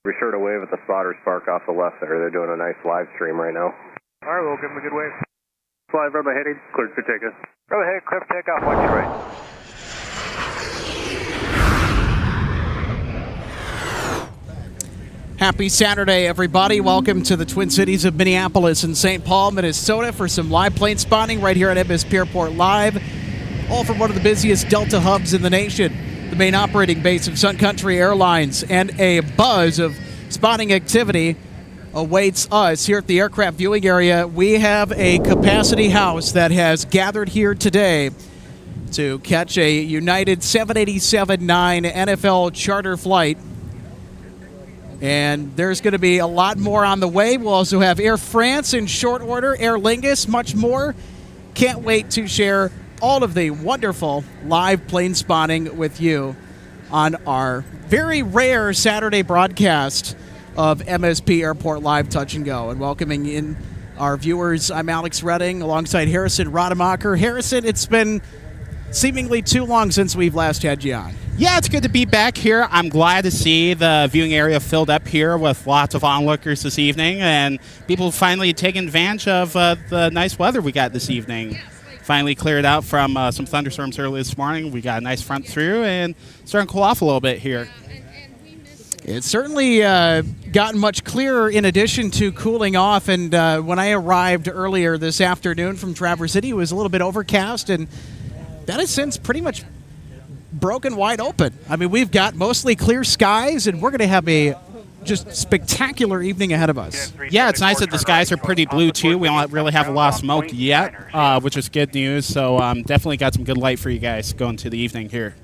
Be sure to wave at the spotters park off the left there. They're doing a nice live stream right now. All right, we'll give them a good wave. Fly Bravo heading, cleared for takeoff. Bravo heading, clear for takeoff, watch your right. Happy Saturday, everybody. Welcome to the Twin Cities of Minneapolis and St. Paul, Minnesota for some live plane spotting right here at MSP Airport Live, all from one of the busiest Delta hubs in the nation, the main operating base of Sun Country Airlines, and a buzz of spotting activity awaits us here at the aircraft viewing area. We have a capacity house that has gathered here today to catch a United 787-9 NFL charter flight. And there's going to be a lot more on the way. We'll also have Air France in short order, Aer Lingus, much more. Can't wait to share all of the wonderful live plane spotting with you on our very rare Saturday broadcast of MSP Airport Live Touch and Go. And welcoming in our viewers, I'm Alex Redding alongside Harrison Rademacher. Harrison, it's been seemingly too long since we've last had you on. Yeah, it's good to be back here. I'm glad to see the viewing area filled up here with lots of onlookers this evening, and people finally taking advantage of the nice weather we got this evening. Finally cleared out from some thunderstorms early this morning. We got a nice front through and starting to cool off a little bit here. It's certainly gotten much clearer in addition to cooling off, and when I arrived earlier this afternoon from Traverse City, it was a little bit overcast, and that has since pretty much broken wide open. I mean, we've got mostly clear skies, and we're going to have a just spectacular evening ahead of us. Yeah, it's nice that the skies are pretty blue, too. We don't really have a lot of smoke yet, which is good news. So definitely got some good light for you guys going to the evening here.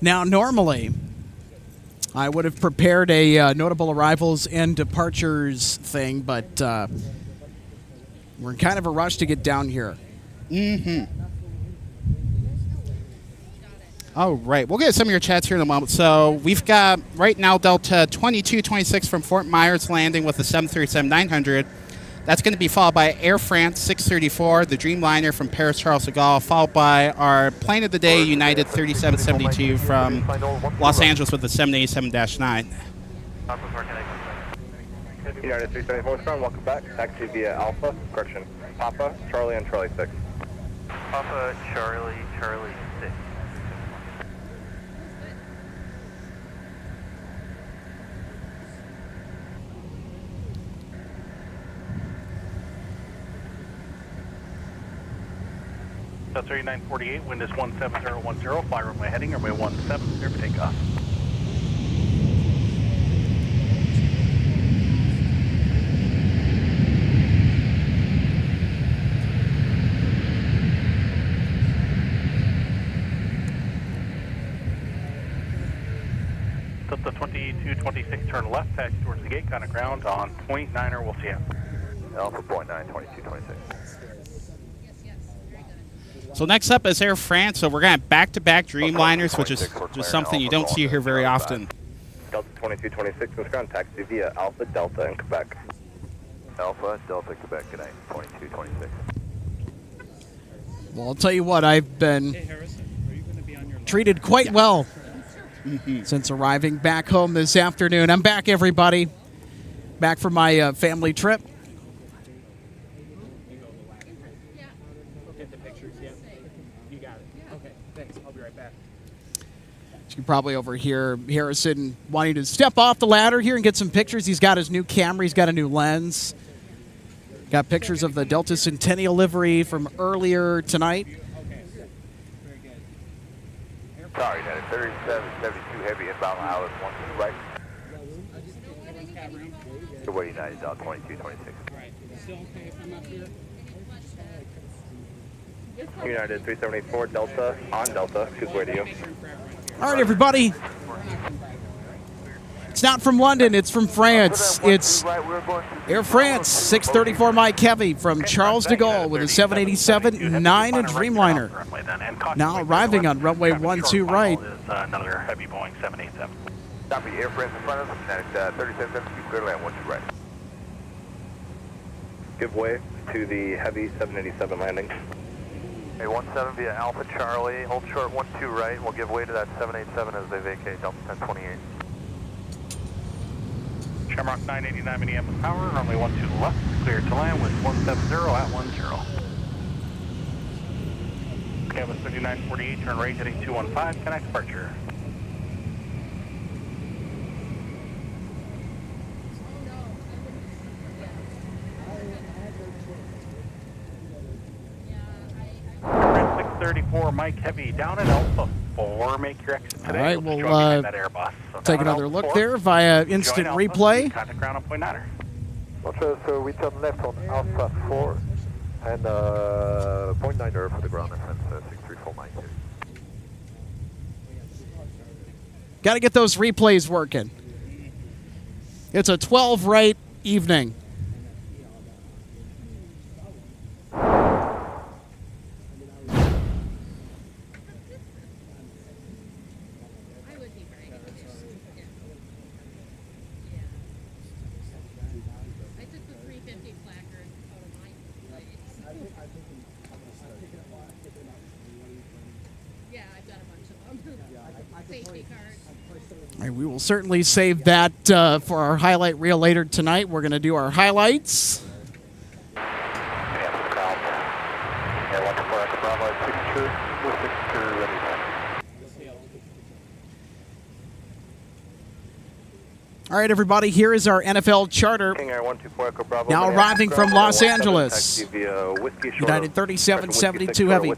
Now, normally, I would have prepared a notable arrivals and departures thing, but we're in kind of a rush to get down here. Mm-hmm. All right. We'll get some of your chats here in a moment. So we've got right now Delta 2226 from Fort Myers landing with the 737-900. That's going to be followed by Air France 634, the Dreamliner from Paris Charles de Gaulle, followed by our plane of the day, United 3772 from Los Angeles with the 787-9. United 374 Scrum, welcome back. Taxi via Alpha, correction, Papa, Charlie, and Charlie 6. Papa, Charlie, Charlie 6. That's 3948, wind is 17010, fly runway heading, runway 17, clear for takeoff. Delta 2226, turn left, taxi towards the gate, kind of ground on .9er, we'll see you. Alpha point 9, 2226. So next up is Air France. So we're going to have back-to-back Dreamliners, which is just something you don't see here very often. Delta 2226 is ground, taxi via Alpha, Delta, in Quebec. Alpha, Delta, Quebec, good night, 2226. Well, I'll tell you what, I've been treated quite well since arriving back home this afternoon. I'm back, everybody. Back from my family trip. You can probably overhear Harrison wanting to step off the ladder here and get some pictures. He's got his new camera. He's got a new lens. Got pictures of the Delta Centennial livery from earlier tonight. Sorry, United 3772 heavy inbound hours 1 to the right. Good way, United Delta 2226. United 3784 Delta on Delta, who's way to you? All right, everybody. It's not from London. It's from France. It's Air France 634 Mike Heavy from Charles de Gaulle with a 787-9 and Dreamliner. Now arriving on runway 12 right. Another heavy Boeing 787. Copy, Air France in front of us, United 3772, clear land 12 right. Give way to the heavy 787 landing. A 17 via Alpha Charlie, hold short 12 right, we'll give way to that 787 as they vacate Delta 1028. Shamrock 989 Minneapolis power, runway 12 left, clear to land with 170 at 10. Canvas 3948, turn right heading 215, connect departure. Print 634 Mike Heavy down at Alpha 4, make your exit today. All right, We'll we'll that Airbus. So take another look there via instant replay. Contact ground on .9er. So we turn left on Alpha 4 and .9er for the ground reference 634 Mike. Got to get those replays working. It's a 12 right evening. We will certainly save that for our highlight reel later tonight. We're going to do our highlights. All right, everybody, here is our NFL charter. Now arriving from Los Angeles. United 3772 Heavy.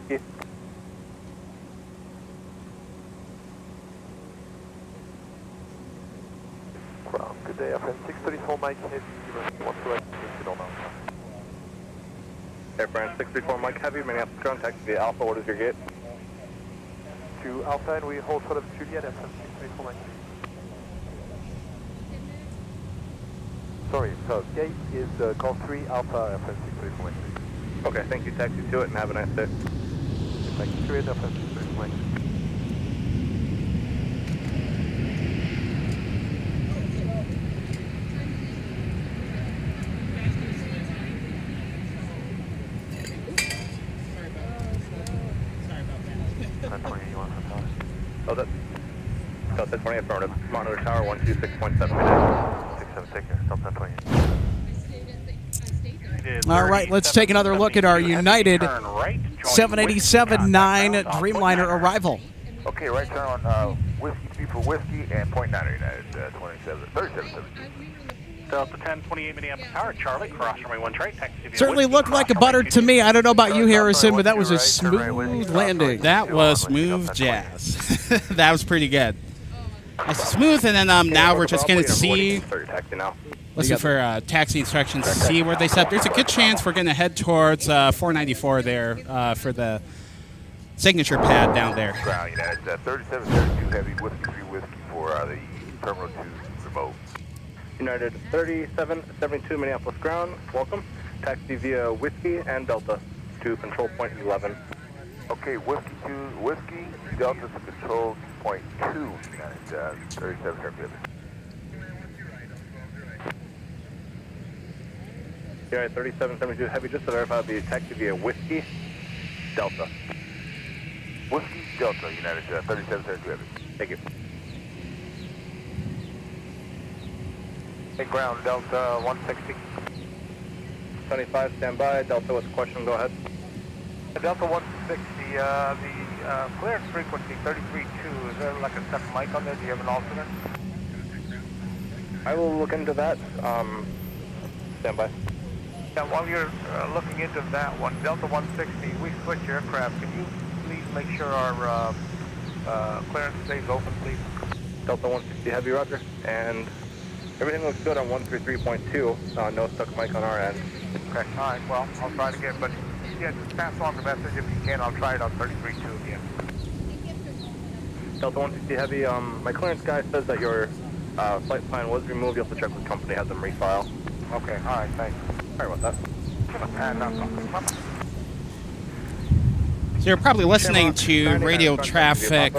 Good day, FM 634 Mike Heavy, what's the right on Alpha? Air France 634 Mike Heavy, Minneapolis ground, taxi via Alpha, what is your gate? To Alpha, and we hold short of Juliet, FM 634 Mike Heavy. Sorry, so gate is call 3 Alpha, FM 634 Mike Heavy. Okay, thank you, taxi to it, and have a nice day. Thank you, Juliet, FM 634 Mike Heavy. Oh, that's 1020, affirmative. Monitor tower 126.7. 67, take care. Delta 1028. All right, let's take another look at our United 787-9 Dreamliner arrival. Okay, right turn on whiskey 3 for whiskey and .9 United 37. Delta 1028 Minneapolis Tower, Charlie, cross runway 1 right, taxi via Certainly whiskey, looked like a butter to me. I don't know about you, Harrison, but that was a smooth landing. That was smooth jazz. That was pretty good. Nice and smooth, and then now we're just going to see, listen for taxi instructions to see where they set. There's a good chance we're going to head towards 494 there for the signature pad down there. Ground United 3732 heavy whiskey 3 whiskey for the Terminal 2 remote. United 3772 Minneapolis ground, welcome. Taxi via whiskey and Delta to control point 11. Okay, whiskey 2 whiskey, Delta to control point 2 United 3732. United 3772 heavy, just to verify the taxi via whiskey, Delta. Whiskey Delta, United 3772 heavy. Thank you. Hey, ground, Delta 160. 25, stand by. Delta, what's the question? Go ahead. Delta 160, the clearance frequency 33.2, is there like a second mic on there? Do you have an alternate? I will look into that. Stand by. Yeah, while you're looking into that one, Delta 160, we switch aircraft. Can you please make sure our clearance stays open, please? Delta 160 heavy, roger. And everything looks good on 133.2. No stuck mic on our end. Okay, all right, well, I'll try it again, but yeah, just pass on the message if you can. I'll try it on 33.2 again. Delta 160 heavy, my clearance guy says that your flight plan was removed. You'll have to check with the company, have them refile. Okay, all right, thanks. Sorry about that. So you're probably listening to radio traffic.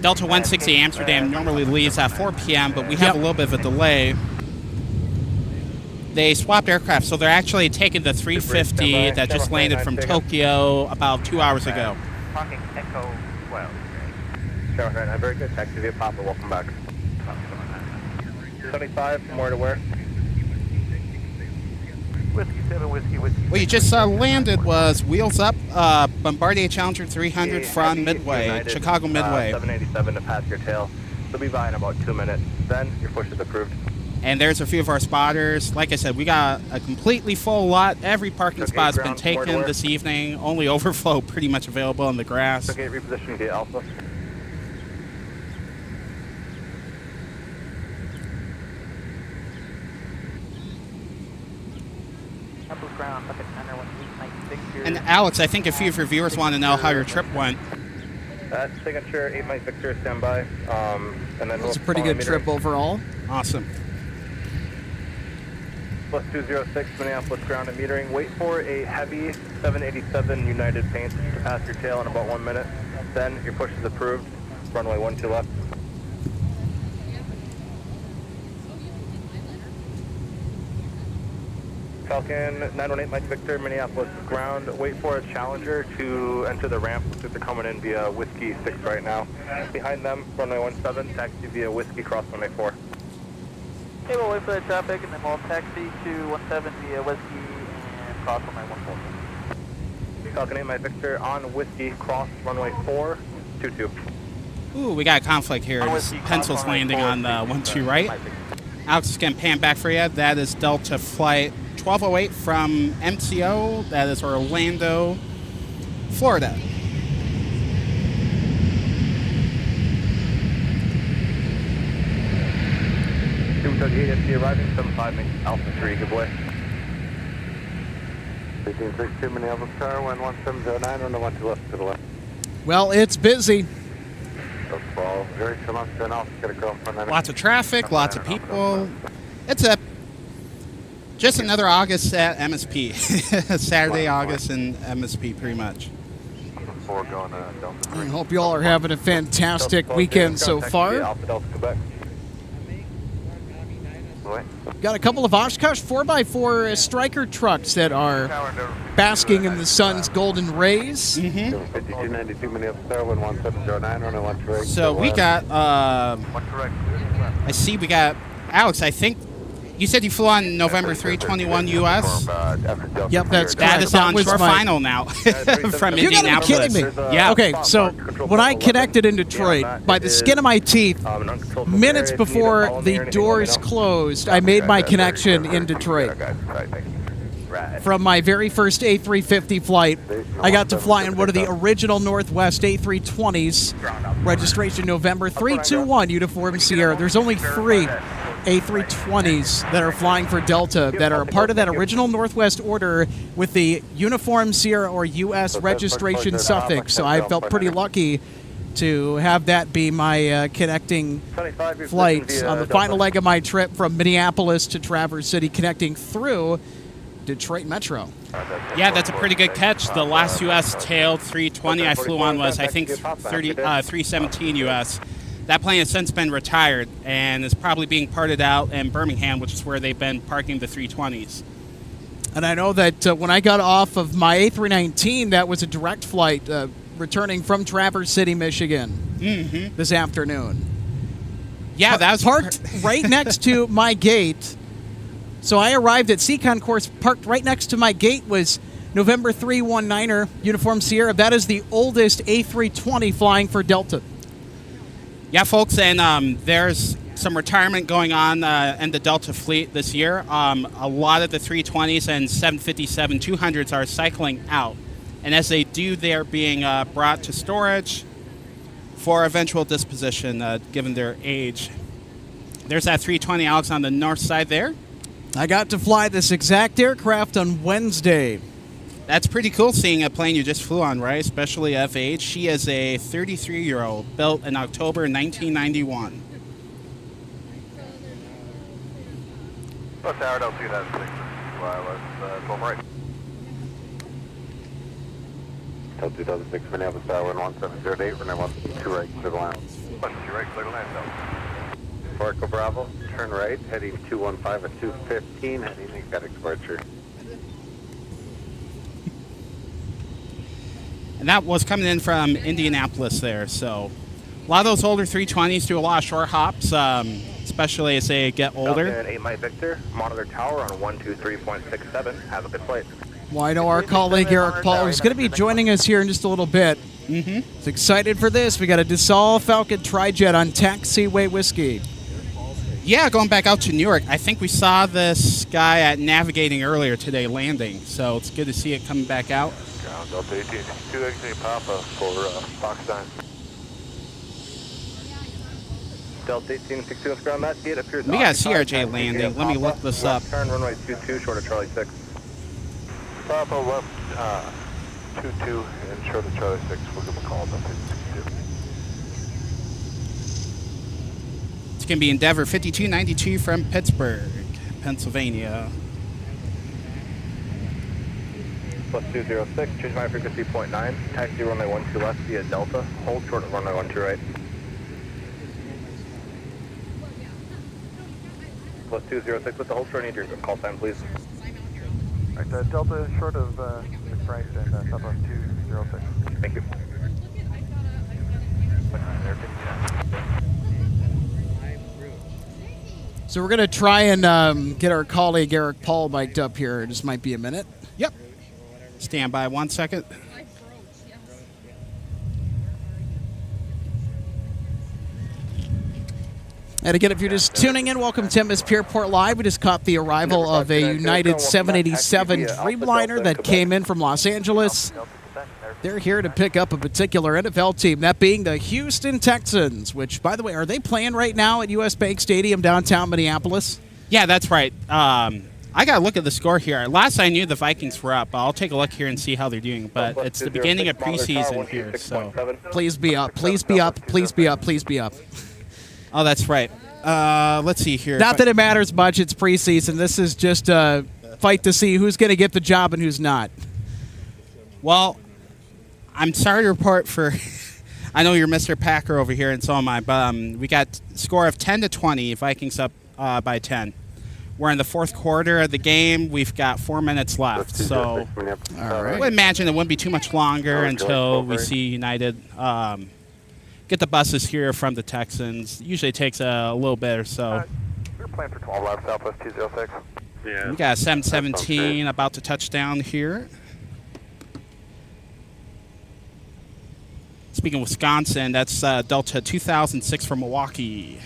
Delta 160 Amsterdam normally leaves at 4 p.m., but we have a little bit of a delay. They swapped aircraft, so they're actually taking the 350 that just landed from Tokyo about 2 hours ago. Talking Echo 12. Sure, right, very good. Taxi via Papa, welcome back. 75, from where to where? Whiskey 7, whiskey. What you just landed was Wheels Up, Bombardier Challenger 300 from Midway, United, Chicago Midway. 787 to pass your tail. They'll be by in about 2 minutes. Then your push is approved. And there's a few of our spotters. Like I said, we got a completely full lot. Every parking spot has been taken this evening. Only overflow pretty much available on the grass. Okay, repositioning via Alpha. And Alex, I think a few of your viewers want to know how your trip went. Signature 8 Mike Victor, stand by. And then It's a pretty good trip overall. Awesome. Plus 206 Minneapolis ground and metering. Wait for a heavy 787 United paint to pass your tail in about 1 minute. Then your push is approved. Runway 12 left. Falcon 918 Mike Victor, Minneapolis ground. Wait for a Challenger to enter the ramp. Looks like they're coming in via Whiskey 6 right now. Behind them, runway 17, taxi via Whiskey, cross runway 4. Okay, we'll wait for the traffic and then we'll taxi to 17 via Whiskey and cross runway 14. Falcon 8 Mike Victor on Whiskey, cross runway 422. Ooh, we got a conflict here. Pencil's landing on the 12 right. Alex is going to pan back for you. That is Delta Flight 1208 from MCO. That is Orlando, Florida. Arriving 75 Alpha 3, good boy. 1862 Minneapolis Tower, 11709, on the 12 left to the left. Well, it's busy. Lots of traffic, lots of people. It's just another August at MSP. Saturday, August, and MSP pretty much. I hope you all are having a fantastic weekend so far. way. Got a couple of Oshkosh 4x4 striker trucks that are basking in the sun's golden rays. 5292 Minneapolis Airlines 1709 on 1 direct. So we got, One direct. I see we got, Alex, I think, you said you flew on November 321 U.S.? Yep, that's That correct. is on was shore my- final now from You gotta be Indianapolis. kidding me. Yeah. Okay, so when I connected in Detroit, by the skin of my teeth, minutes before the doors closed, I made my connection in Detroit. From my very first A350 flight, I got to fly in one of the original Northwest A320s, registration November 321 Uniform Sierra. There's only 3 A320s that are flying for Delta that are a part of that original Northwest order with the Uniform Sierra or U.S. registration suffix. So I felt pretty lucky to have that be my connecting flight on the final leg of my trip from Minneapolis to Traverse City, connecting through Detroit Metro. Yeah, that's a pretty good catch. The last U.S. tailed 320 I flew on was, I think, 317 U.S. That plane has since been retired and is probably being parted out in Birmingham, which is where they've been parking the 320s. And I know that when I got off of my A319, that was a direct flight returning from Traverse City, Michigan this afternoon. Yeah, that was parked right next to my gate. So I arrived at Sea Concourse, parked right next to my gate was November 319er Uniform Sierra. That is the oldest A320 flying for Delta. Yeah, folks, and there's some retirement going on in the Delta fleet this year. A lot of the 320s and 757-200s are cycling out. And as they do, they're being brought to storage for eventual disposition, given their age. There's that 320, Alex, on the north side there. I got to fly this exact aircraft on Wednesday. That's pretty cool seeing a plane you just flew on, right? Especially of age. She is a 33-year-old, built in October 1991. What's Howard LC, that's 6. Let's 12 right. Delta 2006 Minneapolis Tower 1708, runway 12 right, clear the line. 2 right, clear to land, Echo Bravo, turn right, heading 215 at 215, heading exotic departure. And that was coming in from Indianapolis there. So a lot of those older 320s do a lot of short hops, especially as they get older. Delta 8 Mike Victor, monitor tower on 123.67. Have a good flight. Well, I know our colleague Eric Paul is going to be joining us here in just a little bit. He's excited for this. We got a Dassault Falcon Trijet on Taxiway Whiskey. Yeah, going back out to Newark, I think we saw this guy at navigating earlier today landing. So it's good to see it coming back out. Delta 1862, exiting Papa for Fox 9. Delta 1862 is ground that. It appears We got CRJ landing. Let me look this up. Turn runway 22, short of Charlie 6. Papa left 22 and short of Charlie 6. We'll give him a call. Delta 1862. It's going to be Endeavor 5292 from Pittsburgh, Pennsylvania. Plus 206, change my frequency 0.9, taxi runway 12 left via Delta, hold short of runway 12 right. Plus 206 with the hold short, need your call sign please. Alright, Delta short of right and Papa 206. Thank you. So we're going to try and get our colleague Eric Paul mic'd up here. Just might be a minute. Yep. Stand by 1 second. And again, if you're just tuning in, welcome to MSP Airport Live. We just caught the arrival of a United 787 Dreamliner that came in from Los Angeles. They're here to pick up a particular NFL team, that being the Houston Texans, which, by the way, are they playing right now at US Bank Stadium downtown Minneapolis? Yeah, that's right. I got to look at the score here. Last I knew, the Vikings were up. I'll take a look here and see how they're doing. But it's the beginning of preseason here, so please be up. Please be up. Please be up. Please be up. Oh, that's right. Let's see here. Not that it matters much. It's preseason. This is just a fight to see who's going to get the job and who's not. Well, I'm sorry to report for. I know you're Mr. Packer over here, and so am I. But we got score of 10-20. Vikings up by 10. We're in the fourth quarter of the game. We've got 4 minutes left. So All I right. would imagine it wouldn't be too much longer until we see United get the buses here from the Texans. Usually it takes a little bit or so. We're playing for 12 left, Southwest 206. Yeah. We got 717 about to touch down here. Speaking of Wisconsin, that's Delta 2006 from Milwaukee.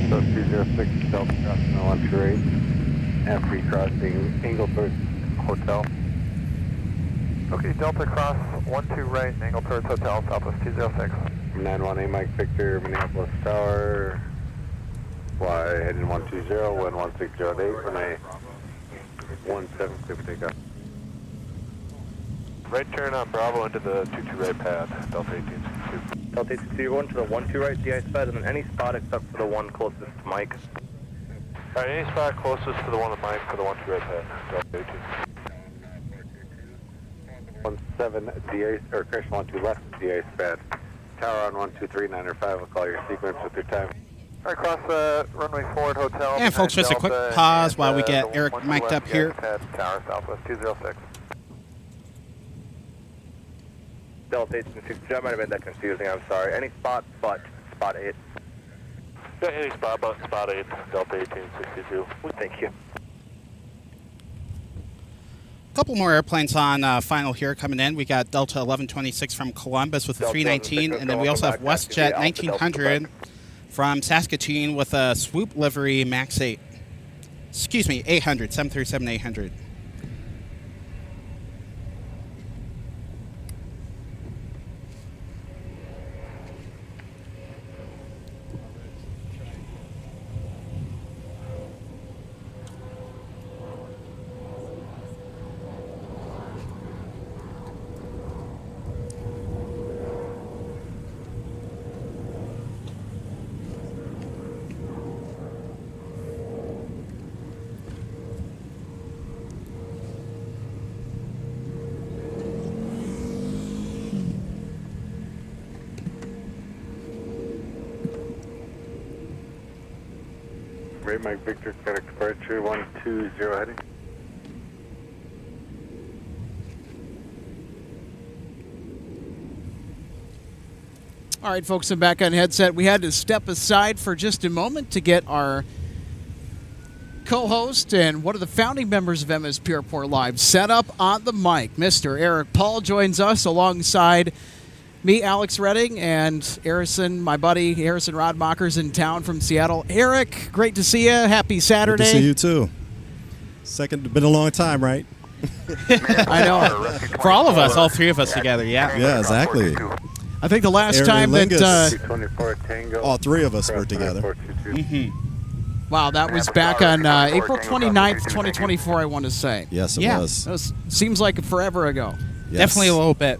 So 206 Delta crossing the left rate. And free crossing Engelberg Hotel. Okay, Delta cross 12 right, Engelberg Hotel, Southwest 206. 918 Mike Victor, Minneapolis Tower. Fly heading 120, wind 1608, runway 17, clear for takeoff. Right turn on Bravo into the 22 right pad, Delta 1862. Delta 82, you're going to the 12 right DI pad, and then any spot except for the one closest to Mike. All right, any spot closest to the one of Mike for the 12 right pad, Delta 18. 17 DA, or correction, 12 left DI pad. Tower on 123, 5, we'll call your sequence with your time. All right, cross runway forward hotel. And folks, just a quick Delta, pause and, while we get the Eric 12 mic'd left up here. Pad, Tower, Southwest 206. Delta 86, that might have been that confusing, I'm sorry. Any spot but spot 8. Yeah, any spot but spot 8, Delta 1862. Thank you. A couple more airplanes on final here coming in. We got Delta 1126 from Columbus with a Delta 319, and then we also have WestJet 1900 from Saskatoon with a swoop livery MAX 8. Excuse me, 800, 737 800. Ray Mike Victor, correct departure 120 heading. All right, folks, I'm back on headset. We had to step aside for just a moment to get our co-host and one of the founding members of MSP Airport Live set up on the mic. Mr. Eric Paul joins us alongside me, Alex Redding, and Harrison, my buddy, Harrison Rodmacher's in town from Seattle. Eric, great to see you. Happy Saturday. Good to see you, too. Been a long time, right? I know. For all of us, all three of us together, yeah. Yeah, exactly. I think the last Air time that... Lingus. 24 Tango. All three of us were together. wow, that was back on April 29th, 2024, I want to say. Yes, it Yeah. was. Seems like forever ago. Yes. Definitely a little bit.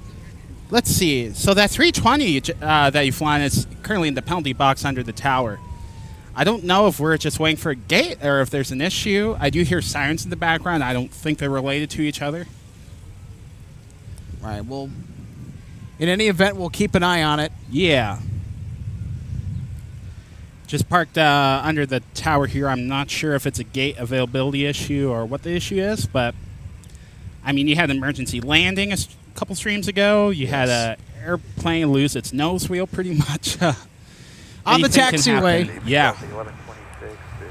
Let's see. So that 320 that you've flown is currently in the penalty box under the tower. I don't know if we're just waiting for a gate or if there's an issue. I do hear sirens in the background. I don't think they're related to each other. All right, well, in any event, we'll keep an eye on it. Yeah. Just parked under the tower here. I'm not sure if it's a gate availability issue or what the issue is, but I mean, you had an emergency landing a couple streams ago. You had an airplane lose its nose wheel pretty much. On the Anything can taxiway. happen. Yeah.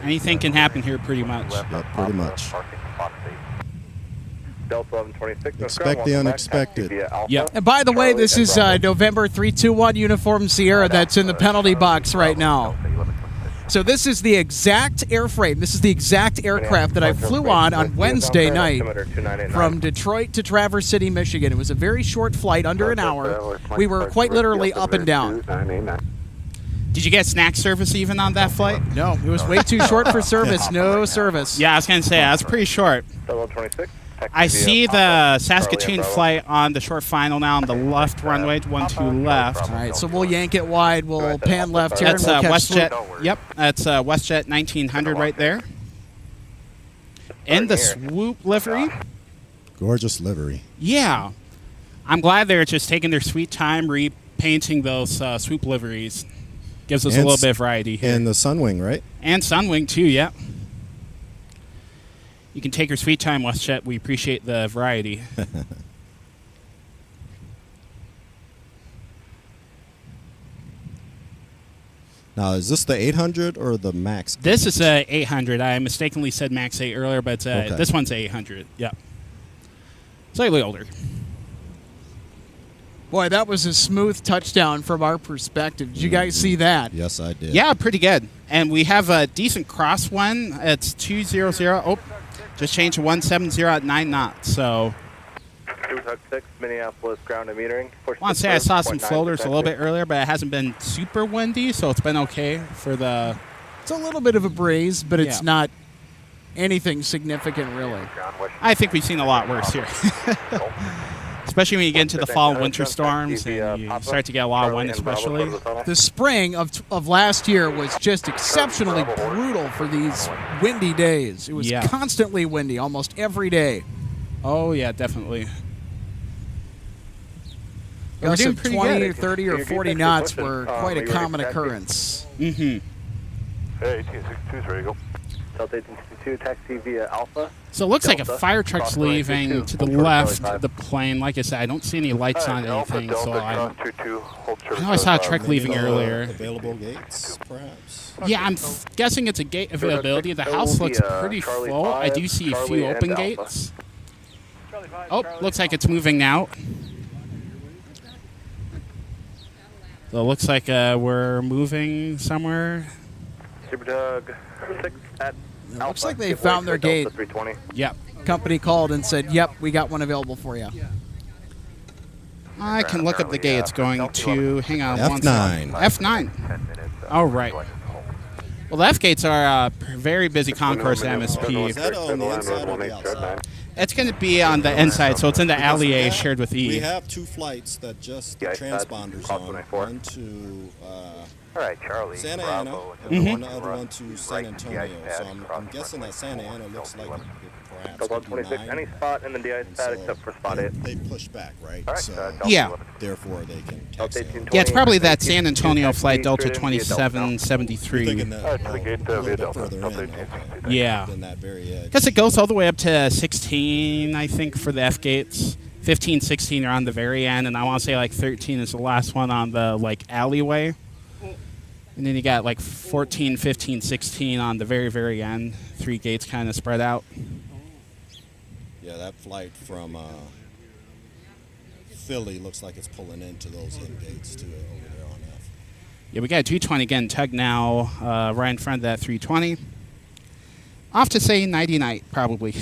Anything can happen here pretty much. Yeah, pretty much. Delta 1126. Expect the unexpected. Yep. And by the way, this is November 321 Uniform Sierra that's in the penalty box right now. So this is the exact airframe. This is the exact aircraft that I flew on Wednesday night from Detroit to Traverse City, Michigan. It was a very short flight, under an hour. We were quite literally up and down. Did you get snack service even on that flight? No, it was way too short for service. No service. Yeah, I was going to say, that's pretty short. 1126. I see the Saskatoon flight on the short final now on the left runway, 12 left. All right, so we'll yank it wide. We'll pan left here. That's and we'll catch WestJet. Yep, that's WestJet 1900 right there. In the swoop livery. Gorgeous livery. Yeah. I'm glad they're just taking their sweet time repainting those swoop liveries. Gives us a little bit of variety here. And the Sunwing, right? And Sunwing, too, yeah. You can take your sweet time, WestJet. We appreciate the variety. Now, is this the 800 or the Max? This is a 800. I mistakenly said Max 8 earlier, but this one's a 800. Yeah. Slightly older. Boy, that was a smooth touchdown from our perspective. Did you guys see that? Yes, I did. Yeah, pretty good. And we have a decent cross one. It's 200. Oh, just changed to 170 at 9 knots. So 206, Minneapolis ground and metering. I want to say I saw some floaters a little bit earlier, but it hasn't been super windy, so it's been okay for the... It's a little bit of a breeze, but it's not anything significant, really. I think we've seen a lot worse here. Especially when you get into the fall and winter storms and you start to get a lot of wind especially. The spring of last year was just exceptionally brutal for these windy days. It was constantly windy almost every day. Oh, yeah, definitely. Gusts of 20 or 30 or 40 knots were quite a common occurrence. Hey, 1862 is ready to go. Delta 1862, taxi via Alpha. So it looks like a fire truck's leaving to the left of the plane. Like I said, I don't see any lights on anything, so I know I saw a truck leaving earlier. Available gates, perhaps? Yeah, I'm guessing it's a gate availability. The house looks pretty full. I do see a few open gates. Oh, looks like it's moving now. So it looks like we're moving somewhere. Super Doug 6 at Alpha. Looks like they found their gate. Yep. Company called and said, yep, we got one available for you. I can look up the gate. It's going to, hang on one F9. second. F9. All right. Well, the F gates are a very busy concourse at MSP. Is that on the inside or the outside? It's going to be on the inside, so it's in the alley A shared with E. We have 2 flights that just transponders on. One to all right, Charlie, Santa Ana, and the other one to San Antonio. So I'm guessing that Santa Ana looks like it perhaps could be 26, any spot in the DI pad except for spot 8. They push back, right? So Yeah. therefore they can taxi on. Yeah, it's probably that San Antonio flight, Delta 2773. Thinking that a little bit further in, okay. Yeah. Than that very edge. Because it goes all the way up to 16, I think, for the F gates. 15, 16 are on the very end, and I want to say like 13 is the last one on the like alleyway. And then you got like 14, 15, 16 on the very, very end. 3 gates kind of spread out. Yeah, that flight from Philly looks like it's pulling into those in gates too over there on F. Yeah, we got a 220 getting tugged now right in front of that 320. Off to say nighty night, probably.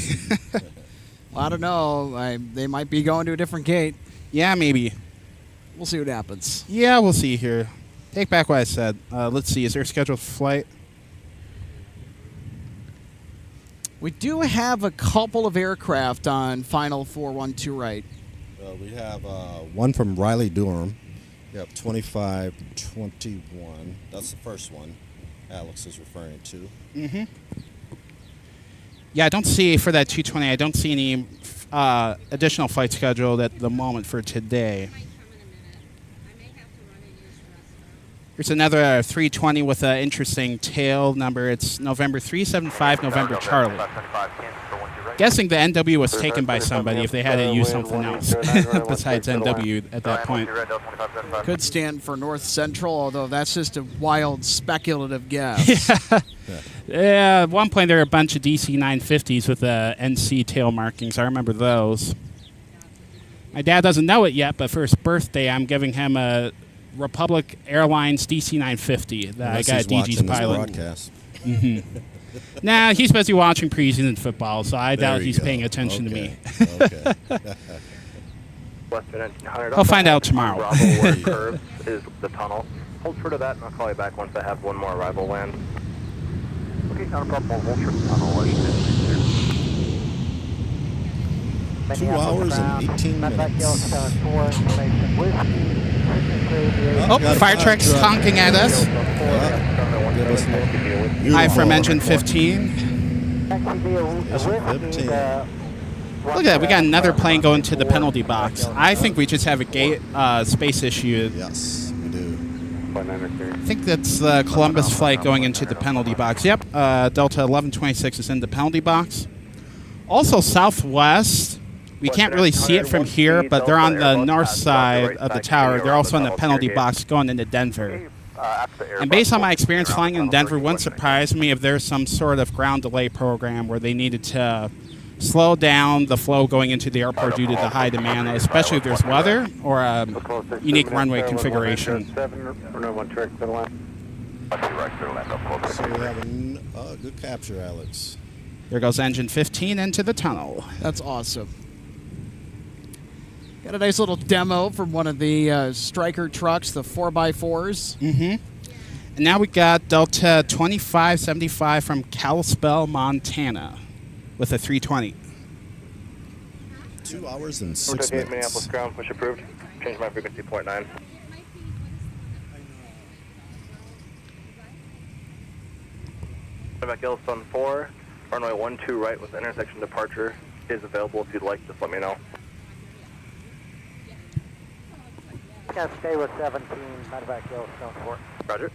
Well, I don't know. They might be going to a different gate. Yeah, maybe. We'll see what happens. Yeah, we'll see here. Take back what I said. Let's see. Is there a scheduled flight? We do have a couple of aircraft on final 412 right. We have one from Riley Durham. Yep, 2521. That's the first one Alex is referring to. Mm-hmm. Yeah, I don't see, for that 220, I don't see any additional flights scheduled at the moment for today. Here's another 320 with an interesting tail number. It's November 375, November Charlie. Guessing the NW was taken by somebody if they had to use something else besides NW at that point. Could stand for North Central, although that's just a wild speculative guess. Yeah, at one point there were a bunch of DC 950s with NC tail markings. I remember those. My dad doesn't know it yet, but for his birthday, I'm giving him a Republic Airlines DC 950 that I got a DG's pilot. Mm-hmm. Nah, he's busy watching preseason football, so I doubt he's paying attention to me. Okay. I'll find out tomorrow. Bravo where it curves is the tunnel. Hold true to that, and I'll call you back once I have one more arrival land. Okay, not a problem. Hold true to the tunnel. 2 hours and 18 minutes. Oh, fire truck's honking at us. Hi from engine 15. Look at that. We got another plane going to the penalty box. I think we just have a gate space issue. Yes, we do. I think that's the Columbus flight going into the penalty box. Yep, Delta 1126 is in the penalty box. Also, Southwest, we can't really see it from here, but they're on the north side of the tower. They're also in the penalty box going into Denver. And based on my experience flying in Denver, wouldn't surprise me if there's some sort of ground delay program where they needed to slow down the flow going into the airport due to the high demand, especially if there's weather or a unique runway configuration. So we have a good capture, Alex. There goes engine 15 into the tunnel. That's awesome. Got a nice little demo from one of the Striker trucks, the 4x4s. Mm-hmm. And now we got Delta 2575 from Kalispell, Montana, with a 320. 2 hours and 6 Minneapolis minutes. ground, push approved. Change my frequency, 0.9. Back Yellowstone 4, runway 12 right with intersection departure is available. If you'd like, just let me know. Yeah, stay with 17, medevac Yellowstone 4. Roger.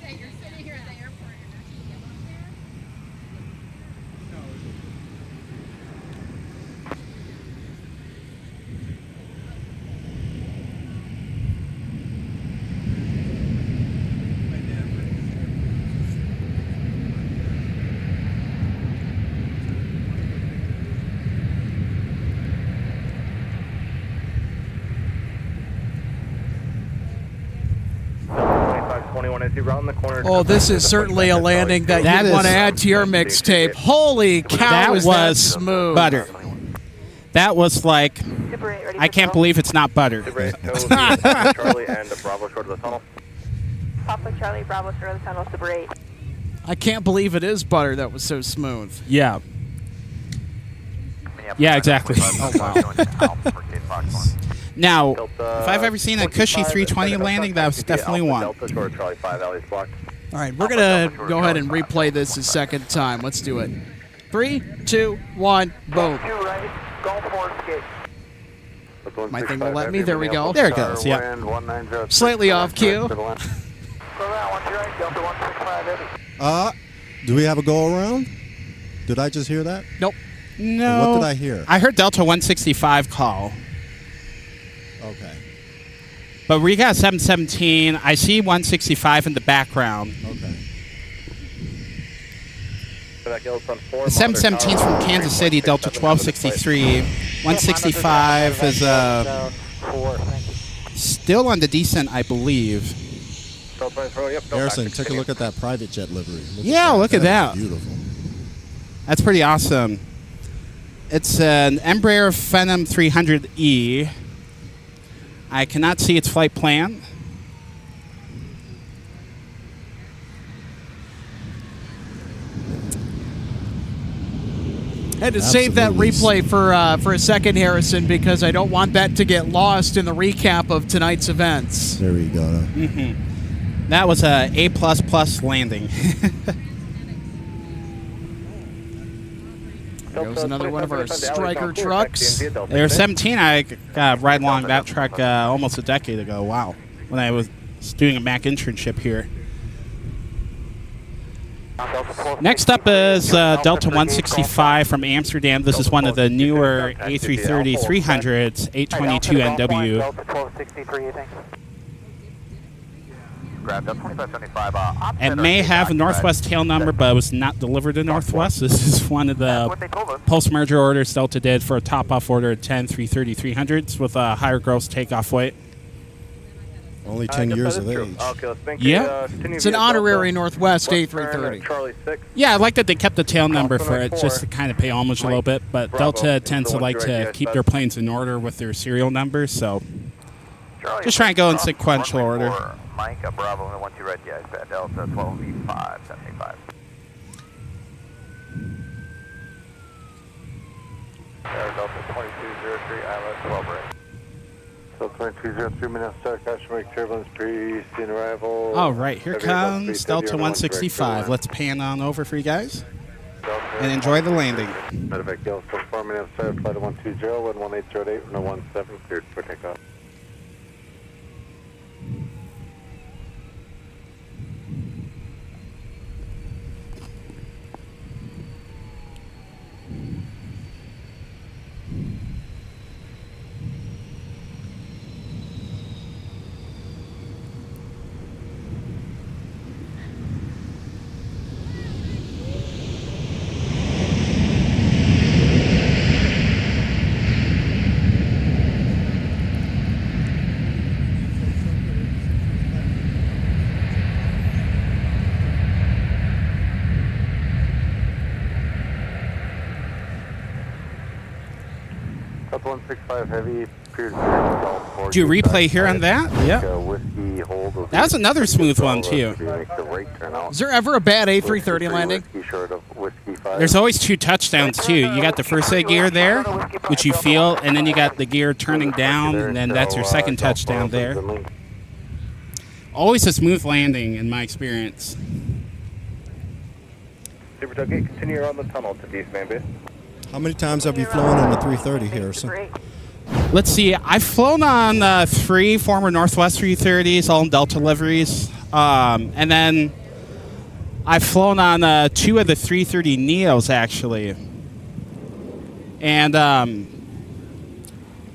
You're sitting here at the airport and actually get up there? Oh, this is certainly a landing that you want to add to your mixtape. Holy cow, is that smooth. Butter. That was like, I can't believe it's not butter. Charlie and Bravo short of the tunnel. Papa Charlie, Bravo short of the tunnel, Super 8. I can't believe it is butter. That was so smooth. Yeah. Yeah, exactly. Oh, wow. Now, if I've ever seen a cushy 320 landing, that was definitely one. Delta short Charlie 5, alley's blocked. All right, we're going to go ahead and replay this a second time. Let's do it. 3, 2, 1, boom. 2 right, Gulf Force gate. My thing will let me. There we go. There it goes, yeah. Slightly off cue. Go around, 1 right, Delta 165 heavy. Do we have a go around? Did I just hear that? Nope. No. What did I hear? I heard Delta 165 call. Okay. But we got 717. I see 165 in the background. Okay. The 717 is from Kansas City, Delta 1263. 165 is still on the descent, I believe. Harrison, take a look at that private jet livery. Look at that. Is beautiful. That's pretty awesome. It's an Embraer Phenom 300E. I cannot see its flight plan. I had to save that Absolutely. replay for a second, Harrison, because I don't want that to get lost in the recap of tonight's events. There we go. That was a A++ landing. There's another one of our Striker trucks. There's 17. I got right along that truck almost a decade ago. Wow. When I was doing a Mac internship here. Next up is Delta 165 from Amsterdam. This is one of the newer A330-300s, 822 NW. Delta 1263, thanks. It may have a Northwest tail number, but it was not delivered to Northwest. This is one of the post-merger orders Delta did for a top-off order of 10 330-300s with a higher gross takeoff weight. Only 10 years of age. Yeah. It's an honorary Northwest A330. Charlie 6. Yeah, I like that they kept the tail number for it just to kind of pay homage a little bit, but Delta tends to like to keep their planes in order with their serial numbers, so just try and go in sequential order. Mike, Bravo, and 12 red, yes, Delta 12V5, 75. Delta 2203, ILS 12 red. Delta 2203 Minnesota, cautionary turbulence pre-scene arrival. All right, here comes Delta 165. Let's pan on over for you guys and enjoy the landing. Medevac Yellowstone 4 Minnesota, flight 120, 11808, runway 17, cleared for takeoff. Delta 165 heavy, appears to Do you replay here on that? Yeah. Whiskey hold. That was another smooth one, too. Is there ever a bad A330 landing? There's always 2 touchdowns, too. You got the first set of gear there, which you feel, and then you got the gear turning down, and then that's your second touchdown there. Always a smooth landing, in my experience. Super Tuck 8, continue around the tunnel to East Main Base. How many times have you flown on the 330 here? Let's see. I've flown on 3 former Northwest 330s, all in Delta liveries. And then I've flown on 2 of the 330 Neos, actually. And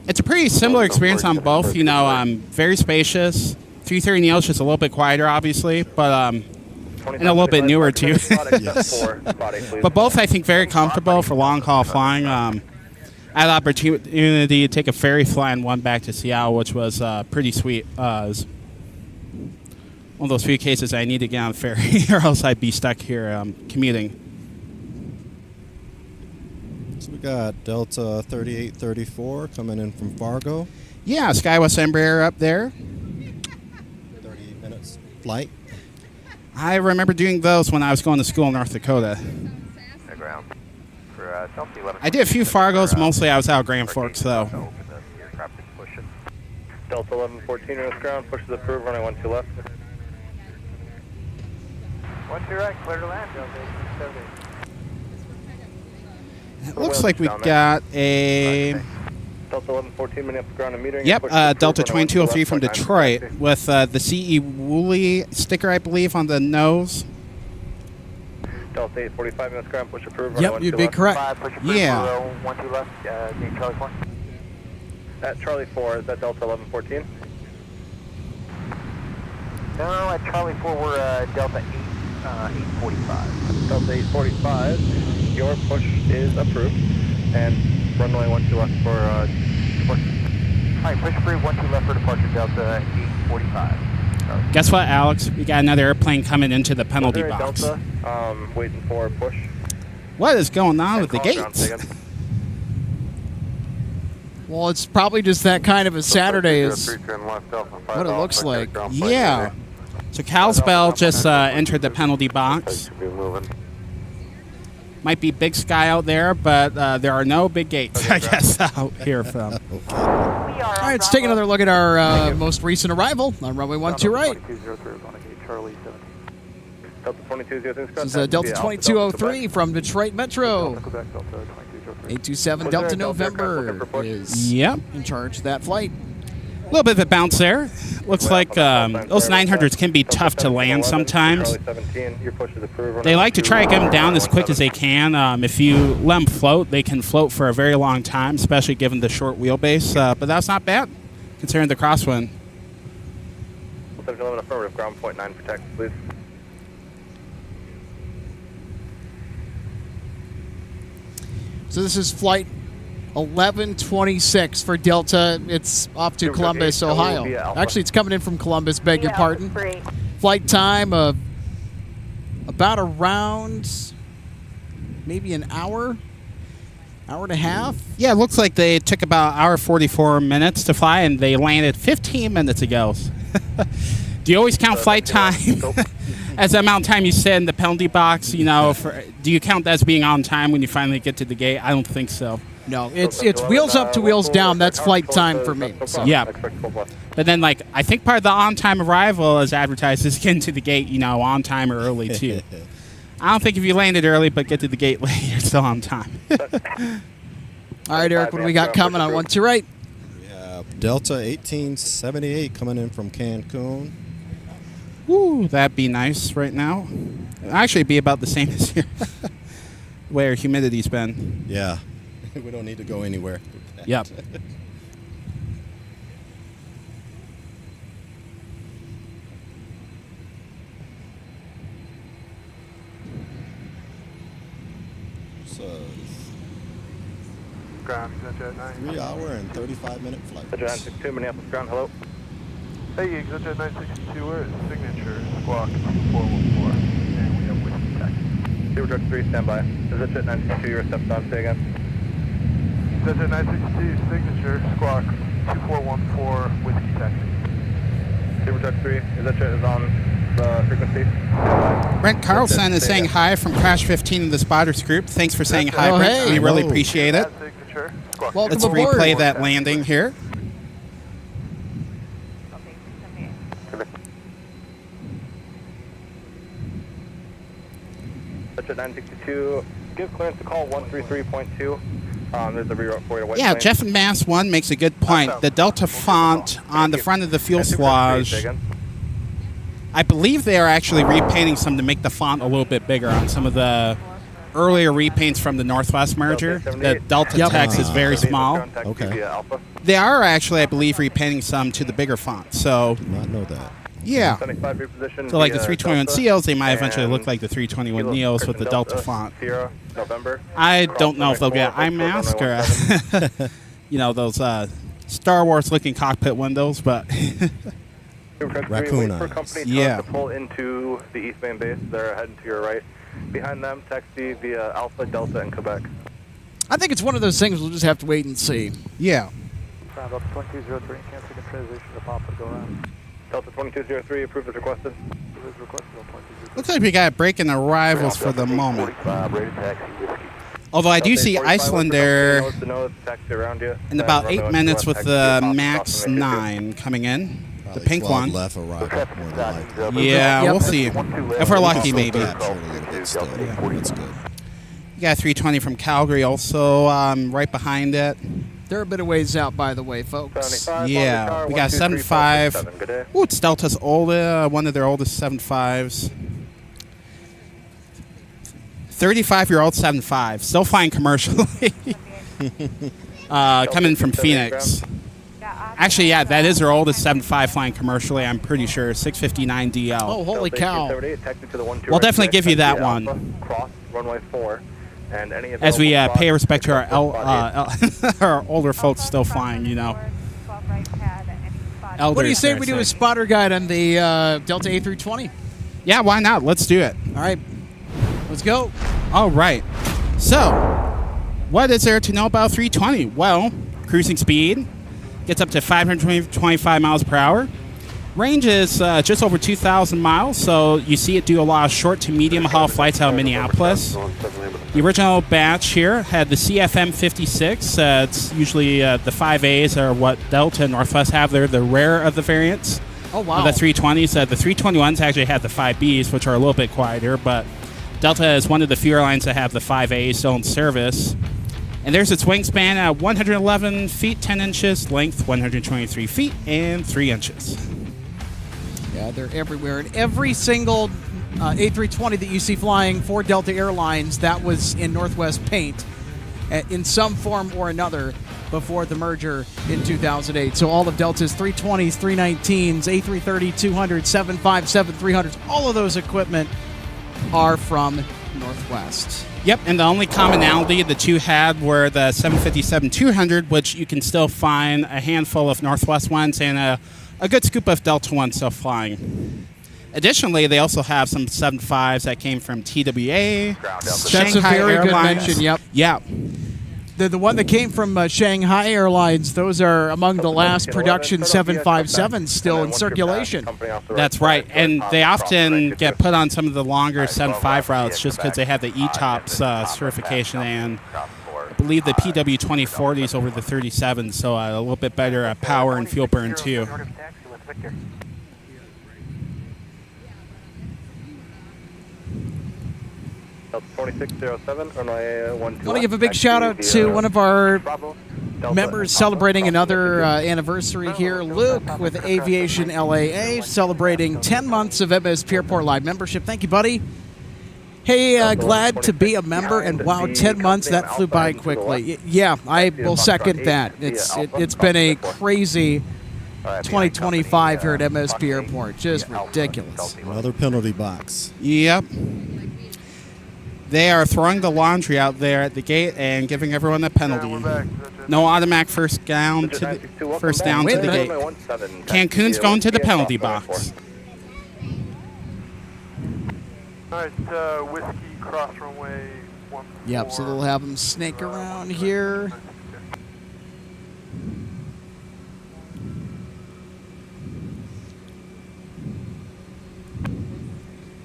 it's a pretty similar experience on both. You know, very spacious. 330 Neos just a little bit quieter, obviously, but and a little bit newer, too. Yes. But both, I think, very comfortable for long-haul flying. I had the opportunity to take a ferry flying one back to Seattle, which was pretty sweet. It was one of those few cases I need to get on a ferry, or else I'd be stuck here commuting. So we got Delta 3834 coming in from Fargo. Yeah, SkyWest Embraer up there. 30 minutes flight. I remember doing those when I was going to school in North Dakota. I did a few Fargos. Mostly I was out of Grand Forks, though. Delta 1114 on ground, pushes approved, running 12 left. 12 right, clear to land, Delta 870. It looks like we got a... Delta 1114 Minneapolis ground and metering. Yep, Delta 2203 from Detroit with the CE Woolley sticker, I believe, on the nose. Delta 845 minutes ground, push approved. Yep, you'd be correct. Yeah. 12 left, Charlie 4. At Charlie 4, is that Delta 1114? No, at Charlie 4, we're Delta 845. Delta 845, your push is approved. And runway 12 left for depart. Alright, push approved, 12 left for departure, Delta 845. Guess what, Alex? We got another airplane coming into the penalty box. Delta, waiting for push. What is going on with the gates? Well, it's probably just that kind of a Saturday is what it looks like. Yeah. So Kalispell just entered the penalty box. Might be big sky out there, but there are no big gates, I guess, out here from. All right, let's take another look at our most recent arrival on runway 12 right. This is Delta 2203 from Detroit Metro. 827 Delta November is in charge of that flight. A little bit of a bounce there. Looks like those 900s can be tough to land sometimes. They like to try to get them down as quick as they can. If you let them float, they can float for a very long time, especially given the short wheelbase. But that's not bad, considering the crosswind. 711 affirmative, ground point 9 protect, please. So this is flight 1126 for Delta. It's off to Columbus, Ohio. Actually, it's coming in from Columbus, beg your pardon. Flight time of about around maybe an hour and a half. Yeah, it looks like they took about an hour 44 minutes to fly, and they landed 15 minutes ago. Do you always count flight time as the amount of time you sit in the penalty box? You know, do you count that as being on time when you finally get to the gate? I don't think so. No, it's wheels up to wheels down. That's flight time for me. So. Yeah. But then, like, I think part of the on-time arrival is advertised as getting to the gate, on time or early, too. I don't think if you landed early but get to the gate late, you're still on time. All right, Eric, what do we got coming on 1-2 right? We have Delta 1878 coming in from Cancun. Woo, that'd be nice right now. It'd actually be about the same as here, where humidity's been. Yeah, we don't need to go anywhere. Yep. So, Ground, ExitJet 9. 3 hour and 35-minute flight. ExitJet 962, Minneapolis ground, hello. Hey, ExitJet 962, we're at signature squawk 2414, and we have whiskey taxi. Zero Truck 3, stand by. ExitJet 962, you're stepped on, say again. ExitJet 962, signature squawk 2414, whiskey taxi. Zero Truck 3, ExitJet is on the frequency. Stand by. Brent Carlson is saying hi from Crash 15 of the Spotters group. Thanks for saying hi, Oh, Brent. hey. We really Hello. appreciate it. At signature squawk. Welcome Let's aboard. replay that landing here. ExitJet 962, give clearance to call 133.2. There's a reroute for you to White Yeah, Plains. Jeff and Mass 1 makes a good point. The Delta font on the front of the fuselage, I believe they are actually repainting some to make the font a little bit bigger on some of the earlier repaints from the Northwest merger. The Delta text is very small. Okay. They are actually, I believe, repainting some to the bigger font. So, Did not know that. yeah. 75 reposition So like the via 321 Delta, CLs, they might eventually and look like the 321 Neos with the Delta font. Sierra, November. I don't know if they'll get iMask or, those Star Wars looking cockpit windows, but Raccoon Wait for eyes. company Yeah. to pull into the East Main base. They're heading to your right. Behind them, taxi via Alpha, Delta, and Quebec. I think it's one of those things we'll just have to wait and see. yeah. Ground up 2203, cancel the transition to Papa, go around. Delta 2203, approved as requested. It was requested on 2203. Looks like we got breaking arrivals for the moment. 45, rated taxi, whiskey. Although I do Delta see 45, Islander what's the nose, taxi around you. in about And 8 runway minutes 21, with taxi the off, Max crossing 9 coming in. The Probably pink 12 one. left arrival, more than likely. Yeah, Yep. we'll see. If we're lucky, maybe. Capture a little bit still. That's good. You got 320 from Calgary also right behind it. They're a bit of ways out, by the way, folks. 75, Yeah, Tower, we got 123, 75. Good day. Ooh, it's Delta's one of their oldest 75s. 35-year-old 75, still flying commercially. Coming from Phoenix. Actually, yeah, that is their oldest 75 flying commercially, I'm pretty sure. 659 DL. Oh, holy cow. We'll definitely give you that one. Cross runway 4. And any As we available pay spots, respect to except our older folks still flying, Elders, What do you say dare I we do a spotter guide on the Delta A320? Yeah, why not? Let's do it. All right, let's go. All right. So, what is there to know about 320? Well, cruising speed gets up to 525 miles per hour. Range is just over 2,000 miles, so you see it do a lot of short to medium haul flights out of Minneapolis. The original batch here had the CFM 56. It's usually the 5As are what Delta and Northwest have. They're the rare of the variants. Oh, wow. The 320s. The 321s actually had the 5Bs, which are a little bit quieter, but Delta is one of the few airlines that have the 5As still in service. And there's its wingspan at 111 feet 10 inches, length 123 feet and 3 inches. Yeah, they're everywhere. And every single A320 that you see flying for Delta Airlines, that was in Northwest paint in some form or another before the merger in 2008. So all of Delta's 320s, 319s, A330, 200s, 757, 300s, all of those equipment are from Northwest. Yep, and the only commonality the two had were the 757-200, which you can still find a handful of Northwest ones and a good scoop of Delta ones still flying. Additionally, they also have some 75s that came from TWA, That's Shanghai a very good Airlines. mention, yep. Yeah. The one that came from Shanghai Airlines, those are among the last production 757s still in circulation. That's right, and they often get put on some of the longer 75 routes just because they have the ETOPS certification and believe the PW2040 is over the 37, so a little bit better power and fuel burn too. Delta 2607, runway 12. I want to give a big shout out to one of our members celebrating another anniversary here, Luke with Aviation LAA, celebrating 10 months of MSP Airport Live membership. Thank you, buddy. Hey, glad to be a member, and wow, 10 months, that flew by quickly. Yeah, I will second that. It's been a crazy 2025 here at MSP Airport. Just ridiculous. Another penalty box. Yep. They are throwing the laundry out there at the gate and giving everyone a penalty. No automatic first down to the gate. Cancun's going to the penalty box. All right, Whiskey, cross runway 14. Yep, so they'll have them snake around here.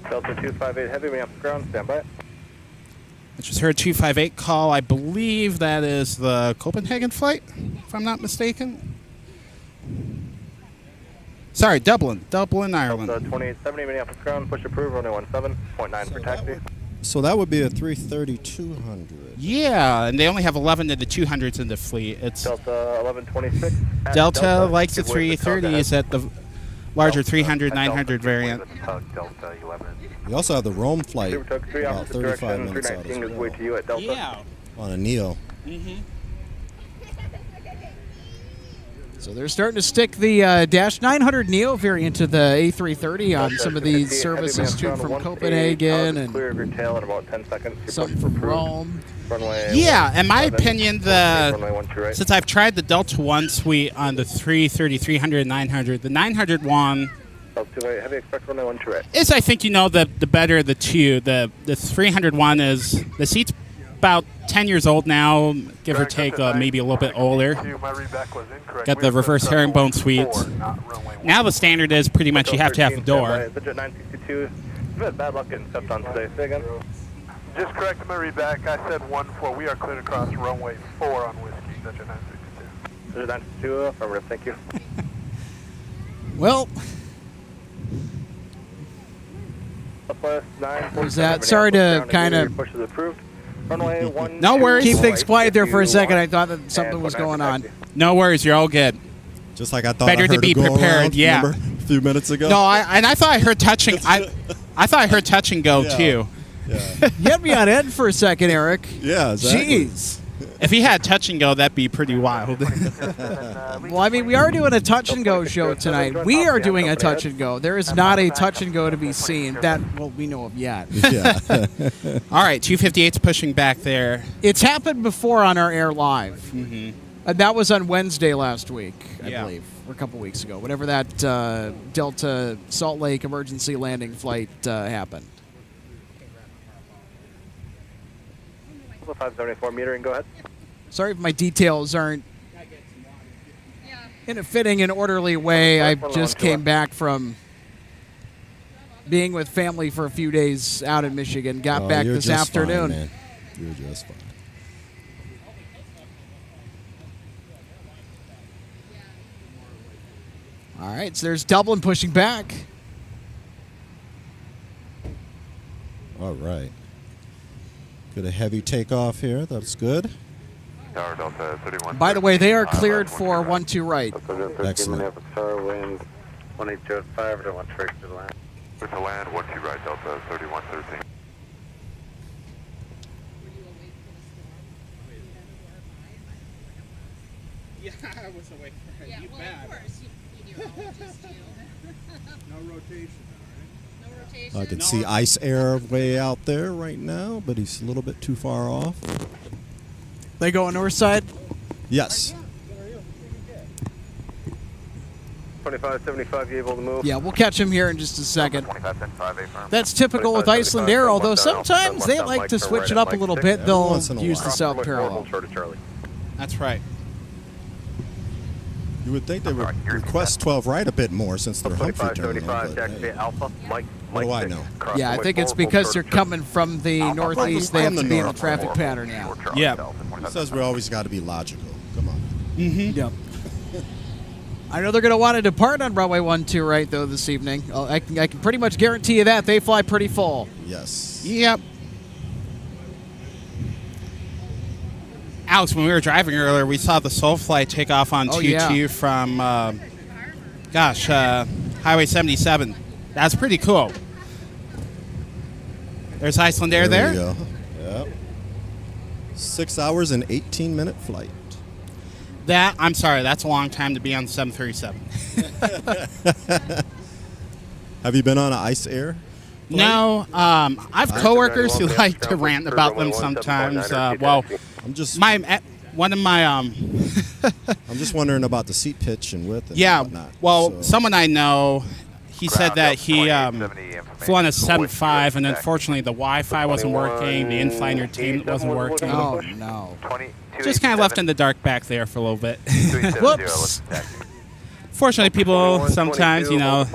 Delta 258 Heavy, Minneapolis ground, stand by. I just heard 258 call. I believe that is the Copenhagen flight, if I'm not mistaken. Sorry, Dublin, Ireland. Delta 2870 Minneapolis ground, push approved, runway 17.9 for taxi. So that would be a 330-200. Yeah, and they only have 11 of the 200s in the fleet. It's Delta 1126. Delta likes the 330s at the larger 300, 900 variant. Delta 11. We also have the Rome flight, Took 3 about opposite 35 direction, minutes out 319 as is way well, to you at Delta. Yeah. on a Neo. So they're starting to stick the Dash 900 Neo variant to the A330 on some of these services too, from Copenhagen and clear of your tail in about 10 seconds. something from Rome. Yeah, in my opinion, since I've tried the Delta 1 suite on the 330, 300, 900, the 900 one Heavy expect runway 12. is, I think, the better of the two. The 300 one is, the seat's about 10 years old now, give or take, maybe a little bit older. Got the reverse herringbone suite. Now the standard is pretty much you have to have the door. Budget 962. You've had bad luck getting stepped on today. Say again. Just correcting my read back. I said 14. We are cleared across runway 4 on Whiskey. Budget 962. Budget 962. Affirmative. Thank you. Well, Who's that? Sorry to kind of No worries. keep things quiet there for a second. I thought that something was going on. No worries, you're all good. Just like I thought. Better I heard to be it go prepared, around, yeah. remember, a few minutes ago. No, I thought I heard touch and I thought I heard touch and go Yeah. too. Yeah, You had me on edge for a second, Eric. yeah, exactly. Jeez. If he had touch and go, that'd be pretty wild. Well, I mean, we are doing a touch and go show tonight. We are doing a touch and go. There is not a touch and go to be seen that, well, we know of yet. Yeah. All right, 258's pushing back there. It's happened before on our air live. Mm-hmm. That was on Wednesday last week, I Yeah. believe, or a couple weeks ago, whenever that Delta Salt Lake emergency landing flight happened. 574 metering, go ahead. Sorry if my details aren't in a fitting and orderly way. I just came back from being with family for a few days out in Michigan. Got back you're this just afternoon. Fine, man. You're just fine. All right, so there's Dublin pushing back. All right. Good, a heavy takeoff here. That's good. Tower Delta 31. By the way, they are cleared for 1-2 right. Excellent. Tower wind 1805 to 1 straight to the land. To land 1-2 right Delta 3113. Yeah, I was awake for it. Yeah, well, of course, you meteorologist, No rotation, No rotation. I can see Ice Air way out there right now, but he's a little bit too far off. They go on north side. Yes. 2575, you able to move? Yeah, we'll catch him here in just a second. 2575, affirm. That's typical with Iceland Air, although sometimes they like to switch it up a little bit. They'll once in a use while. the south parallel. That's right. You would think they would request 12 right a bit more since they're Humphrey turning. 2575, but, taxi hey. Alpha, Mike What do I know? Yeah, I think it's because you're coming from the northeast. They have to be in a traffic pattern now. Yeah. He says we always got to be logical. Come on. Mm-hmm. Yep. I know they're going to want to depart on runway 12 right, though, this evening. I can pretty much guarantee you that. They fly pretty full. Yes. Yep. Alex, when we were driving earlier, we saw the Soul Flight take off on 22 from, Highway 77. That's pretty cool. There's Icelandair there. You go. Yep. 6 hours and 18-minute flight. I'm sorry, that's a long time to be on 737. Have you been on an Ice Air? No, I've coworkers who like to rant about them sometimes. Well, I'm just one of my I'm just wondering about the seat pitch and width and whatnot. Well, So- someone I know, he said that he flew on a 7.5, and unfortunately the Wi-Fi wasn't working, the in-flight entertainment wasn't working. Oh, no. Just kind of left in the dark back there for a little bit. Whoops. Fortunately, people sometimes, I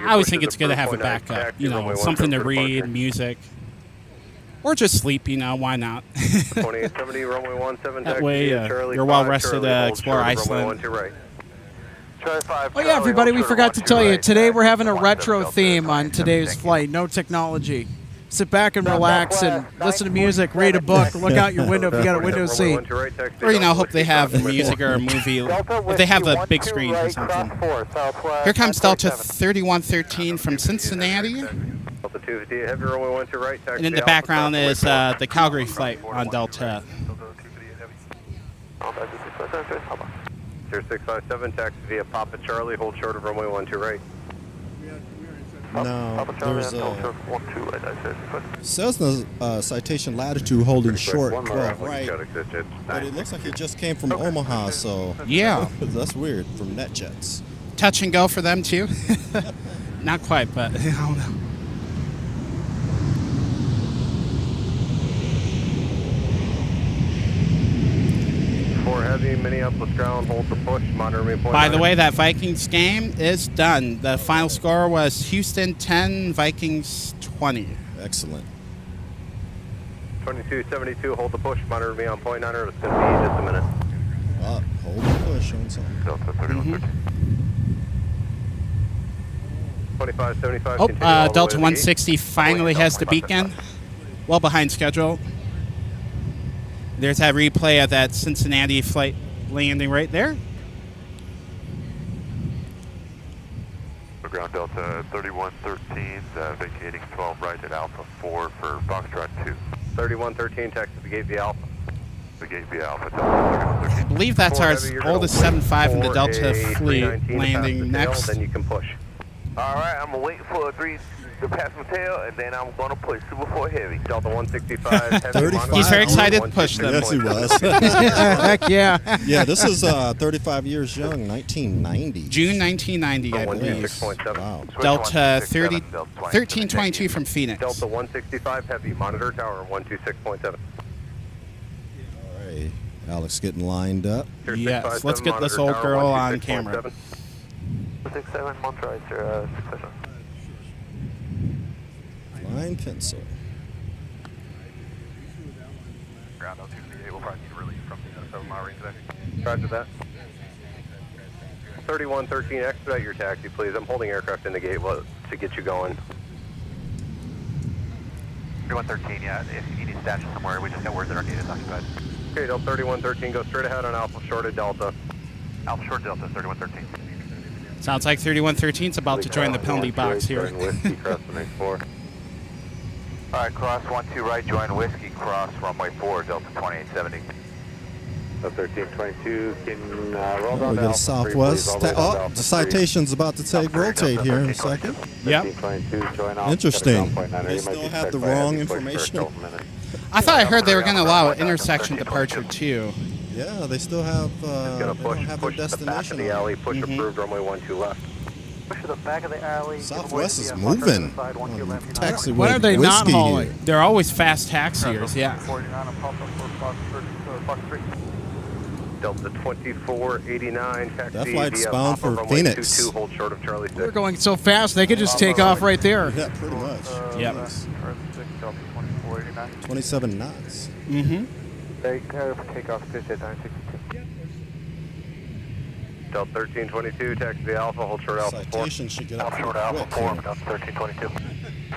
always think it's good to have a backup, something to read, music, or just sleep, why not? 2870, runway 17, That way, you're well rested to explore Iceland. Oh, yeah, everybody, we forgot to tell you, today we're having a retro theme on today's flight. No technology. Sit back and relax and listen to music, read a book, look out your window if you got a window seat. Or, hope they have music or a movie, if they have a big screen or something. Here comes Delta 3113 from Cincinnati. And in the background is the Calgary flight on Delta. 0657, taxi via Papa Charlie, hold short of runway 12 right. No, there's Cessna citation latitude holding short 12 right, but it looks like it just came from Omaha, so Yeah. that's weird from NetJets. Touch and go for them, too. Not quite, but I don't know. Heavy, Minneapolis ground, hold the push, monitor me point. By the way, that Vikings game is done. The final score was Houston 10, Vikings 20. Excellent. 2272, hold the push, monitor me on point 9er. It's going to be just a minute. Hold the push on something. Delta 3113. 2575. Oh, Delta 160 finally has the beacon. Well behind schedule. There's that replay of that Cincinnati flight landing right there. Ground Delta 3113, vacating 12 right at Alpha 4 for Foxtrot 2. 3113, taxi to gate via Alpha. The gate via Alpha, Delta I believe that's our oldest 7.5 in the Delta fleet landing next. Then you can push. All right, I'm going to wait for 3 to pass my tail, and then I'm going to push Super 4 Heavy. Delta 165, heavy. He's very excited to push them. Yes, he was. Heck yeah. Yeah, this is 35 years young, 1990. June 1990, I believe. Wow. Delta 1322 from Phoenix. Delta 165, heavy. Monitor tower 126.7. All right, Alex getting lined up. Yes, let's get this old girl on camera. 67, Montreal, sir, 67. Flying pencil. Ground L238 will probably need a relief from the 7 mile range today. Roger that. 3113, expedite your taxi, please. I'm holding aircraft in the gate to get you going. 3113, yeah, if you need to stash it somewhere, we just got word that our gate is occupied. Okay, Delta 3113, go straight ahead on Alpha short of Delta. Alpha short Delta 3113. Sounds like 3113's about to join the penalty box here. Whiskey, cross the next floor. All right, cross 12 right, join Whiskey, cross runway 4, Delta 2870. Delta 1322, can roll down We to got Alpha. Southwest. The citation's about to rotate here in a second. Yep. Interesting. They still have the wrong information. I thought I heard they were going to allow an intersection departure, too. Yeah, they still have, they don't have their Push the back of destination. the alley, push approved, runway 12 left. Push to the back of the alley. Southwest is moving. Taxi When are they not whiskey hauling? here. They're always fast taxiers, yeah. Delta 2489, taxi That flight's via bound Papa for runway Phoenix. 22, hold short of Charlie 6. They're going so fast they could just take off right there. Yeah, pretty much. Yep. Delta 2489. 27 knots. Mm-hmm. They clear for takeoff, fish at 962. Delta 1322, taxi via Alpha, hold short Alpha 4. Citation should get up Short pretty Alpha quick 4, here. Delta 1322.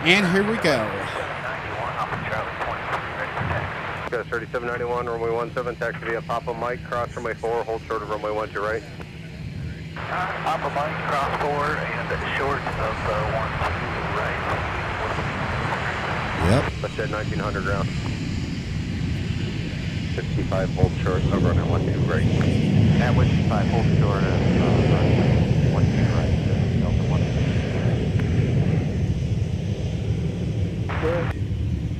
And here we go. 3791, runway 17, taxi via Papa Mike, cross runway 4, hold short of runway 12 right. Papa Mike, cross 4, and short of 12 right. Yep. Let's at 1900 ground. 65, hold short of runway 12 right. At which 5, hold short of 12 right, Delta 1.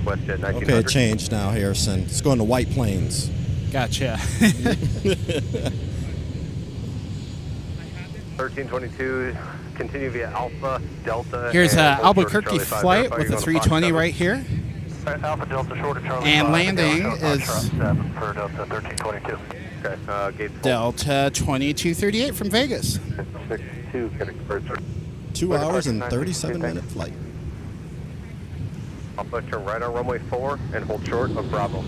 West jet 1900. Okay, it changed now, Harrison. It's going to White Plains. Gotcha. 1322, continue via Alpha, Delta. Here's and an hold short of Albuquerque Charlie 5. flight Verify with you're a going to 320 Fox right here. Alpha Delta short of Charlie And 5, landing Delta is Foxtrot 7 for Delta 1322. Okay, gate full. Delta 2238 from Vegas. 62, get exposure. 2 hours and 37-minute flight. Alpha, turn right on runway 4 and hold short of Bravo.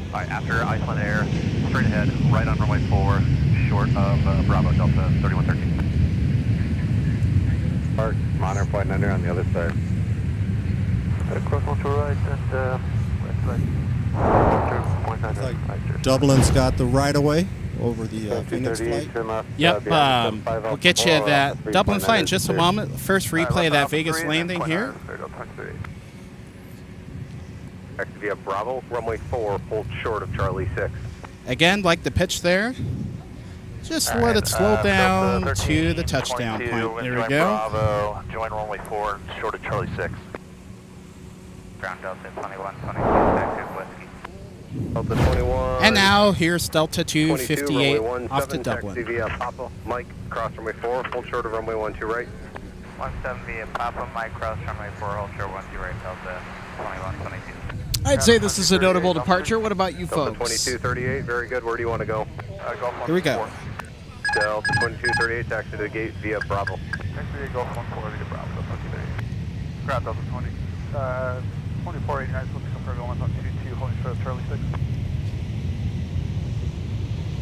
Alright, after Iceland Air, straight ahead, right on runway 4, short of Bravo, Delta 3113. Park, monitor point under on the other side. Cross hold to right and Looks like Dublin's got the right-of-way over the Phoenix flight. Yep, we'll get you that Dublin flight in just a moment. First replay of that Vegas landing here. Taxi via Bravo, runway 4, hold short of Charlie 6. Again, like the pitch there. Just let it slow down to the touchdown point. There we go. Bravo, join runway 4, short of Charlie 6. Ground Delta 2122, active whiskey. Delta 21. And now here's Delta 22, 258 runway off to 17, taxi Dublin. via Papa, Mike, cross runway 4, hold short of runway 12 right. 17 via Papa, Mike, cross runway 4, hold short 12 right, Delta 2122. I'd say this is a notable departure. What about you Delta folks? 2238, very good. Where do you want to go? Here we go. Delta 2238, taxi to the gate via Bravo. Taxi via Gulf 140 to Bravo, Delta 2238. Ground Delta 2489, supposed to come for going on 22, holding short of Charlie 6.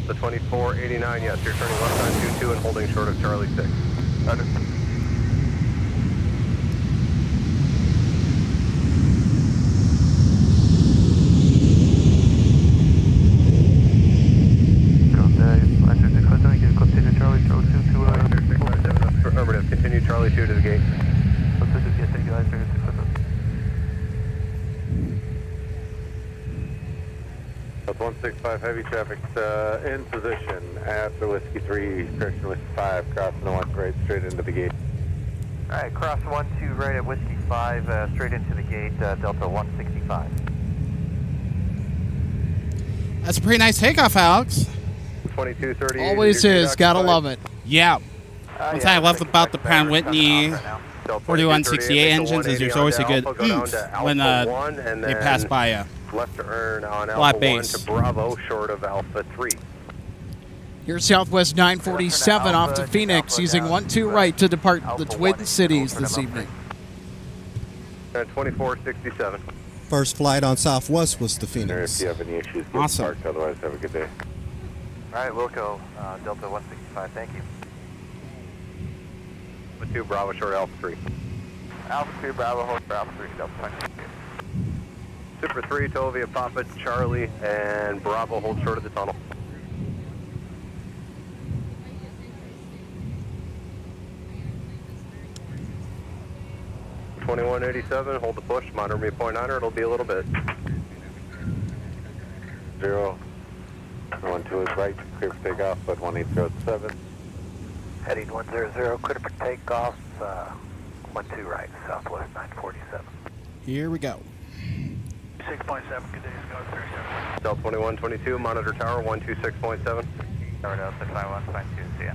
The 2489, yes, you're turning left on 22 and holding short of Charlie 6. Roger. Continue Charlie 2 to Affirmative, continue Charlie 2 to the gate. That's 165 heavy traffic in position after Whiskey 3, correction Whiskey 5, crossing the 1 right straight into the gate. Alright, cross 1-2 right at Whiskey 5, straight into the gate, Delta 165. That's a pretty nice takeoff, Alex. 2238. Always is. Gotta love it. Yeah. One thing I love about the Pratt & Whitney 4168 engines is there's always a good when they pass by you. Left to earn on Flat Alpha 1 base. to Bravo, short of Alpha 3. Here's Southwest 947 off to Phoenix, using 12 right to depart the Twin Cities this evening. 2467. First flight on Southwest was to Phoenix. If you have any issues, get Awesome. parked, otherwise have a good day. Alright, Wilco, Delta 165, thank you. 2 Bravo, short Alpha 3. Alpha 3, Bravo, hold for Alpha 3, Delta 165. Super 3, Tovia, Papa, Charlie, and Bravo, hold short of the tunnel. .2187, hold the push, monitor me .9er, it'll be a little bit. 0, 12 is right, clear for takeoff, but 1807. Heading 100, clear for takeoff, 12 right, Southwest 947. Here we go. 6.7, good day, go 37. Delta 2122, monitor tower 126.7. Tower Delta 5122, see ya.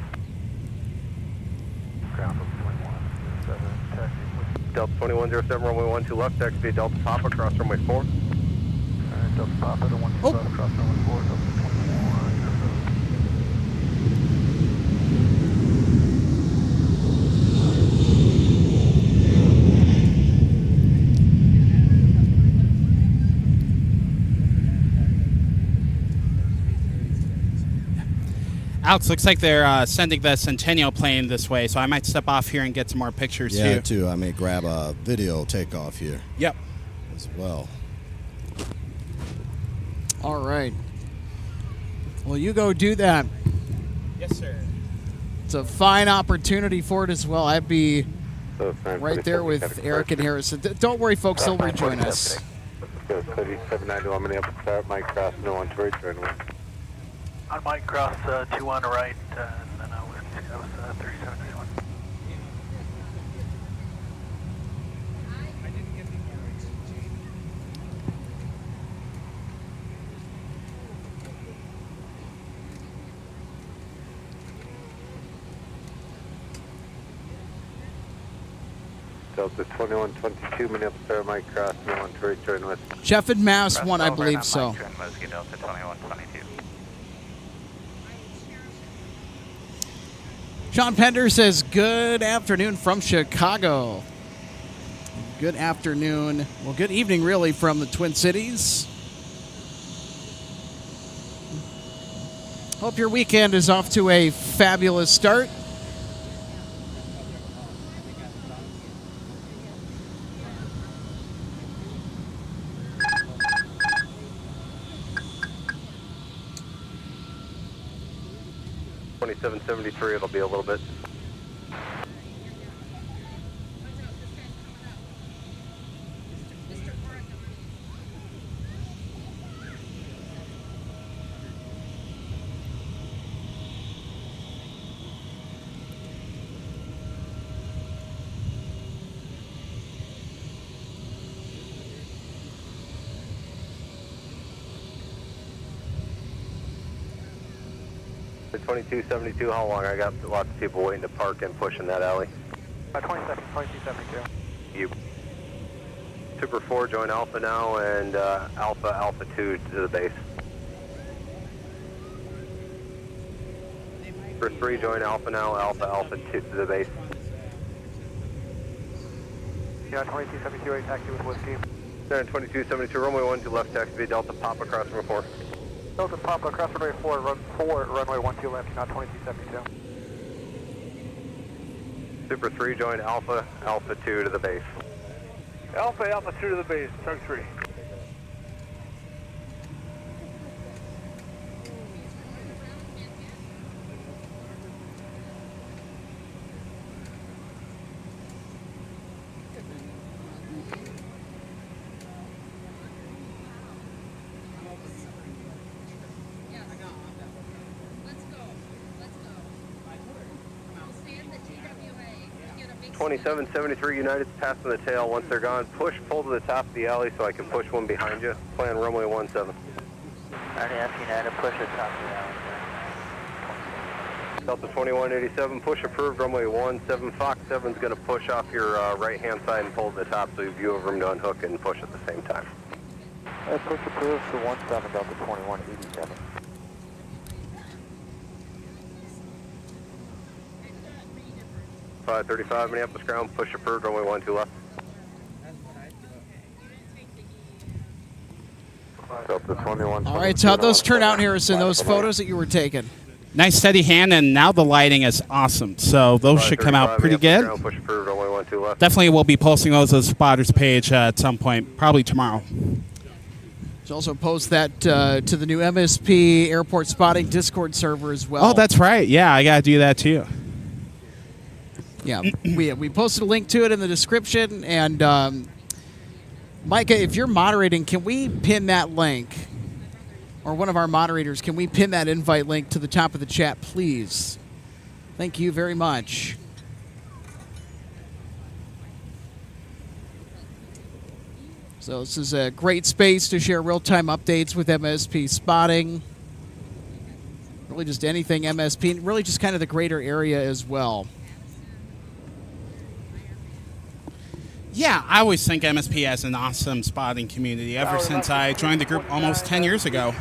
Ground 2107, taxi. Delta 2107, runway 12 left, taxi via Delta Papa, cross runway 4. Delta Papa, the 125, cross runway 4, Delta 2107. Alex, looks like they're sending the Centennial plane this way, so I might step off here and get some more pictures Yeah, too. too. I may grab a video takeoff here Yep. as well. All right. Well, you go do that. Yes, sir. It's a fine opportunity for it as well. I'd be right there with Eric and Harrison. Don't worry, folks. They'll rejoin us. 3791 Minneapolis Airport, Mike Cross, no one to return with. On Mike Cross, 2 on the right, and then I was 3791. Delta 2122 Minneapolis Airport, Mike Cross, no one to return with. Jeff and Mass won, I believe so. Delta 2122. Sean Pender says, good afternoon from Chicago. Good afternoon. Well, good evening, really, from the Twin Cities. Hope your weekend is off to a fabulous start. $27.73, it'll be a little bit. The 2272, how long? I got lots of people waiting to park and push in that alley. 2272. You. Super 4, join Alpha now, and Alpha 2 to the base. Super 3, join Alpha now, Alpha 2 to the base. Yeah, 2272, right, taxi with Whiskey. 2272, runway 1 to left, taxi Delta, pop across runway 4. Delta Papa, across runway 4, run 4, runway 12 left, not 2272. Super 3, join Alpha 2 to the base. Alpha 2 to the base, Tug 3. Yes. Let's go. Let's go. We'll stay in the TWA. Get a big 2773, United's passing the tail. Once they're gone, pull to the top of the alley so I can push one behind you. Plan runway 17. Already asked United, push the top of the alley. Delta 2187, push approved, runway 17. Fox 7's going to push off your right-hand side and pull to the top so you have room to unhook and push at the same time. Push approved for 17, Delta 2187. Five 35, Minneapolis ground, push approved, runway 12 left. Delta 21. All right, so how'd those turn out, Harrison, those photos that you were taking? Nice steady hand, and now the lighting is awesome. So those should come out pretty good. Ground, push approved, runway 12 left. Definitely will be posting those as spotters page at some point, probably tomorrow. Let's also post that to the new MSP Airport Spotting Discord server as well. Oh, that's right. Yeah, I got to do that too. Yeah, we posted a link to it in the description. And Micah, if you're moderating, can we pin that link? Or one of our moderators, can we pin that invite link to the top of the chat, please? Thank you very much. So this is a great space to share real-time updates with MSP Spotting. Really just anything MSP, really just kind of the greater area as well. Yeah, I always think MSP has an awesome spotting community ever since I joined the group almost 10 years ago.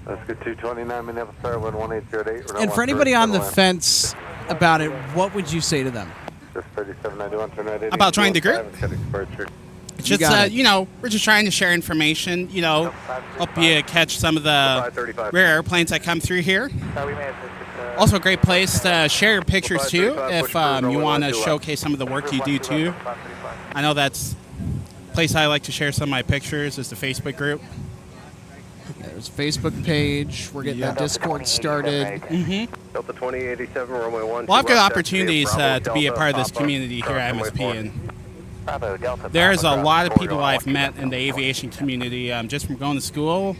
Let's get 229, Minneapolis Airport 1808. And for anybody on the fence about it, what would you say to them? Just 3791, turn right 80. About joining the group? You got it. we're just trying to share information. Hope you catch some of the rare airplanes that come through here. Also, a great place to share your pictures too, if you want to showcase some of the work you do too. I know that's a place I like to share some of my pictures is the Facebook group. There's a Facebook page. We're getting that Discord started. Delta 2087, runway 1. Well, I've got opportunities to be a part of this community here at MSP, and there's a lot of people I've met in the aviation community just from going to school,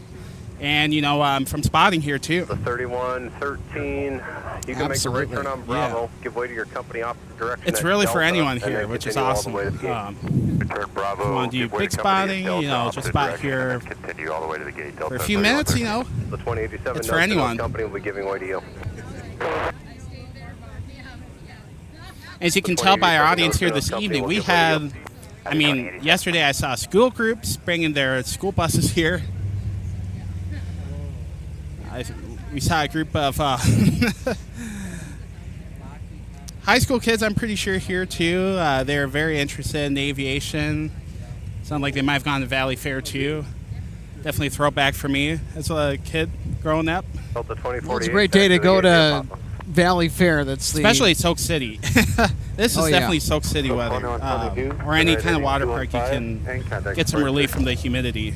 and from spotting here too. The 3113, you can make a right turn on Bravo, give way to your company opposite direction. It's really for anyone here, which is awesome. Bravo, you want to do big spotting, just spot here for a few minutes, The 2087 it's for anyone. Company will be giving way to you. As you can tell by our audience here this evening, we have, yesterday I saw school groups bringing their school buses here. We saw a group of high school kids, I'm pretty sure, here too. They're very interested in aviation. Sound like they might have gone to Valley Fair too. Definitely a throwback for me as a kid growing up. It's a great day to go to Valley Fair. Especially Soak City. This is definitely Soak City weather. Or any kind of water park you can get some relief from the humidity.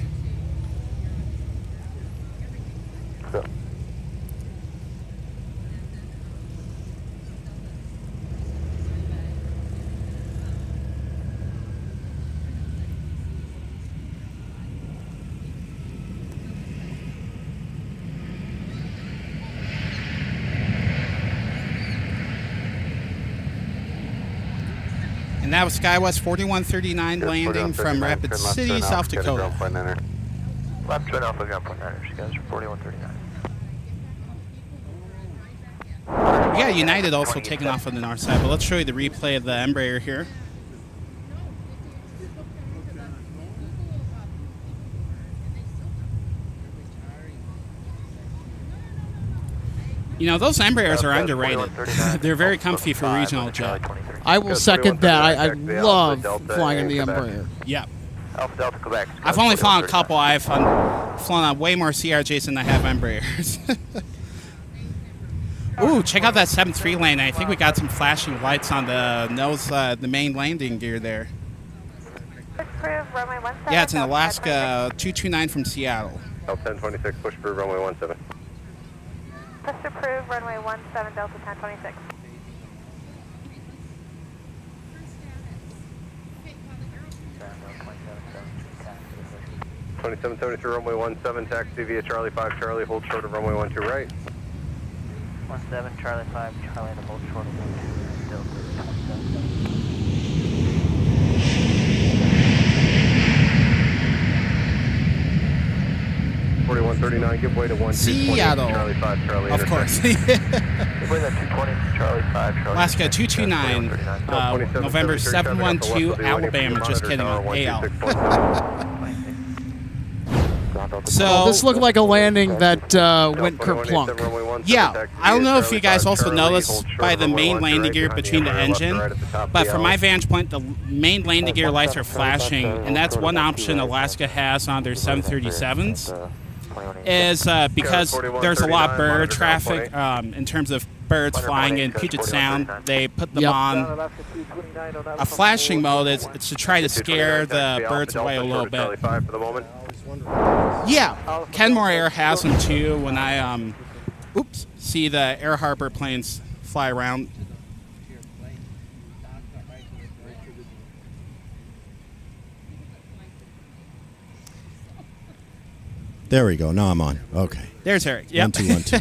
And that was SkyWest 4139 landing from Rapid City, South Dakota. Left twin Alpha Gunpoint 9, guys, 4139. We got United also taking off on the north side, but let's show you the replay of the Embraer here. Those Embraers are underrated. They're very comfy for regional jet. I will second that. I love flying in the Embraer. Yeah. Alpha Delta Quebec. I've only flown a couple. I've flown on way more CRJs than I have Embraers. Ooh, check out that 7-3 lane. I think we got some flashing lights on the nose, the main landing gear there. Yeah, it's an Alaska 229 from Seattle. Delta 1026, push through runway 17. Push approved, runway 17, Delta 1026. 2773, runway 17, taxi via Charlie 5 Charlie, hold short of runway 12 right. 17 Charlie 5 Charlie to hold short of 12 Delta 27. 4139, give way to 1220 Seattle. Charlie 5 Charlie. Of course. Give way to 220 Charlie 5 Charlie. Alaska 229, November 712, Alabama. Just kidding, AL. So this looked like a landing that went kerplunk. Yeah, I don't know if you guys also noticed by the main landing gear between the engine, but from my vantage point, the main landing gear lights are flashing, and that's one option Alaska has on their 737s, is because there's a lot of bird traffic in terms of birds flying in Puget Sound. They put them on a flashing mode. It's to try to scare the birds away a little bit. Yeah, Kenmore Air has them too when I see the Air Harbor planes fly around. There we go. Now I'm on. Okay. There's Eric. Yep. 1 2 1 2.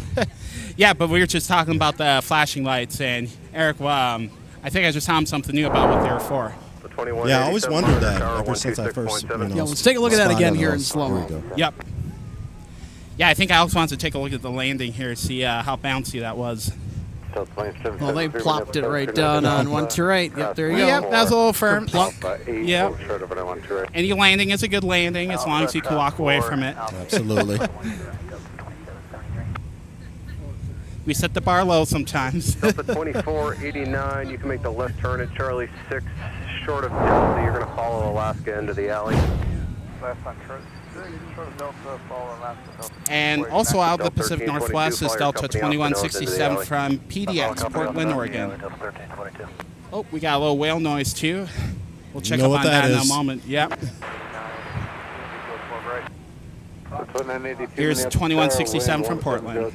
Yeah, but we were just talking about the flashing lights, and Eric, I think I just found something new about what they were for. Yeah, I always wondered that ever since I first. Yeah, let's take a look at that again here in slow-mo. Yep. Yeah, I think I also want to take a look at the landing here, see how bouncy that was. Well, they plopped it right down on 1 2 right. Yep, there you go. Yep, that was a little firm. Plunk. Yep. Any landing is a good landing as long as you can walk away from it. Absolutely. We set the bar low sometimes. Delta 2489, you can make the left turn at Charlie 6, short of Delta. You're going to follow Alaska into the alley. Last time, short of Delta, follow Alaska, Delta. And also out of the Pacific Northwest is Delta 2167 from PDX, Portland, Oregon. Oh, we got a little whale noise too. We'll check up on that in a moment. Yep. Here's 2167 from Portland.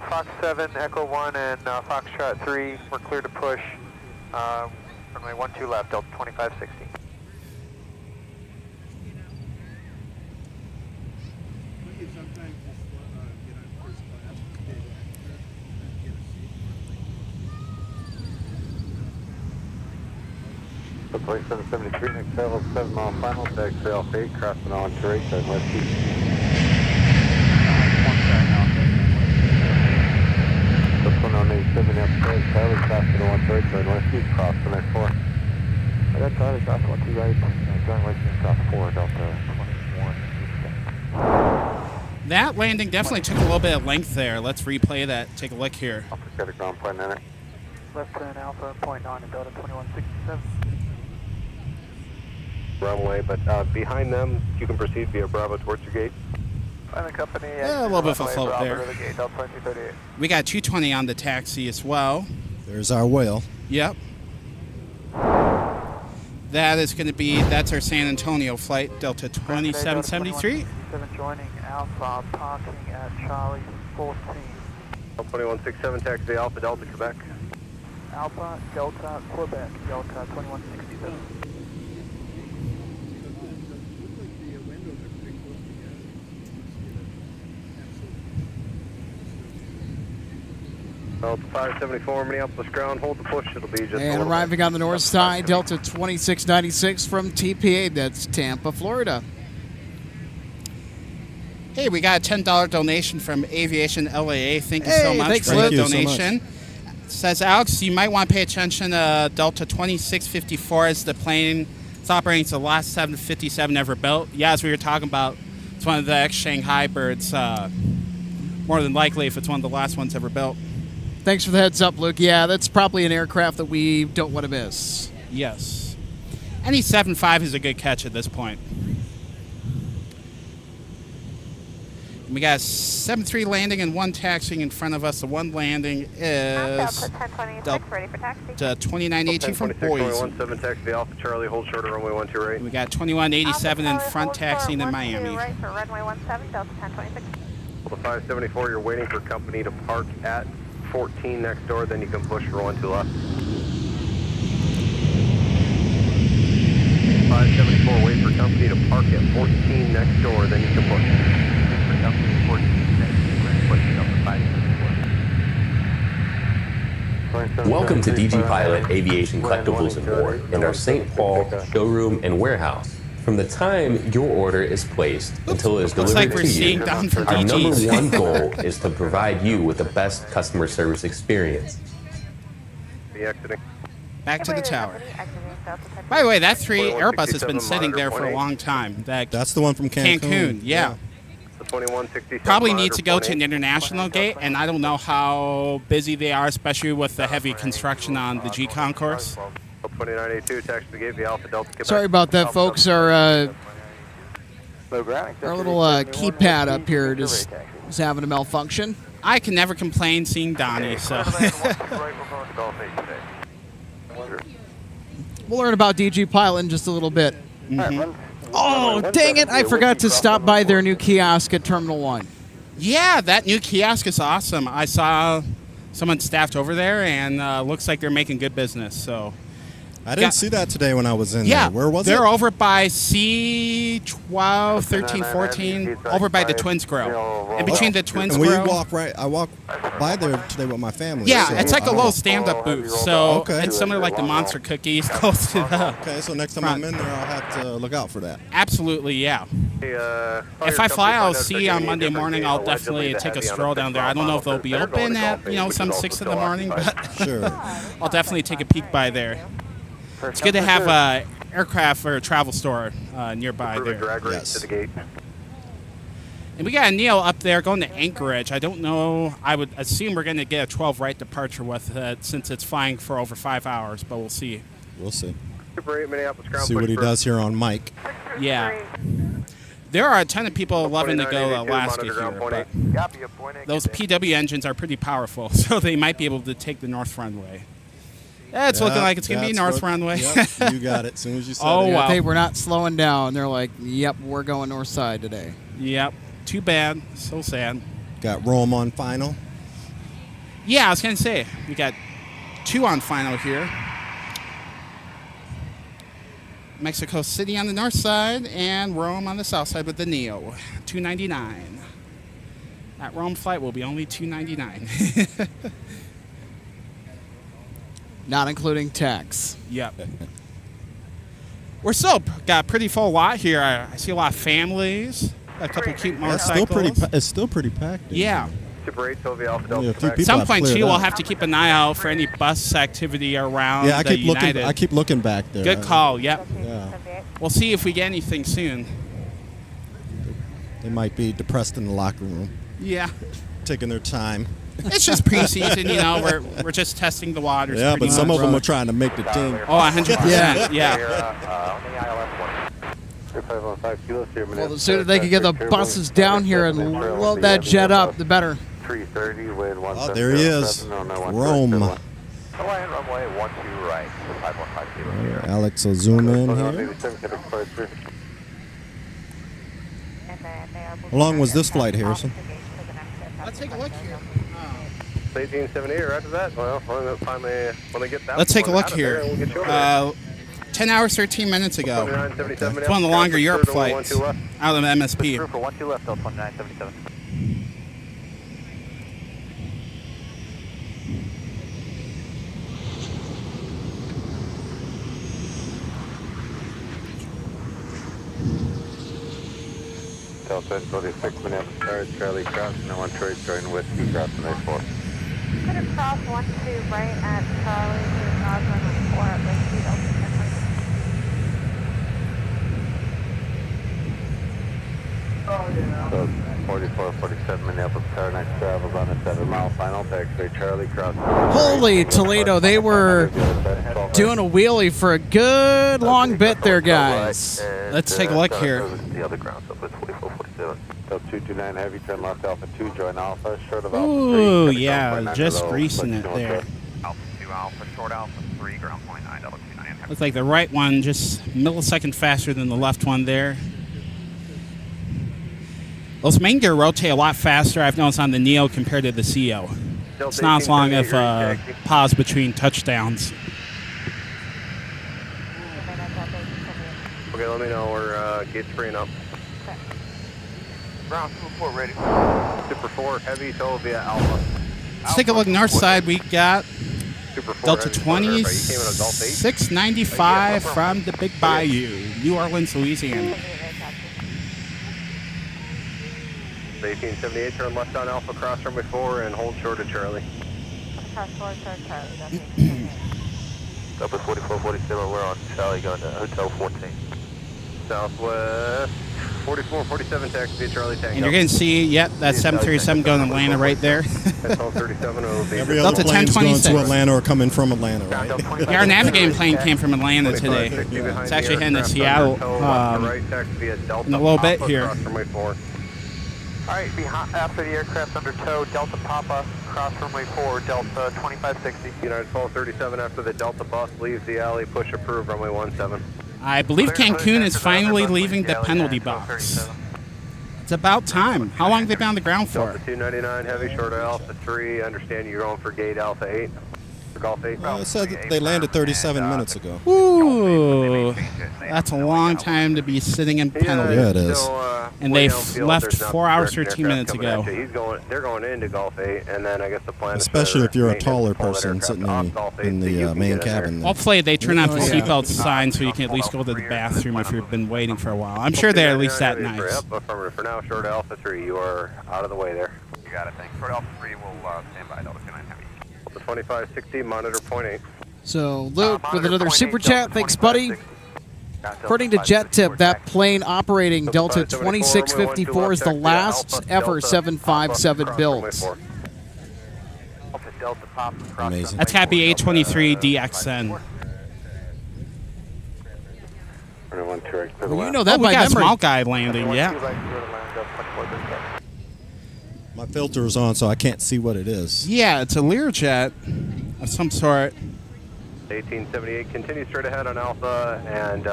Fox 7, Echo 1, and Foxtrot 3, we're clear to push. Runway 12 left, Delta 2560. Sometimes just get on first class, get a seat. The 2773, next travel 7 mile final, taxi off 8, crossing on to right side, west east. The 1087 up there, Charlie crossing on to right side, west east, cross the next 4. I got Charlie crossing on 2 right, going west east, cross 4, Delta 21. That landing definitely took a little bit of length there. Let's replay that. Take a look here. Alpha got a ground point in it. Left turn Alpha, point on to Delta 2167. Runway, but behind them, you can proceed via Bravo towards your gate. Find the company. Yeah, a little bit of a float there. The gate, Delta 2238. We got 220 on the taxi as well. There's our whale. Yep. That is going to be, that's our San Antonio flight, Delta 2773. 7 joining Alpha, parking at Charlie 14. 2167, taxi Alpha, Delta, Quebec. Alpha, Delta, Quebec, Delta 2167. Delta 574, Minneapolis ground, hold the push, it'll be just And arriving on the north side, Delta 2696 from TPA, that's Tampa, Florida. Hey, we got a $10 donation from Aviation LAA. Thank you so much for the donation. Says, Alex, you might want to pay attention to Delta 2654 as the plane is operating. It's the last 757 ever built. Yeah, as we were talking about, it's one of the ex-Shanghai birds, more than likely if it's one of the last ones ever built. Thanks for the heads up, Luke. Yeah, that's probably an aircraft that we don't want to miss. Yes. Any 7.5 is a good catch at this point. We got a 7.3 landing and 1 taxiing in front of us. The 1 landing is Delta 1026, ready for taxi. 2918 from Boise. 17 taxi Alpha Charlie, hold shorter runway 12 right. We got 2187 in front taxiing in Miami. Right for runway 17, Delta 1026. The 574, you're waiting for company to park at 14 next door, then you can push for 12 left. 574, wait for company to park at 14 next door, then you can push. For company 14 next door, push up to 574. Welcome to DG Pilot Aviation Collectibles and More in our St. Paul showroom and warehouse. From the time your order is placed until it is delivered to you, our number one goal is to provide you with the best customer service experience. Back to the tower. By the way, that 3 Airbus has been sitting there for a long time. That's the one from Cancun. Yeah. Probably needs to go to an international gate, and I don't know how busy they are, especially with the heavy construction on the G concourse. 2982, taxi the gate, the Alpha Delta Quebec. Sorry about that, folks. Our little keypad up here is having a malfunction. I can never complain seeing Donnie, so. We'll learn about DG Pilot in just a little bit. Oh, dang it. I forgot to stop by their new kiosk at Terminal 1. Yeah, that new kiosk is awesome. I saw someone staffed over there, and looks like they're making good business, so. I didn't see that today when I was in there. Where was they're it? over by C12, 13, 14, over by the Twins Grill. And between the Twins Grill. I walk by there today with my family. Yeah, so it's like a little stand-up booth. So it's similar like the Monster Cookies close to the Okay, so next time I'm in there, I'll have to look out for that. Absolutely, yeah. If I fly, I'll see on Monday morning. I'll definitely take a stroll down there. I don't know if they'll be open at, some 6 in the morning, but sure. I'll definitely take a peek by there. It's good to have an aircraft or a travel store nearby there. Drag race to the gate. And we got a Neo up there going to Anchorage. I don't know. I would assume we're going to get a 12 right departure with it since it's flying for over 5 hours, but we'll see. We'll see. Super 8 Minneapolis ground. See what he does here on mic. Yeah. There are a ton of people loving to go Alaska here, but those PW engines are pretty powerful, so they might be able to take the north runway. It's looking like it's going to be north runway. Yep, you got it as soon as you said Oh, it. wow. They were not slowing down. They're like, yep, we're going north side today. Yep. Too bad. So sad. Got Rome on final. Yeah, I was going to say, we got 2 on final here. Mexico City on the north side and Rome on the south side with the Neo. $299. That Rome flight will be only $299. Not including tax. Yep. We're still got a pretty full lot here. I see a lot of families. A couple cute motorcycles. It's still pretty packed. Yeah. Super 8 Sylvia Alpha Only a Delta. few At people Some have point, cleared too, we'll out. have to keep an eye out for any bus activity around Yeah, I the keep looking. United. I keep looking back there. Good call. Yep. Yeah, We'll see if we get anything soon. they might be depressed in the locker room, Yeah. taking their time. It's just preseason, you know. We're just testing the waters. Yeah, pretty but some much. of them are trying to make the team. Oh, 100%. Yeah. Well, the sooner they can get the buses down here and load that jet up, the better. 330 with 1. Oh, there he is. Rome. Runway 12 right. 5150. Alex will zoom in here. How long was this flight, Harrison? Let's take a look here. 1878 right after that. Well, finally, when they get that. Let's take a one look out of here. there, we'll get you over there. 10 hours, 13 minutes ago. 2977 It's one of the longer Europe Third one, flights 12 left. out of MSP. Through for 12 left, Delta 2977. Delta 46 Minneapolis, Charlie crossing, and 1 Troy joining Whiskey, crossing I-4. Could have crossed 12 right at Charlie to cross runway 4 at Whiskey, Delta 10. So 44, 47 Minneapolis, Tower, next travels on a 7-mile final, taxiway Charlie crossing. Holy Toledo, they were doing a wheelie for a good long bit there, guys. Let's take a look here. The other ground, so it's 44, 47. So 229 heavy, turn left Alpha 2, join Alpha, short of Alpha 3. Ooh, yeah, just greasing it there. Alpha 2 Alpha, short Alpha 3, ground point 9, Delta 29. Looks like the right one just millisecond faster than the left one there. Those main gear rotate a lot faster, I've noticed, on the Neo compared to the CO. It's not as long of a pause between touchdowns. Okay, let me know where gate's freeing up. Ground support ready. Super 4 heavy, Sylvia Alpha. Let's take a look north side. We got Super 4 Delta heavy, you came in a Golf 8. 2695 from the Big Bayou, New Orleans, Louisiana. 1878, turn left on Alpha, cross runway 4, and hold short of Charlie. Cross 4, Charlie, that's 1878. Delta 44, 47, we're on Charlie, going to Hotel 14. Southwest 44, 47, taxi, Charlie, tank. And you're going to see, yep, that 737 going to Atlanta right there. Hotel 37 will be Every other Delta plane's going 1026. to Atlanta or coming from Atlanta, right? Yeah, our navigating plane came from Atlanta today. It's actually heading to Seattle in a little bit here. Alright, after the aircraft under tow, Delta Papa, cross runway 4, Delta 2560. United 1237 after the Delta bus leaves the alley, push approved, runway 17. I believe Cancun is finally leaving the penalty box. It's about time. How long have they been on the ground for? Delta 299 heavy, short of Alpha 3. Understand you're going for gate Alpha 8. For Golf 8. It said that they landed 37 minutes ago. Ooh, that's a long time to be sitting in penalty. Yeah, it is. And they've left 4 hours, 13 minutes ago. They're going into Golf 8, and then I guess the plan Especially if you're a taller person sitting in the main cabin. Hopefully they turn off the seatbelt sign so you can at least go to the bathroom if you've been waiting for a while. I'm sure they're at least that nice. Affirmative. For now, short Alpha 3, you are out of the way there. You got it, thanks. Short Alpha 3 will stand by, Delta 29 heavy. The 2560, monitor point 8. So, Luke with another super chat. Thanks, buddy. According to Jet Tip, that plane operating Delta 2654 is the last ever 757 built. Amazing. That's gotta be A23DXN. Well, you know that we by got a memory. small guy landing, yeah. My filter is on, so I can't see what it is. Yeah, it's a Learjet of some sort. 1878, continue straight ahead on Alpha and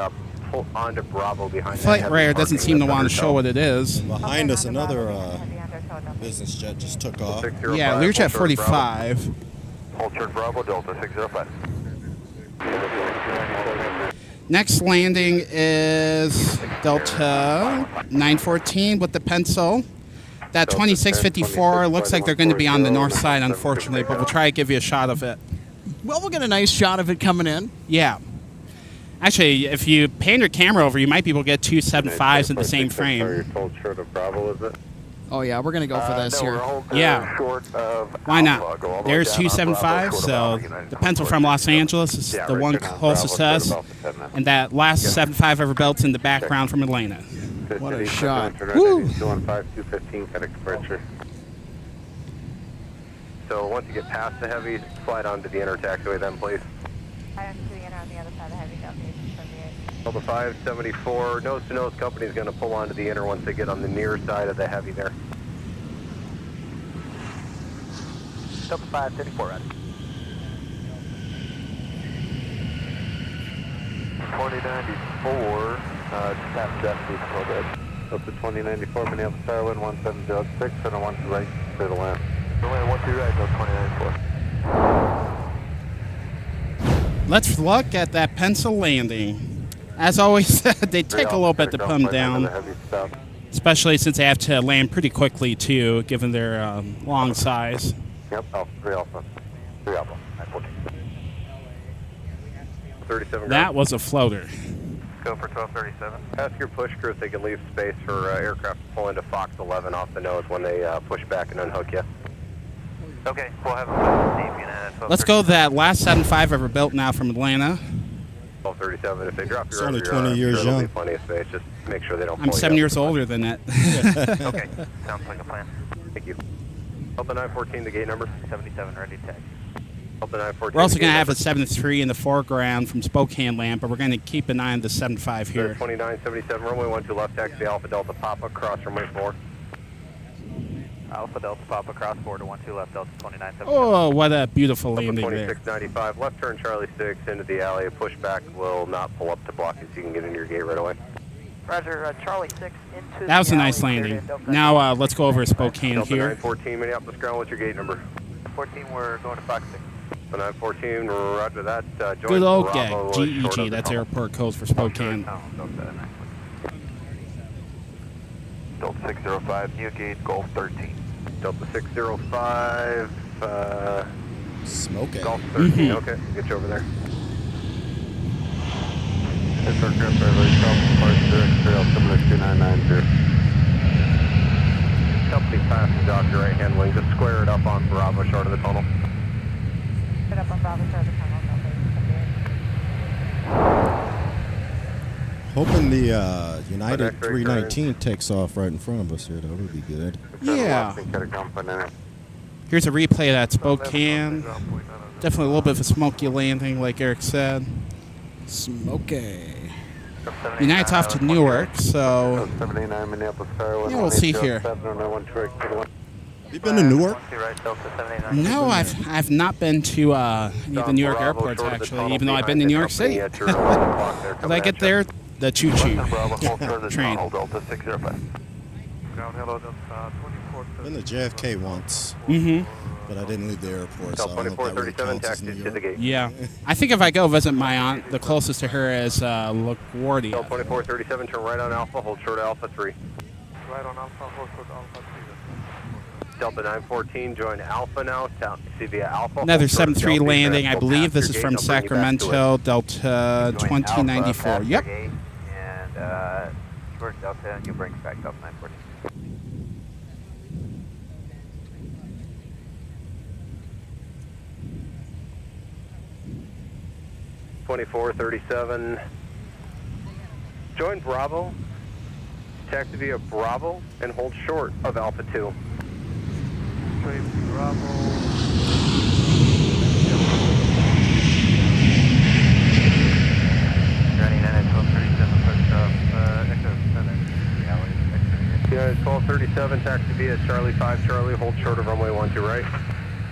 pull onto Bravo behind Flight that. Radar doesn't seem to want to show what it is. Behind us, another business jet just took off. Yeah, Learjet 45. Hold short Bravo, Delta 605. Next landing is Delta 914 with the pencil. That 2654 looks like they're going to be on the north side, unfortunately, but we'll try to give you a shot of it. Well, we'll get a nice shot of it coming in. Yeah. Actually, if you pan your camera over, you might be able to get two 7.5s in the same frame. Hold short of Bravo, is it? Oh, yeah, we're going to go for this here. Yeah. Why not? There's two 7.5s, so the pencil from Los Angeles is the one closest to us, and that last 7.5 ever built's in the background from Atlanta. What a shot. Woo! 215 kind of pressure. So once you get past the heavy, slide onto the inner taxiway then, please. I am to the inner on the other side of the heavy, Delta 78. Delta 574, nose-to-nose company is going to pull onto the inner once they get on the near side of the heavy there. Delta 574, ready. 2094, tap jet speed a little bit. Delta 2094, Minneapolis Airlines 1706, and a 1 to right, clear to land. Land 1 to right, Delta 2094. Let's look at that pencil landing. As always, they take a little bit to come down, especially since they have to land pretty quickly, too, given their long size. Yep, Alpha, 3 Alpha. 3 Alpha, 914. 37 That was a floater. Go for 1237. Ask your push crew if they can leave space for aircraft to pull into Fox 11 off the nose when they push back and unhook you. Okay, we'll have a Let's go that last 7.5 ever built now from Atlanta. 1237. If they drop your It's only rudder, 20 years there'll be young. plenty of space. Just make sure they don't I'm pull 7 you years older than that. Okay, sounds like a plan. Thank you. Delta 914, the gate number. 77, ready to tag. Delta 914. We're also going to have a 7.3 in the foreground from Spokane land, but we're going to keep an eye on the 7.5 here. 2977, runway 12 left, taxi Alpha Delta Papa, cross runway 4. Alpha Delta Papa, cross border 12 left, Delta 2977. Oh, what a beautiful landing there. 2695, left turn Charlie 6 into the alley. Pushback will not pull up to block you so you can get into your gate right away. Roger, Charlie 6 into That was the a nice alley, landing. cleared in Now let's go over Spokane Delta here. 914, Minneapolis ground, what's your gate number? 14, we're going to Fox 6. Delta 914, roger that. Join Good old Bravo, gag, short GEG, of the that's tunnel. airport code for Spokane. Delta 605, new gate, Golf 13. Delta 605, Smoke it. Golf 13, okay, get you over there. This aircraft driver, South Park, Trail, similar 2990. Company passes out your right hand wing, just square it up on Bravo, short of the tunnel. Put up on Bravo, short of the tunnel, Delta 78. Hoping the United 319 takes off right in front of us here. That would be good. Yeah. Here's a replay of that Spokane. Definitely a little bit of a smoky landing, like Eric said. Smoky. United's off to Newark, so 79 Minneapolis Skyline. yeah, we'll see here. You been to Newark? No, I've not been to any of the New York airports actually, even though I've been to New York City. When I get there, the choo-choo train. Been to JFK once, but I didn't leave the airport, so I don't know if that really counts as New York. Yeah, I think if I go visit my aunt, the closest to her is LaGuardia. 2437, turn right on Alpha, hold short Alpha 3. Right on Alpha, hold short Alpha 3. Delta 914, join Alpha now, see via Alpha. Another 7.3 landing, I believe this is from Sacramento, Delta 2094. Yep. And George Delta, and you bring back Delta 914. Join Bravo, taxi via Bravo, and hold short of Alpha 2. Join Bravo. Running in at 1237, push up, Echo 7, alley, Yeah, 1237, taxi via Charlie 5 Charlie, hold short of runway 12 right.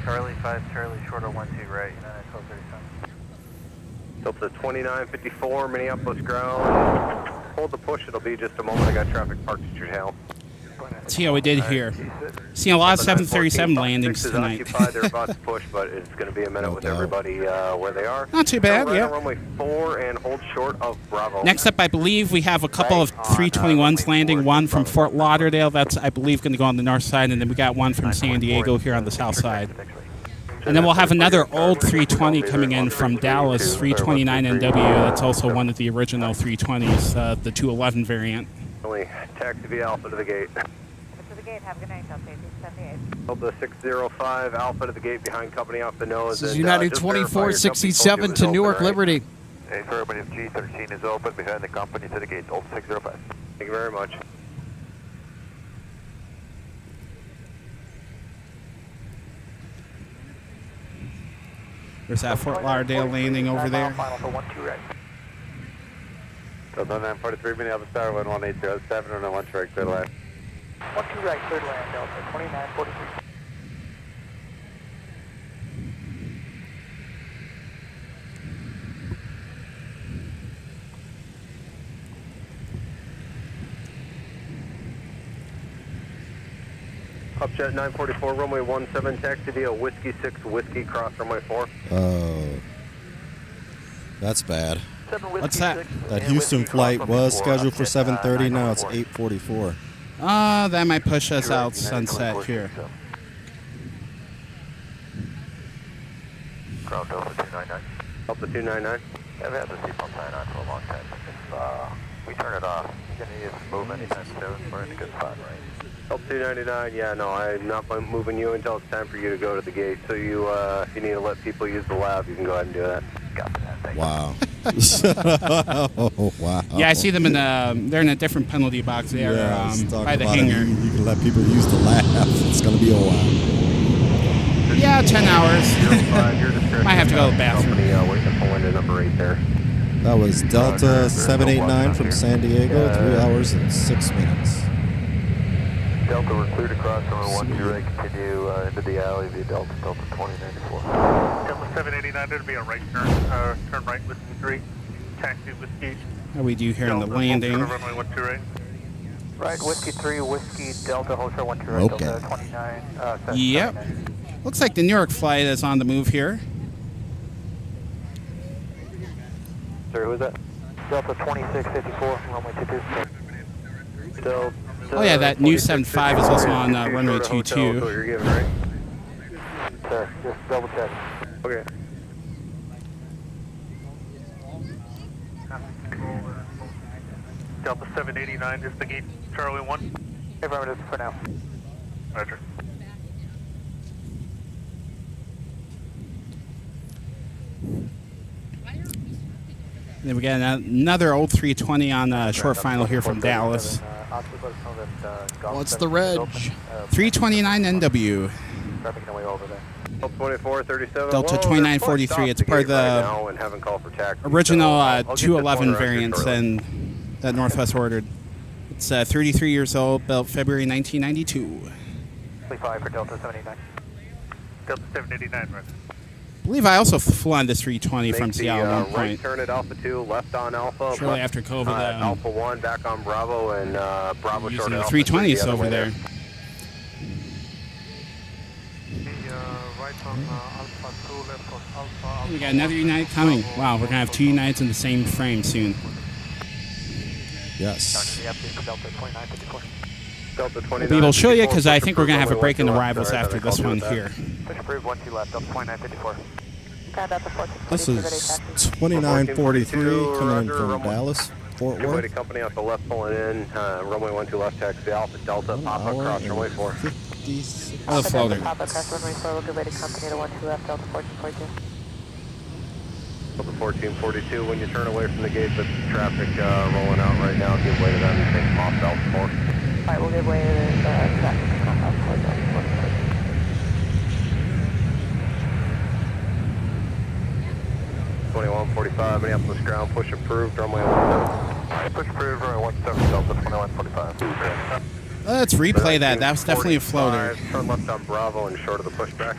Charlie 5, Charlie, short of 12 right, and then at 1237. Delta 2954, Minneapolis ground. Hold the push, it'll be just a moment. I got traffic parked at your tail. Let's see how we did here. Seeing a lot of 737 landings tonight. Occupied. They're about to push, but it's going to be a minute with everybody where they are. Not too bad, Right yeah. on runway 4 and hold short of Bravo. Next up, I believe we have a couple of 321s landing. One from Fort Lauderdale. That's, I believe, going to go on the north side. And then we got one from San Diego here on the south side. And then we'll have another old 320 coming in from Dallas, 329NW. That's also one of the original 320s, the 211 variant. Taxi via Alpha to the gate. To the gate, have a good night, Delta 78. Delta 605, Alpha to the gate behind company off the nose. This is United 2467 to Newark Liberty. Hey, sir, everybody, G13 is open behind the company to the gate, Delta 605. Thank you very much. There's that Fort Lauderdale landing over there. Final for 12 right. Delta 943, Minneapolis Tower, 1180, and 1 strike, clear line. 12 right, cleared land, Delta 2943. Upjet 944, runway 17, taxi via Whiskey 6, Whiskey, cross runway 4. Oh. That's bad. What's that? That Houston flight was scheduled for 7:30, now it's 8:44. That might push us out sunset here. Ground Delta 299. Delta 299. I've had the seatbelt sign on for a long time. If we turn it off, you're going to need to move anytime soon. We're in a good spot, right? Delta 299, yeah, no, I'm not moving you until it's time for you to go to the gate. So you, if you need to let people use the lab, you can go ahead and do that. Got that. Thank Wow. Oh, wow. Yeah, I see them in they're in a different penalty box there by the hangar. You can let people use the lab. It's going to be a while. Yeah, 10 hours. Might have to go to the bathroom. Wait to pull into number 8 there. That was Delta 789 from San Diego, 3 hours and 6 minutes. Delta, we're cleared across runway 12 right. Continue into the alley via Delta 2094. Delta 789, there'll be a right turn right with 3. Taxi Whiskey. How we do here on the landing. Runway 12 right. Right, Whiskey 3, Whiskey, Delta, Hotel 12 right, Okay. Delta 29. Yep. Looks like the New York flight is on the move here. Sir, who is that? Delta 2654, runway 22. Delta, Oh yeah, that new 75 is also on runway 22. You're giving, right? Sir, just double check. Okay. Delta 789 is the gate, Charlie 1. Affirmative for now. Roger. Then we got another old 320 on short final here from Dallas. What's the reg? 329NW. Traffic away over there. Delta 2437. Delta 2943. It's part of the original 211 variants and that Northwest ordered. It's 33 years old, built February 1992. 5 for Delta 789. Delta 789, right. I believe I also flew on this 320 from Seattle at one Right point. turn at Alpha 2, left on Alpha. Shortly after COVID. Alpha 1, back on Bravo, and Bravo short Using the Alpha 320s the over there. Right on Alpha 2, left on Alpha. We got another Unite coming. Wow, we're going to have 2 Unites in the same frame soon. Yes. Delta 2954. Delta 29. We'll show you because I think we're going to have a break in the rivals after this one here. Push approved, 12 left, Delta 2954. This is 2943 coming in from Dallas, Fort Good way to Worth. company off the left pulling in, runway 12 left taxi, Alpha Delta, pop up cross runway 4. 56. Oh, the floater. Papa cross runway 4, good way to company to 12 left, Delta 1442. Delta 1442, when you turn away from the gate, the traffic rolling out right now, give way to them and take them off Delta 4. Alright, we'll give way to the traffic off Delta 4. 2145, Minneapolis ground, push approved, runway 17. Push approved, runway 17, Delta 2145. Let's replay that. That was definitely a floater. Turn left on Bravo and short of the pushback.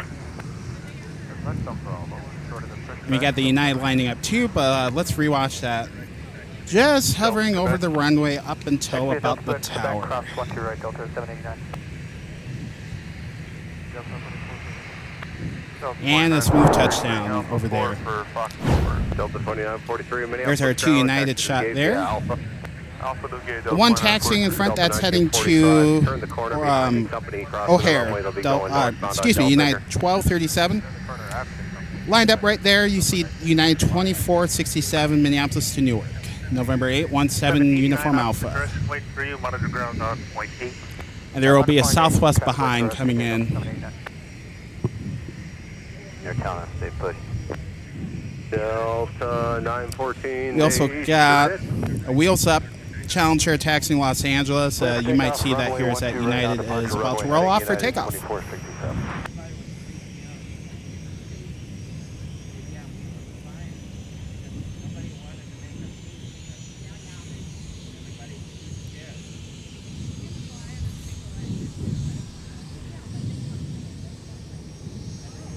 Left on Bravo, short of the pushback. We got the United lining up too, but let's rewatch that. Just hovering over the runway up until about the tower. Cross 12 right, Delta 789. And a smooth touchdown over there. Delta 2943, There's our two United shot there. The one taxiing in front, that's heading to O'Hare. Excuse me, United 1237. Lined up right there, you see United 2467, Minneapolis to Newark. November 817, Uniform Alpha. And there will be a Southwest behind coming in. You're telling us they push. Delta 914. We also got a Wheels Up Challenger taxiing Los Angeles. You might see that here as that United is about to roll off for takeoff.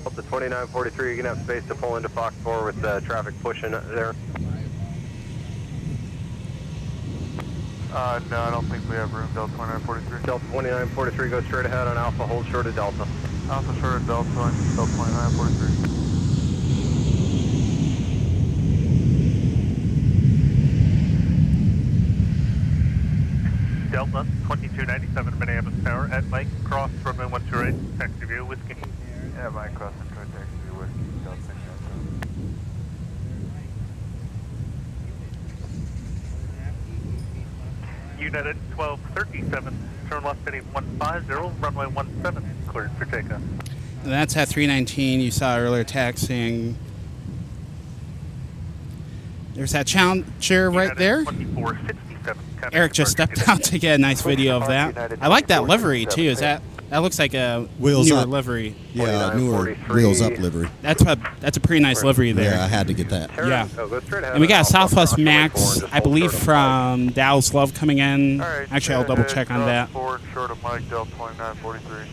Delta 2943, you're going to have space to pull into Fox 4 with traffic pushing there. No, I don't think we have room, Delta 2943. Delta 2943, go straight ahead on Alpha, hold short of Delta. Alpha short of Delta, Delta 2943. Delta 2297 Minneapolis Tower at Mike Cross, runway 128, taxi view, whiskey. Yeah, Mike Cross, taxi view, whiskey, Delta 2997. United 1237, turn left heading 150, runway 17, cleared for takeoff. And that's at 319 you saw earlier taxiing. There's that Challenger right there. 2467, Eric just stepped out to get a nice video of that. I like that livery too. Is that looks like a Wheels newer up livery? Yeah, newer Wheels Up livery. That's a pretty nice livery there. Yeah, I had to get that. Yeah. And we got a Southwest Max, I believe, from Dallas Love coming in. Actually, I'll double check on that. Forward short of Mike, Delta 2943.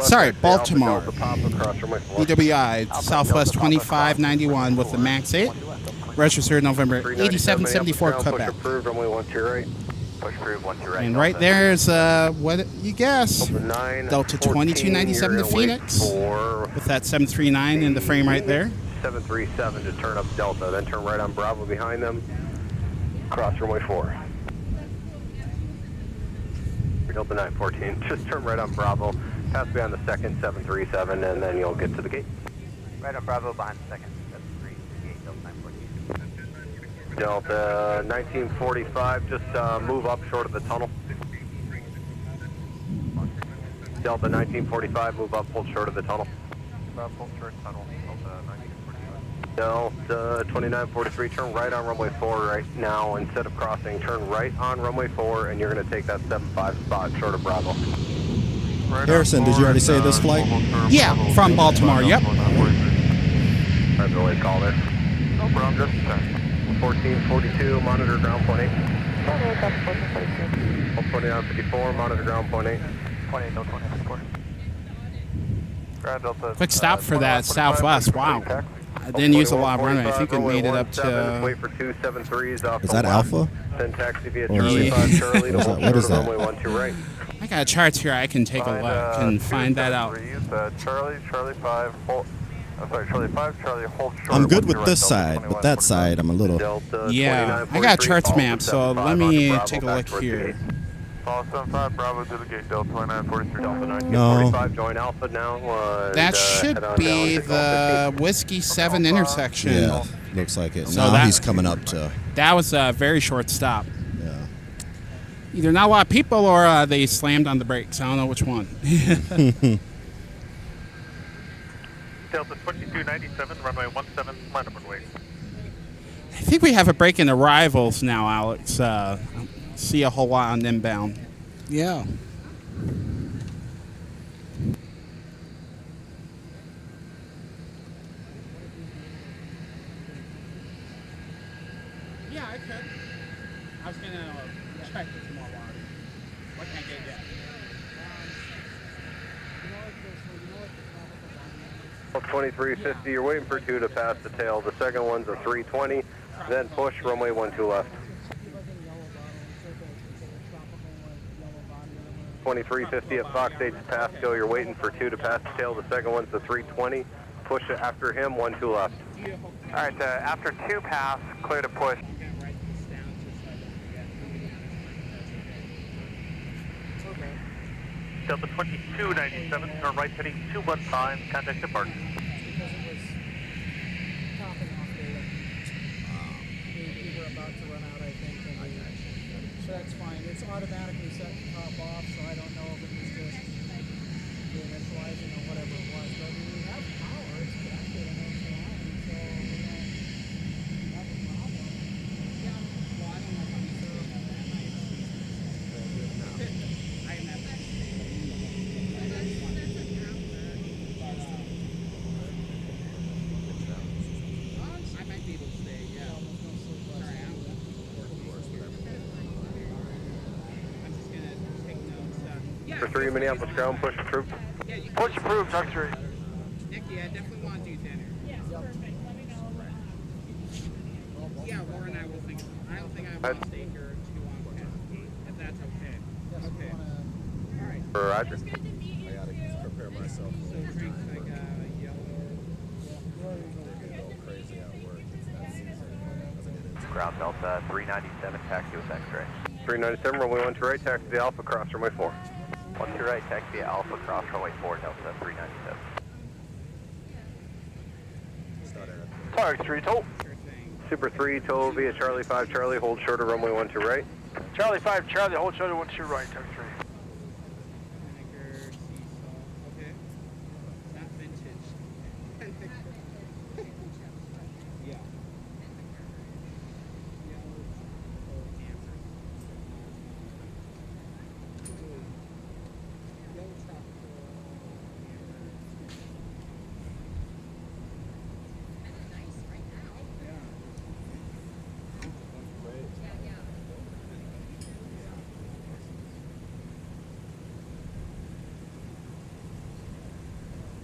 Sorry, Baltimore. EWI, Southwest 2591 with the Max 8. Registered November 8774 Quebec. And right there's, what you guess, Delta 2297 to Phoenix with that 739 in the frame right there. 737 to turn up Delta, then turn right on Bravo behind them, cross runway 4. Delta 914, just turn right on Bravo, pass beyond the second 737, and then you'll get to the gate. Right on Bravo behind the second 738, Delta 914. Delta 1945, just move up short of the tunnel. Delta 1945, move up, hold short of the tunnel. Full short tunnel, Delta 1945. Delta 2943, turn right on runway 4 right now. Instead of crossing, turn right on runway 4, and you're going to take that 75 spot short of Bravo. Right Harrison, did you already say this flight? Yeah, from Baltimore, yep. That's the way call there. No problem, just a sec. 1442, monitor ground point 8. 2954, monitor ground point 8. 28, Delta 24. Quick stop for that Southwest, wow. I didn't use a lot of runway. I think it made it up to... Wait for 273s off Is that Alpha? Then taxi via Or is Charlie it- 5 Charlie to what is that? runway 12 right. I got charts here. I can take a look and find that out. Charlie 5, hold, Charlie 5, Charlie, hold short. I'm good with this side, but that side I'm a little... Yeah, I got charts map, so let me take a look here. Follow 75, Bravo to the gate, Delta 2943. Delta 1945, join Alpha now. That should be the Whiskey 7 intersection. Yeah, looks like it. So Now that- he's coming up to... That was a very short stop. Yeah. Either not a lot of people or they slammed on the brakes. I don't know which one. Delta 2297, runway 17, line up and wait. I think we have a break in arrivals now, Alex. See a whole lot on inbound. Yeah. Yeah, I could. I was going to check this more water. What can I get yet? 2350, you're waiting for 2 to pass the tail. The second one's a 320, then push runway 12 left. 2350 at Fox 8 to Pasco, you're waiting for 2 to pass the tail. The second one's the 320, push it after him, 12 left. All right, after 2 pass, clear to push. Delta 2297, turn right heading 215, contact departure. We were about to run out, I think. So that's fine. It's automatically set to top off, so I don't know if it was just reinitializing or whatever it was. But we have power. It's connected and it's on, so we don't have a problem. Yeah, well, I don't know if I'm sure about that. I might be able to stay, yeah. I'm just going to take notes. For 3 Minneapolis ground, push approved. Push approved, Tuck 3. Nikki, I definitely want to do dinner. Yes, perfect. Let me know. Yeah, Laura and I will think. I don't think I want to stay here too long past 8, if that's okay. Okay. All right. Roger. Good to meet you. I gotta prepare myself for So drink like a yellow. crazy at work. It's that season. Ground Delta 397, taxi with X-ray. 397, runway 12 right, taxi the Alpha, cross runway 4. 12 right, taxi Alpha, cross runway 4, Delta 397. Target 3, tow. Super 3, tow via Charlie 5 Charlie, hold shorter runway 12 right. Charlie 5, Charlie, hold shoulder 12 right, Tuck 3. Vinegar, sea salt. Okay. Not vintage. Yeah.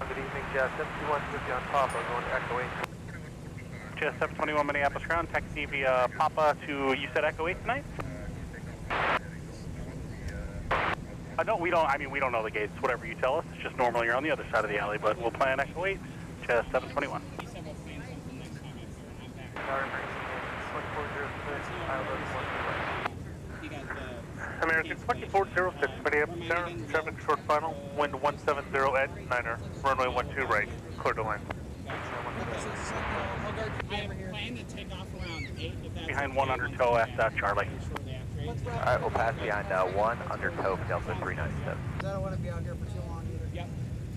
Good evening, Jeff. 7150 on Papa, going to Echo 8. Just 721 Minneapolis ground, taxi via Papa to, you said Echo 8 tonight? No, we don't, we don't know the gates, whatever you tell us. It's just normally you're on the other side of the alley, but we'll plan Echo 8, just 721. American 2406, Minneapolis, traffic short final, wind 170 at 9er, runway 12 right, clear to land. I plan to take off around 8 if that's Behind 1 under tow at Charlie. Alright, we'll pass behind 1 under tow for Delta 397. I don't want to be out here for too long either. Yep.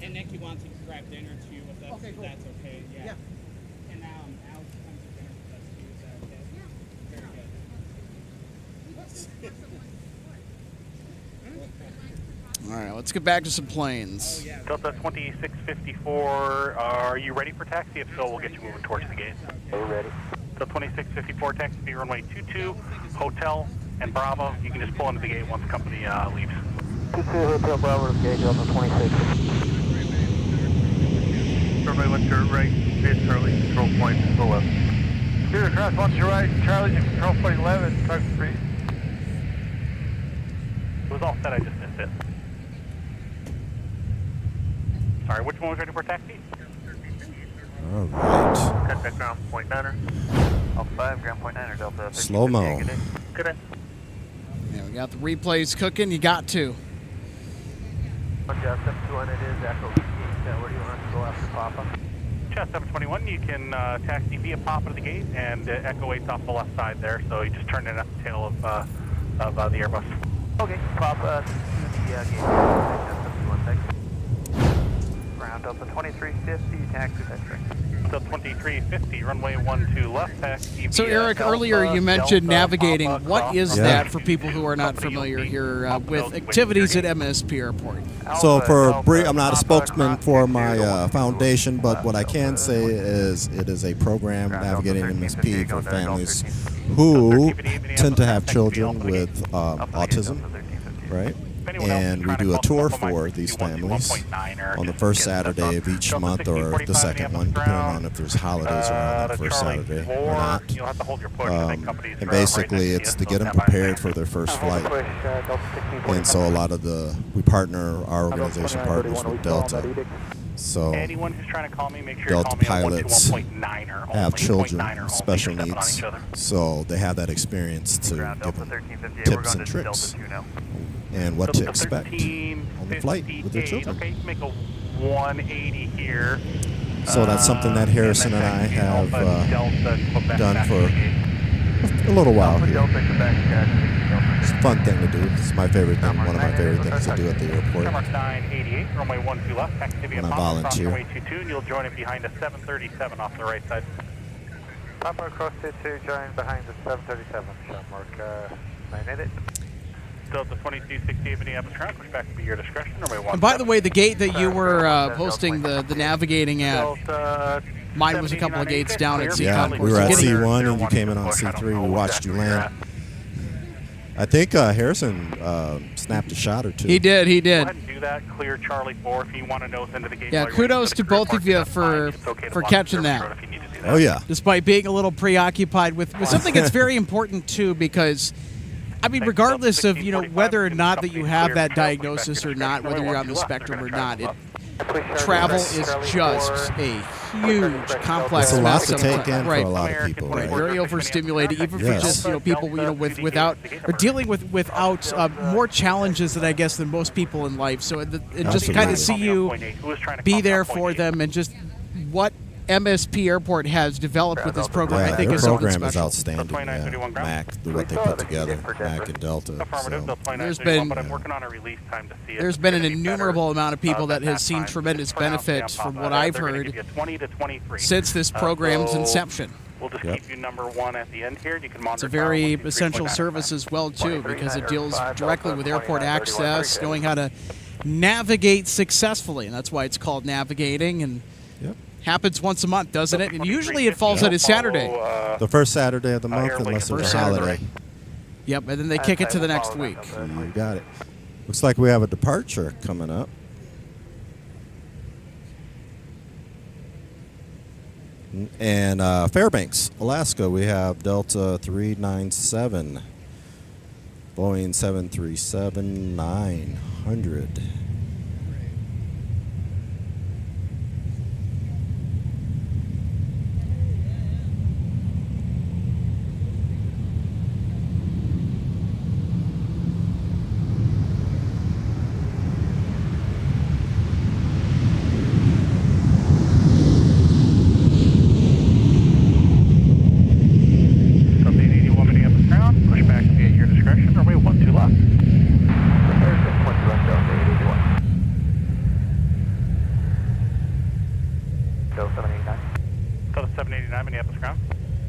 And Nick, you want to grab dinner too, if that's, Okay, cool. that's okay. Yeah. Yeah. And Alex comes to dinner with us too, is that okay? Yeah. Very good. All right, let's get back to some planes. Delta 2654, are you ready for taxi? If so, we'll get you moving towards the gate. We're ready. Delta 2654, taxi via runway 22, Hotel, and Bravo. You can just pull into the gate once the company leaves. 22 Hotel Bravo to gauge Delta 26. Runway 12 right, via Charlie, control point, go left. Clear across 1 to right, Charlie to control point 11, Tuck 3. It was all set, I just missed it. Sorry, which one was ready for taxi? All right. Contact ground point 9er. Alpha 5, ground point 9er, Delta 13. Slow-mo. Good day. Yeah, we got the replays cooking. You got to. Jeff, 721, it is Echo 8. Where do you want us to go after Papa? Chest 721, you can taxi via Papa to the gate, and Echo 8's off the left side there, so you just turn in at the tail of the Airbus. Okay, Papa to the gate. Chest 721, thanks. Ground Ground Delta 2350, taxi vector. Delta 2350, runway 12 left, taxi. So Eric, earlier you mentioned navigating. What is that for people who are not familiar here with activities at MSP Airport? So I'm not a spokesman for my foundation, but what I can say is it is a program navigating MSP for families who tend to have children with autism, right? And we do a tour for these families on the first Saturday of each month or the second one, depending on if there's holidays around that first Saturday or not. And basically, it's to get them prepared for their first flight. And so we partner, our organization partners with Delta. So Delta pilots have children with special needs, so they have that experience to give them tips and tricks and what to expect on the flight with their children. Okay, make a 180 here. So that's something that Harrison and I have done for a little while here. It's a fun thing to do. It's my favorite thing, one of my favorite things to do at the airport. When I volunteer. You'll join it behind a 737 off the right side. Papa cross 22, join behind the 737, shot mark 988. Delta 2268 Minneapolis ground, push back to be your discretion. And by the way, the gate that you were hosting the navigating at, mine was a couple of gates down at C Concourse. We were at C1 and you came in on C3. We watched you land. I think Harrison snapped a shot or two. He did. Go ahead and do that. Clear Charlie 4 if you want to nose into the gate. Yeah, kudos to both of you for catching that. Oh, yeah. Despite being a little preoccupied with something that's very important, too, because I mean, regardless of, whether or not that you have that diagnosis or not, whether you're on the spectrum or not, travel is just a huge, complex mess. It's a lot to sometimes. take in for a lot of people. Right? Very overstimulated, even for just people without or dealing without more challenges than I guess than most people in life. So just kind of see you be there for them and just what MSP Airport has developed with this program, I think, is something special. Their program is outstanding. Yeah. Mac, what they put together, Mac and Delta. There's been an innumerable amount of people that has seen tremendous benefits from what I've heard since this program's inception. We'll just keep you number 1 at the end here. You can monitor. It's a very essential service as well, too, because it deals directly with airport access, knowing how to navigate successfully, and that's why it's called navigating. And happens once a month, doesn't it? And usually it falls on a Saturday. The first Saturday of the month, unless there's a holiday. Yep, and then they kick it to the next week. You got it. Looks like we have a departure coming up. And Fairbanks, Alaska, we have Delta 397, Boeing 737-900.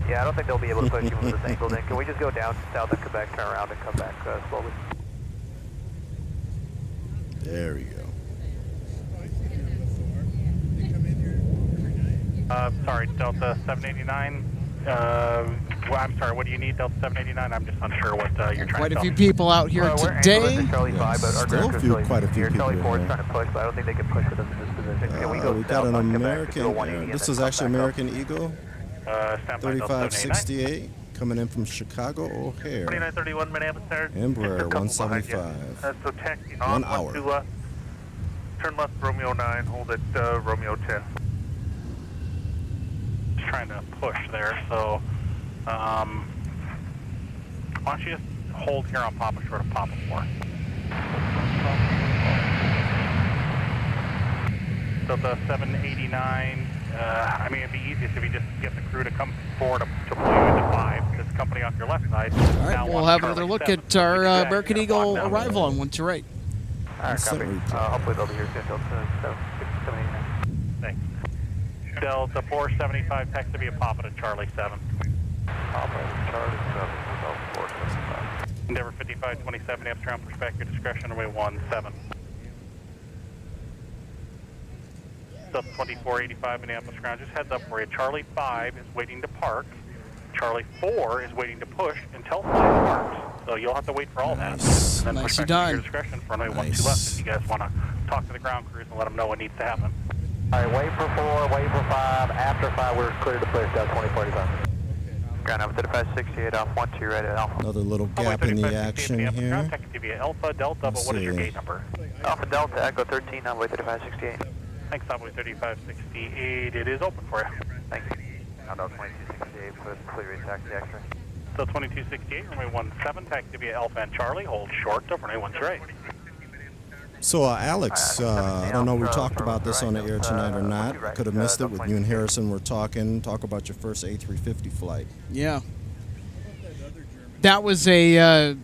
Yeah, I don't think they'll be able to push you from this angle. Then can we just go down south of Quebec, turn around, and come back slowly? There we go. Sorry, Delta 789. I'm sorry, what do you need, Delta 789? I'm just unsure what you're trying to Quite a few people out here today. Quite a few people Charlie 4 is here. trying to push, but I don't think they can push with us in this position. Can we go We got an American, this is actually American Eagle, 3568, coming in from Chicago O'Hare. 2931 Minneapolis, Embraer 175. So taxi 1 hour. Turn left, Romeo 9, hold at Romeo 10. Just trying to push there, so why don't you just hold here on Papa short of Papa 4. So the 789, I mean, it'd be easiest if you just get the crew to come forward to pull you into 5. This company off your left side. All right, we'll have another look at our American Eagle arrival on 1 to right. All right, copy. Hopefully they'll be here soon. 789. Delta 475, taxi via Papa to Charlie 7. Papa to Charlie 7, Delta 475. Endeavor 5527, Amsterdam, pushback your discretion, runway 17. Delta 2485, Minneapolis ground, just heads up for you. Charlie 5 is waiting to park. Charlie 4 is waiting to push until 5 parks. So you'll have to wait for all that. And then Nicely push back done. to your discretion for runway 12 left if you guys want to talk to the ground crews and let them know what needs to happen. All right, wait for 4, wait for 5. After 5, we're clear to push Delta 2045. Ground up to the 568 off 12, right at Alpha. Another little gap in the action here. Taxi via Alpha Delta, but what is your gate number? Alpha Delta, Echo 13, on way 3568. Thanks, Subway 3568. It is open for you. Thank you. Now Delta 2268 for clear taxi X-ray. So 2268, runway 17, taxi via Alpha and Charlie. Hold short to runway 13. So, Alex, I don't know if we talked about this on the air tonight or not. Could have missed it with you and Harrison were talking. Talk about your first A350 flight. Yeah. That was a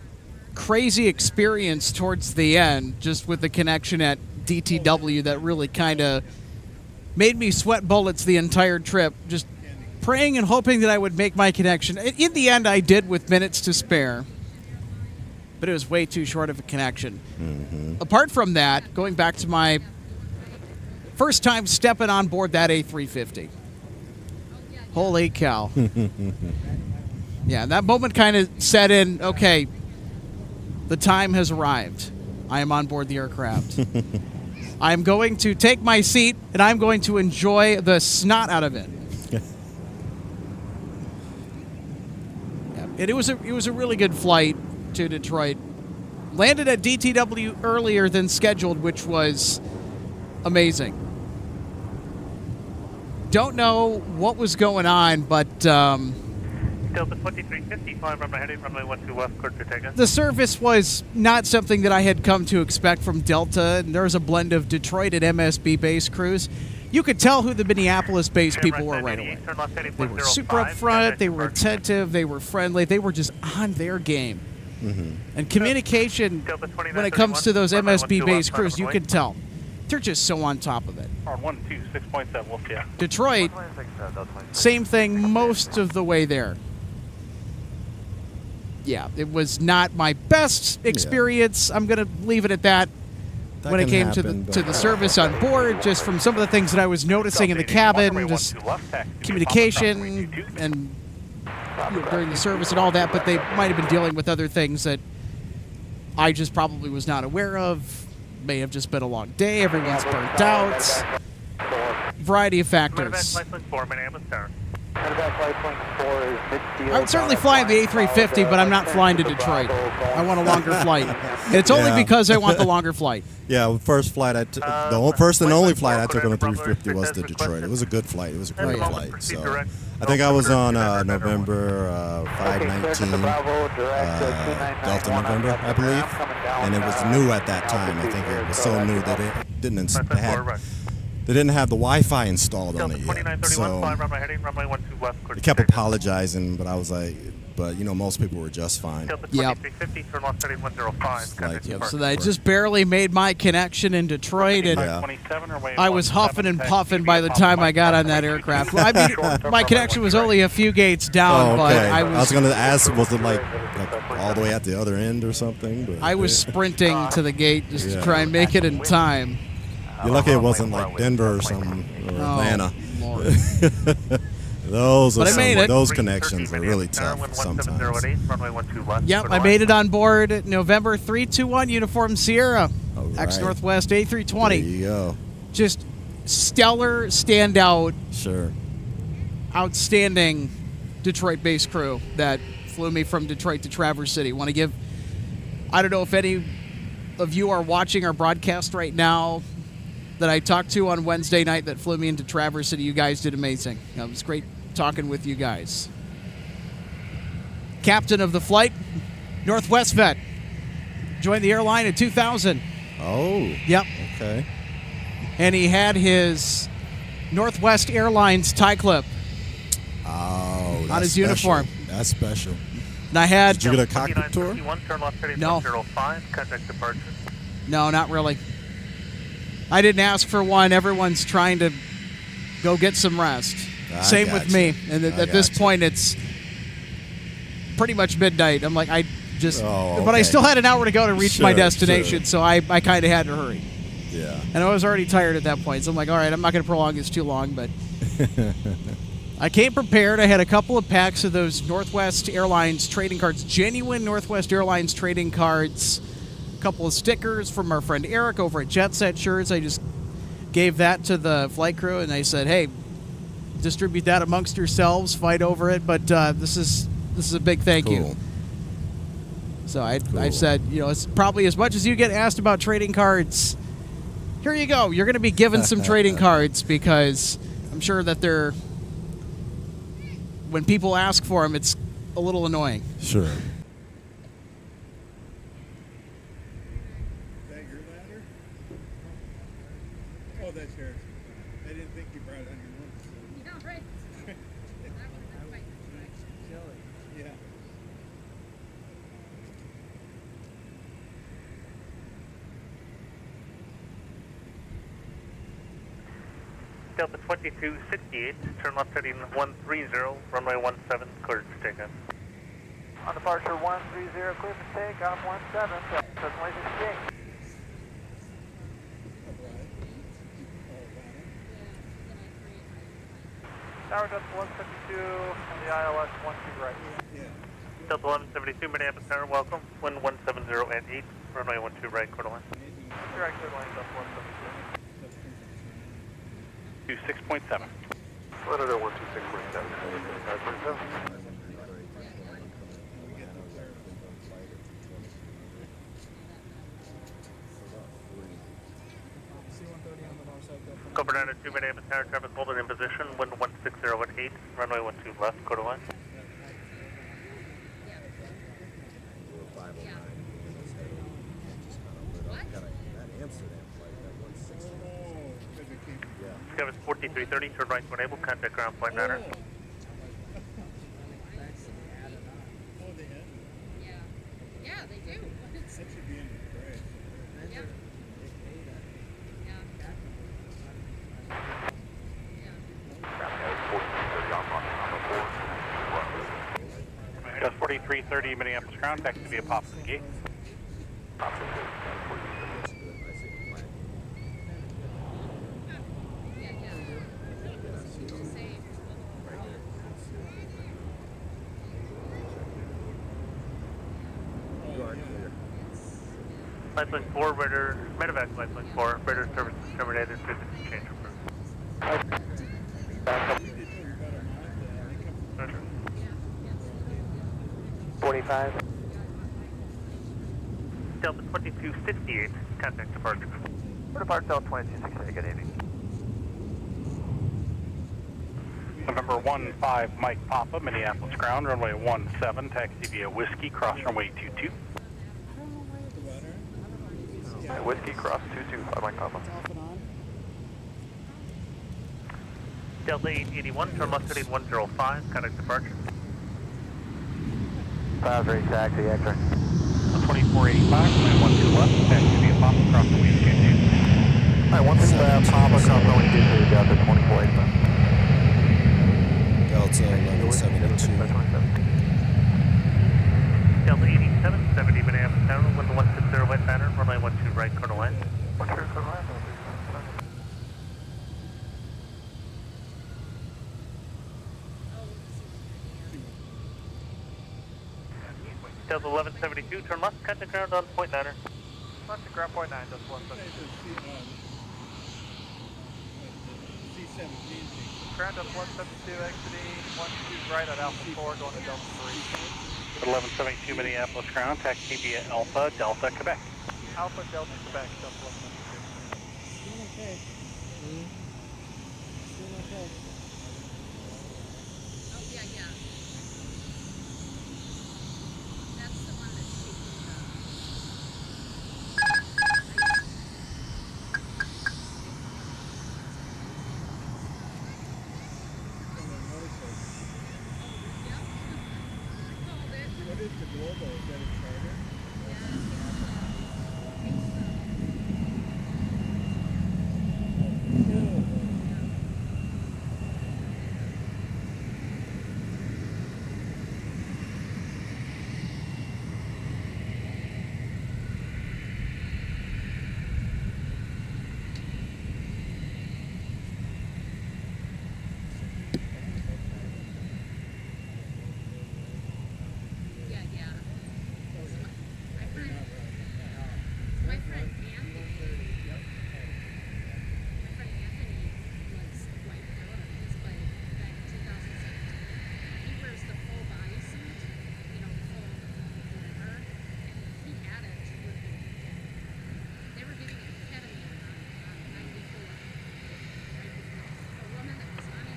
crazy experience towards the end, just with the connection at DTW that really kind of made me sweat bullets the entire trip, just praying and hoping that I would make my connection. In the end, I did with minutes to spare, but it was way too short of a connection. Mm-hmm. Apart from that, going back to my first time stepping on board that A350. Holy cow. Yeah, that moment kind of set in, okay, the time has arrived. I am on board the aircraft. I'm going to take my seat, and I'm going to enjoy the snot out of it. And it was a really good flight to Detroit. Landed at DTW earlier than scheduled, which was amazing. Don't know what was going on, but Delta 2350, flying runway heading, runway 12 left, clear to take us. the service was not something that I had come to expect from Delta. And there was a blend of Detroit and MSP base crews. You could tell who the Minneapolis base people were right away. They were super upfront, they were attentive, they were friendly, they were just on their game. Mm-hmm. And communication, when it comes to those MSP base crews, you can tell. They're just so on top of it. 126.7, we'll see ya. Detroit, same thing most of the way there. Yeah, it was not my best experience. I'm going to leave it at that. When it came to the service on board, just from some of the things that I was noticing in the cabin, just communication and during the service and all that, but they might have been dealing with other things that I just probably was not aware of. May have just been a long day. Everyone's burnt out. Variety of factors. I would certainly fly in the A350, but I'm not flying to Detroit. I want a longer flight. And it's only because I want the longer flight. Yeah, the first flight the first and only flight I took on the 350 was to Detroit. It was a good flight. It was a great flight. So I think I was on November 519, Delta November, I believe, and it was new at that time. I think it was so new that it didn't they didn't have the Wi-Fi installed on it yet. So they kept apologizing, but I was like, but you know, most people were just fine. Yep. So I just barely made my connection in Detroit, and I was huffing and puffing by the time I got on that aircraft. Well, I mean, my connection was only a few gates down, but I was going to ask, was it like all the way at the other end or something? But I was sprinting to the gate just to try and make it in time. You're lucky it wasn't like Denver or something, or Atlanta. Lord. Those connections are really tough sometimes. Yep, I made it on board November 321 Uniform Sierra, Right. ex-Northwest A320. There you go. Just stellar, standout, outstanding Detroit-based crew that flew me from Detroit to Traverse City. Want to give, I don't know if any of you are watching our broadcast right now that I talked to on Wednesday night that flew me into Traverse City. You guys did amazing. It was great talking with you guys. Captain of the flight, Northwest vet. Joined the airline in 2000. Oh. Yep. Okay. And he had his Northwest Airlines tie clip on his uniform. That's special. And I had... Did you get a cockpit tour? No. No, not really. I didn't ask for one. Everyone's trying to go get some rest. I Same with gotcha. me. And I at this gotcha. point, it's pretty much midnight. I'm like, but I okay. still had an hour to go to reach my Sure, destination, sure. so I kind of had to hurry. Yeah. And I was already tired at that point, so I'm like, all right, I'm not going to prolong this too long, but I came prepared. I had a couple of packs of those Northwest Airlines trading cards, genuine Northwest Airlines trading cards, a couple of stickers from our friend Eric over at Jet Set Shirts. I just gave that to the flight crew, and I said, hey, distribute that amongst yourselves, fight over it, but this is a big thank you. Cool. So I Cool. said, it's probably as much as you get asked about trading cards, here you go. You're going to be given some trading cards because I'm sure that when people ask for them, it's a little annoying. Sure. Is that your ladder? Oh, that's yours. I didn't think you brought it on your own. Yeah, right. That would have been quite Yeah. Delta 2268, turn left heading 130, runway 17, cleared for takeoff. On departure 130, clear for takeoff 17, runway 68. Tower Delta 172 on the ILS 12 right. Delta 1172, Minneapolis Center, welcome. Wind 170 at 8, runway 12 right, quarter line. Direct to line Delta 172. 26.7. Predator 126.7. Copenhagen 2 Minneapolis Center, traffic holding in position. Wind 160 at 8, runway 12 left, quarter line. Skyvis 4330, turn right when able, contact ground flight 9er. Yeah, they do. That should be in the crash. Yeah. Just 4330 Minneapolis ground, taxi via Popson Gate. Flight Plan 4, Raider, medevac Flight Plan 4, Raider service terminated, 50 change approved. 45. Delta 2268, contact departure. Departure Delta 2268, good evening. November 15 Mike Papa, Minneapolis ground, runway 17, taxi via Whiskey, cross runway 22. Whiskey cross 22, Mike Papa. Delta 881, turn left heading 105, contact departure. 53 taxi, X-ray. 2485, runway 12 left, taxi via Papa, cross runway 22. Alright, 165 Papa, cross runway 22, Delta 2485. Delta 1172. Delta 87, 70 Minneapolis Town, wind 160 west pattern, runway 12 right, quarter line. Delta 1172, turn left, contact ground on point 9er. Contact ground point 9, Delta 172. Ground Delta 172, exiting 12 right at Alpha 4, going to Delta 3. 1172 Minneapolis ground, taxi via Alpha, Delta, Quebec. Alpha, Delta, Quebec, Delta 172. Still okay. Still okay. Oh, yeah, yeah. That's the one that's speaking about. What is the Global? Is that a charter?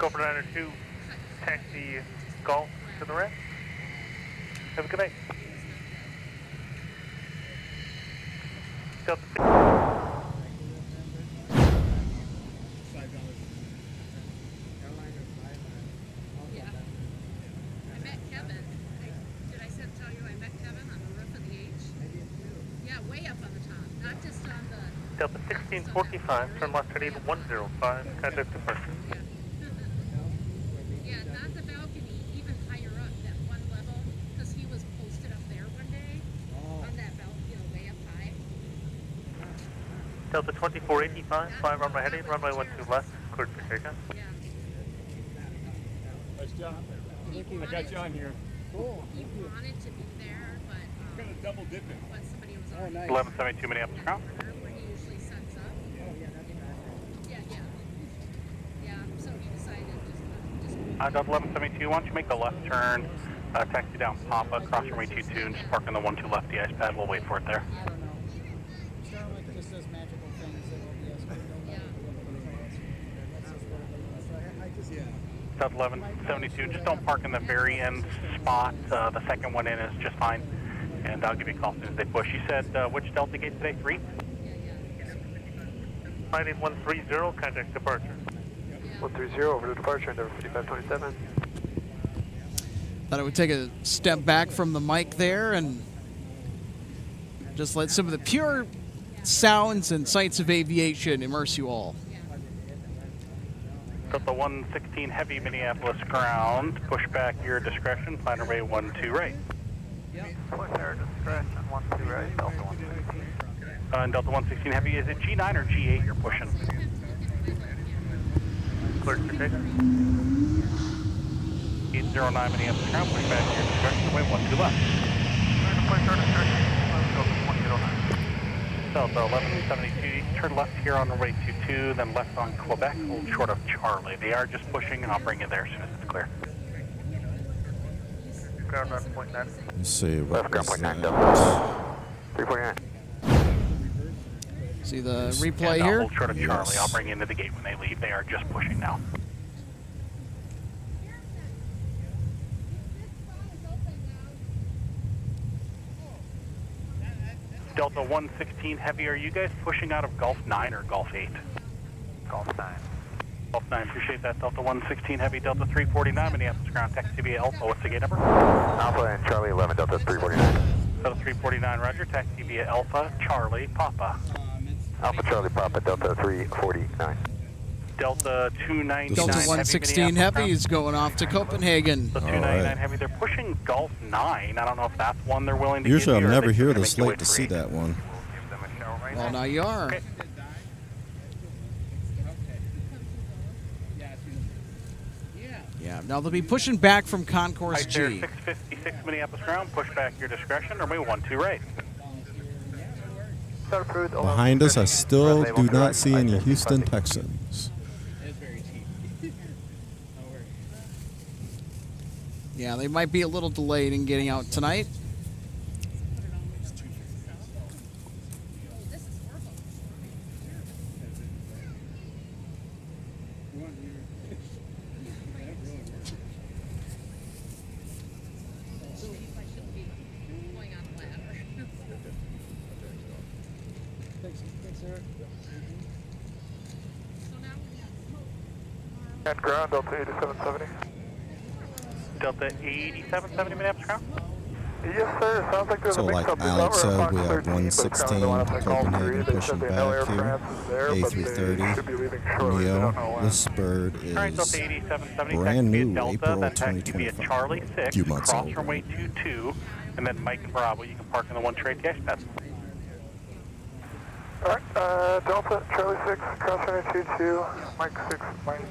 Cobra 902, taxi Golf to the right. Have a good night. Delta Yeah. I met Kevin. Did I tell you I met Kevin on the roof of the H? Yeah, way up on the top. Not just on the... Delta 1645, turn left heading 105, contact departure. Yeah, not the balcony, even higher up, that one level, because he was posted up there one day on that balcony, way up high. Delta 2485, 5 runway heading, runway 12 left, cleared for takeoff. Yeah. Nice job. I got you on here. Cool. He wanted to be there, but Kind of double dipping. but somebody was on 1172 Minneapolis ground. where he usually sets up. Yeah, so he decided just Delta 1172, why don't you make the left turn, taxi down Papa, cross runway 22, and just park on the 12 left, the ice pad. We'll wait for it there. I don't know. Starlink just says magical things that OBS don't know. That's just what it is. I just, Delta 1172, just don't park in the very end spot. The second one in is just fine, and I'll give you a call as soon as they push. You said which Delta gate today? 3? Flight 130, contact departure. 130 over to departure, number 5527. Thought I would take a step back from the mic there and just let some of the pure sounds and sights of aviation immerse you all. Delta 116 Heavy Minneapolis ground. Push back your discretion. Plan runway 12 right. Push air discretion, 12 right, Delta 116. And Delta 116 Heavy, is it G9 or G8 you're pushing? Cleared for takeoff. 809 Minneapolis ground. Push back your discretion. Runway 12 left. Push air discretion, Delta 1809. Delta 1172, turn left here on runway 22, then left on Quebec, hold short of Charlie. They are just pushing, and I'll bring you there as soon as it's clear. Ground 9.9. Let's see what Left ground was 0.9, that. Delta 349. See the replay And I'll here? hold short of Charlie. Yes. I'll bring you into the gate when they leave. They are just pushing now. Delta 116 Heavy, are you guys pushing out of Gulf 9 or Gulf 8? Golf 9. Gulf 9, appreciate that. Delta 116 Heavy, Delta 349 Minneapolis ground, taxi via Alpha. What's the gate number? Alpha and Charlie 11, Delta 349. Delta 349, roger. Taxi via Alpha, Charlie, Papa. Alpha Charlie Papa, Delta 349. Delta 299 Delta Heavy, 116 Minneapolis Heavy is going off to Copenhagen. The 299 Heavy, they're pushing Gulf 9. I don't know if that's one they're willing to Usually give you, I'm or never they here just this make you late wait to for see 8. that one. Well, now you are. Okay. Yeah, now they'll be pushing back from Concourse Ice Air G. 656 Minneapolis ground, push back your discretion, runway 12 right. Behind us, I still do not see any Houston Texans. Yeah, they might be a little delayed in getting out tonight. At ground, Delta 8770. Delta 8770 Minneapolis ground. Yes, sir. Sounds like there's So a mix like up. Alex There's said, over we at have Fox 13, 116 but it's kind of Copenhagen They pushing said they know Air back here. France is there, but they should be leaving A330 shortly. They don't know Neo. when. This bird All right, Delta is 8770, brand taxi via new, Delta, April then taxi via 2025. Charlie 6, Few months cross old. runway 22, and then Mike and Bravo. You can park in the 1 trade gas pad. All right, Delta, Charlie 6, cross runway 22, Mike 6, Mike,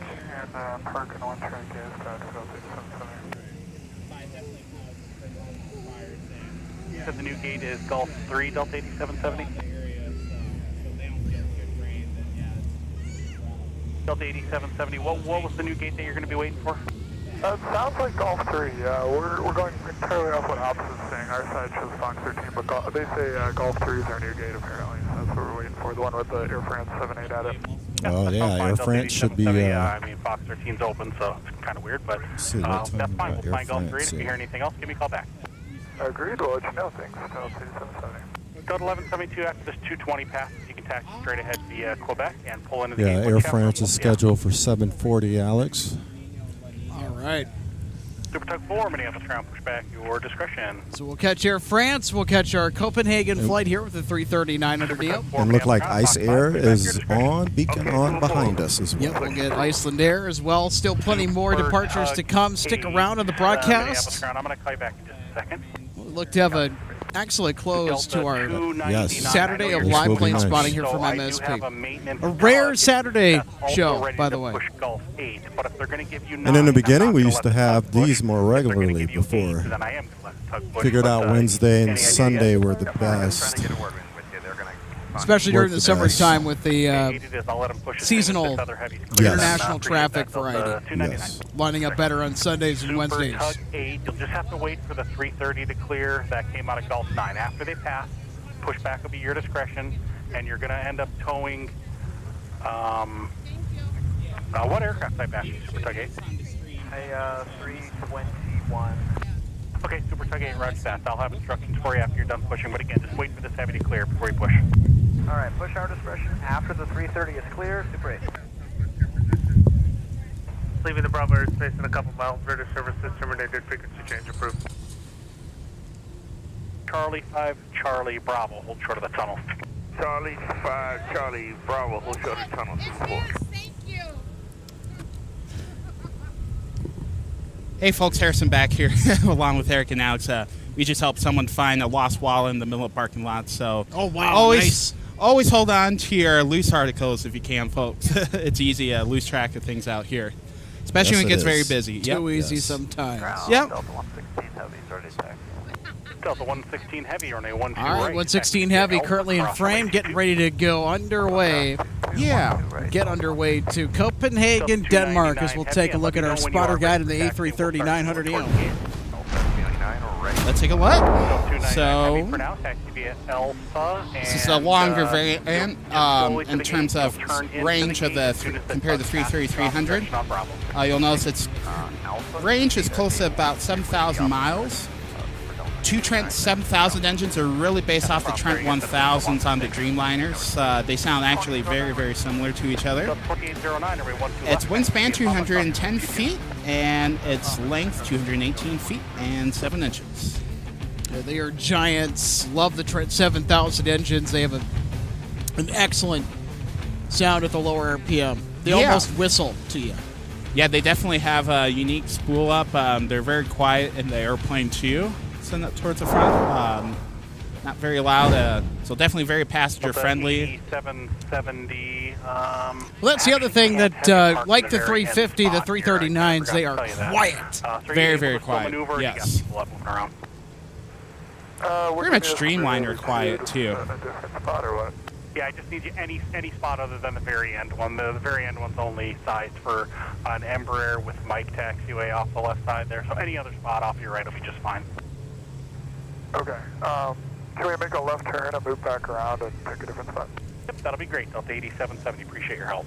and park in 1 train gas pad for Delta 8770. You said the new gate is Gulf 3, Delta 8770? Delta 8770, what was the new gate that you're going to be waiting for? It sounds like Golf 3, yeah. We're going entirely off what Ops is saying. Our side shows Fox 13, but they say Golf 3 is our new gate apparently. That's what we're waiting for, the one with the Air France 78 at it. Oh yeah, Air France should be. I mean, Fox 13's open, so it's kind of weird, but see, that's fine. We'll Air find Gulf 3. France, If you hear anything else, give me a call back. Agreed, we'll let you know. Thanks. Delta 277. Go to 1172 after this 220 passes. You can taxi straight ahead via Quebec and pull into the Yeah, gate. Air France is scheduled for 7:40, Alex. All right. Super Tug 4, Minneapolis ground pushback, your discretion. So we'll catch Air France. We'll catch our Copenhagen flight here with the 330-900 deal. And look like Ice Air is on, beacon on behind us as well. Yep, we'll get Iceland Air as well. Still plenty more departures to come. Stick around on the broadcast. I'm going to call you back in just a second. We look to have an excellent close to our Yes. Saturday of This live will be plane nice. spotting here from So I MSP. do have a maintenance A rare Saturday that's also show, ready by to the way. push Gulf 8, but if they're going to give you And in the 9, beginning, I'm we not used to gonna let have the tug these push. more If they're gonna regularly give you 8, before. then I am gonna let the tug push, Figured but, out Wednesday and any idea Sunday yet? were the best. Especially during Work the the best. summertime with the I'll let them push as soon as seasonal this other heavy's Yes. clear. international Appreciate traffic that, Delta variety. 299. Yes. Lining up better on Sundays and Super Wednesdays. Tug 8, you'll just have to wait for the 330 to clear. That came out of Gulf 9. After they pass, pushback will be your discretion, and you're going to end up towing, what aircraft type asked you, Super Tug 8? Hey, 321. Okay, Super Tug 8, roger that. I'll have instructions for you after you're done pushing, but again, just wait for this heavy to clear before you push. All right, push our discretion after the 330 is clear. Super 8. Leaving the Bravo airspace in a couple miles. Radar services terminated. Frequency change approved. Charlie 5, Charlie Bravo, hold short of the tunnel. Charlie 5, Charlie Bravo, hold short of tunnel. Thank you. Hey folks, Harrison back here along with Eric and Alex. We just helped someone find a lost wallet in the middle of the parking lot, so Oh, wow, always nice. always hold on to your loose articles if you can, folks. It's easy to lose track of things out here, especially Yes, when it it gets very is. busy. Too easy Yes. sometimes. Yep. Delta 116 heavy, started taxi. Delta 116 heavy, or a 1-2 All right, right. 116 heavy currently in frame, getting ready to go underway. Yeah. Get underway to Copenhagen, Denmark, as we'll take a look at our spotter guide in the A330-900EM. Let's take a look. So, So this is a longer variant in terms of range of the compared to 330-300. You'll notice its range is close to about 7,000 miles. Two Trent 7000 engines are really based off the Trent 1000s on the Dreamliners. They sound actually very, very similar to each other. Its wingspan 210 feet and its length 218 feet and 7 inches. Yeah, they are giants. Love the Trent 7000 engines. They have an excellent sound at the lower RPM. They almost whistle to you. Yeah, they definitely have a unique spool up. They're very quiet in the airplane too. Send up towards the front. Not very loud, so definitely very passenger friendly. 770. Well, that's the other thing that, like the 350, the 339s, they are quiet. Very, very quiet. Yes. Pretty much Dreamliner quiet too. Yeah, I just need you any spot other than the very end one. The very end one's only sized for an Embraer with mic taxiway off the left side there. So any other spot off your right will be just fine. Okay. Can we make a left turn and move back around and pick a different spot? Yep, that'll be great. Delta 8770, appreciate your help.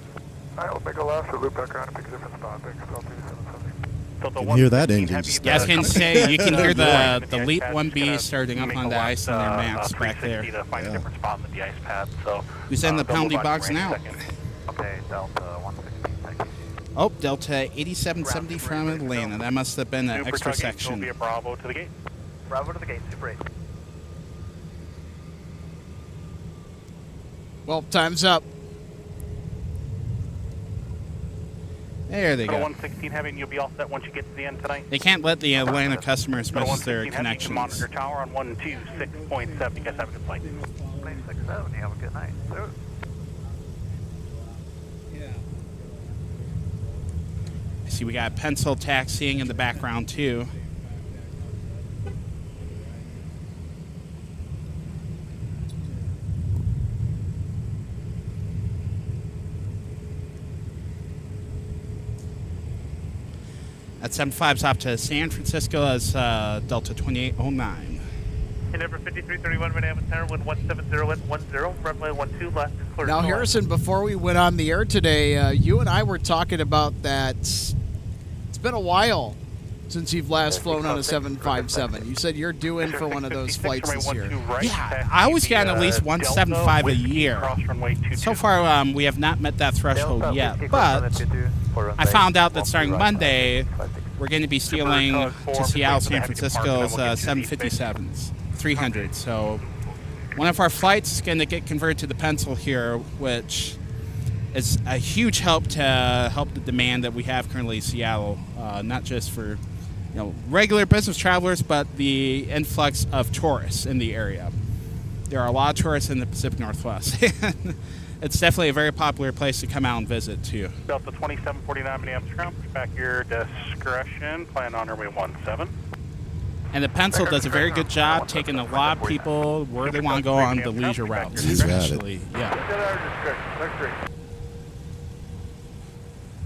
All right, we'll make a left and loop back around and pick a different spot. Thanks, Delta 8770. Delta You can hear that 116 engine heavy, start. Yeah, I was going to say, you can hear the Yeah. Leap Just 1B gonna starting up make on a the left, ice on their maps back 360 there. to find a different spot in the de-ice pad. So, Who's in the they'll penalty move on box in now? a second. Okay, Delta 116, thank you. Oh, Delta 8770 from Atlanta. That must have been an Super extra Tug 8 will section. be a Bravo to the gate. Bravo to the gate, Super 8. Well, time's up. There they Go go. 116 heavy, and you'll be all set once you get to the end tonight. They can't let the Atlanta customers Go miss their 116 heavy, you can monitor connections. tower on 126.7. You guys have a good flight. 967, you have a good night. Sir. I see we got pencil taxiing in the background too. That 75's off to San Francisco as Delta 2809. Number 5331 Minneapolis Center, wind 170 runway 12 left. Clear Now, to Harrison, before we went on the air today, you and I were talking about that. It's been a while since you've last flown on a 757. You said you're due in for one of those flights this year. Yeah, I always get at least 175 a year. So far, we have not met that threshold yet, but I found out that starting Monday, we're going to be stealing to Seattle, San Francisco's 757s, 300. So one of our flights is going to get converted to the Pencil here, which is a huge help to help the demand that we have currently in Seattle, not just for regular business travelers, but the influx of tourists in the area. There are a lot of tourists in the Pacific Northwest. It's definitely a very popular place to come out and visit, too. Delta 2749 Minneapolis ground, push back your discretion, plan on runway 17. And the Pencil does a very good job taking a lot of people where they want to go on the leisure routes, especially. Yeah.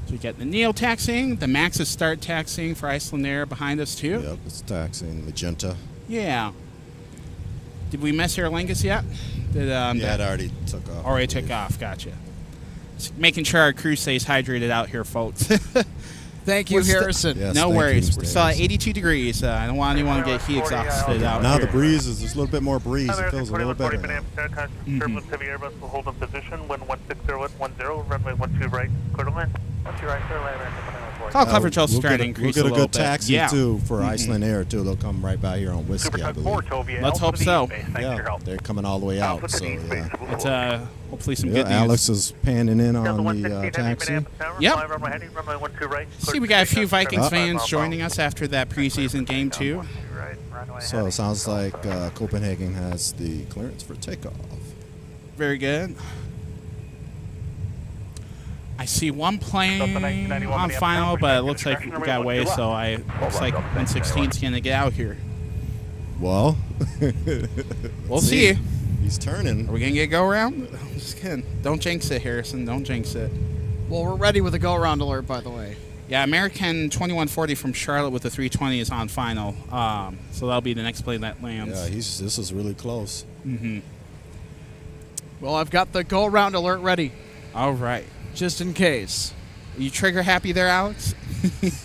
So we get the Neo taxiing, the Maxes start taxiing for Iceland Air behind us, too. Yep, it's taxiing Magenta. Yeah. Did we miss Aer Lingus yet? It already took off. Already took off, gotcha. Just making sure our crew stays hydrated out here, folks. Thank you, Harrison. Yes, no thank worries. you, We're still at 82 degrees. I don't want anyone to get heat exhausted out now here. the breeze is just a little bit more breeze. It feels a little better now. Turbulence heavy Airbus will hold in position, wind 16010, runway 12 right, clear to land. 12 right, clear to land. Cloud coverage also starting to increase a We'll little get a good taxi, bit. too, for Iceland Air, too. They'll come right by here on Whiskey, I believe. Let's hope so. Yeah, they're coming all the way out, so yeah. It's hopefully some Yeah, good news. Alex is panning in on the taxi. Yep. See, we got a few Vikings fans joining us after that preseason game, too. So it sounds like Copenhagen has the clearance for takeoff. Very good. I see one plane on final, but it looks like we got away, so looks like 116's going to get out here. Well, we'll see. He's turning. Are we going to get a go-around? I'm just kidding. Don't jinx it, Harrison. Don't jinx it. Well, we're ready with a go-around alert, by the way. Yeah, American 2140 from Charlotte with the 320 is on final, so that'll be the next plane that lands. Yeah, this is really close. Mm-hmm. Well, I've got the go-around alert ready. All right. Just in case. You trigger happy there, Alex?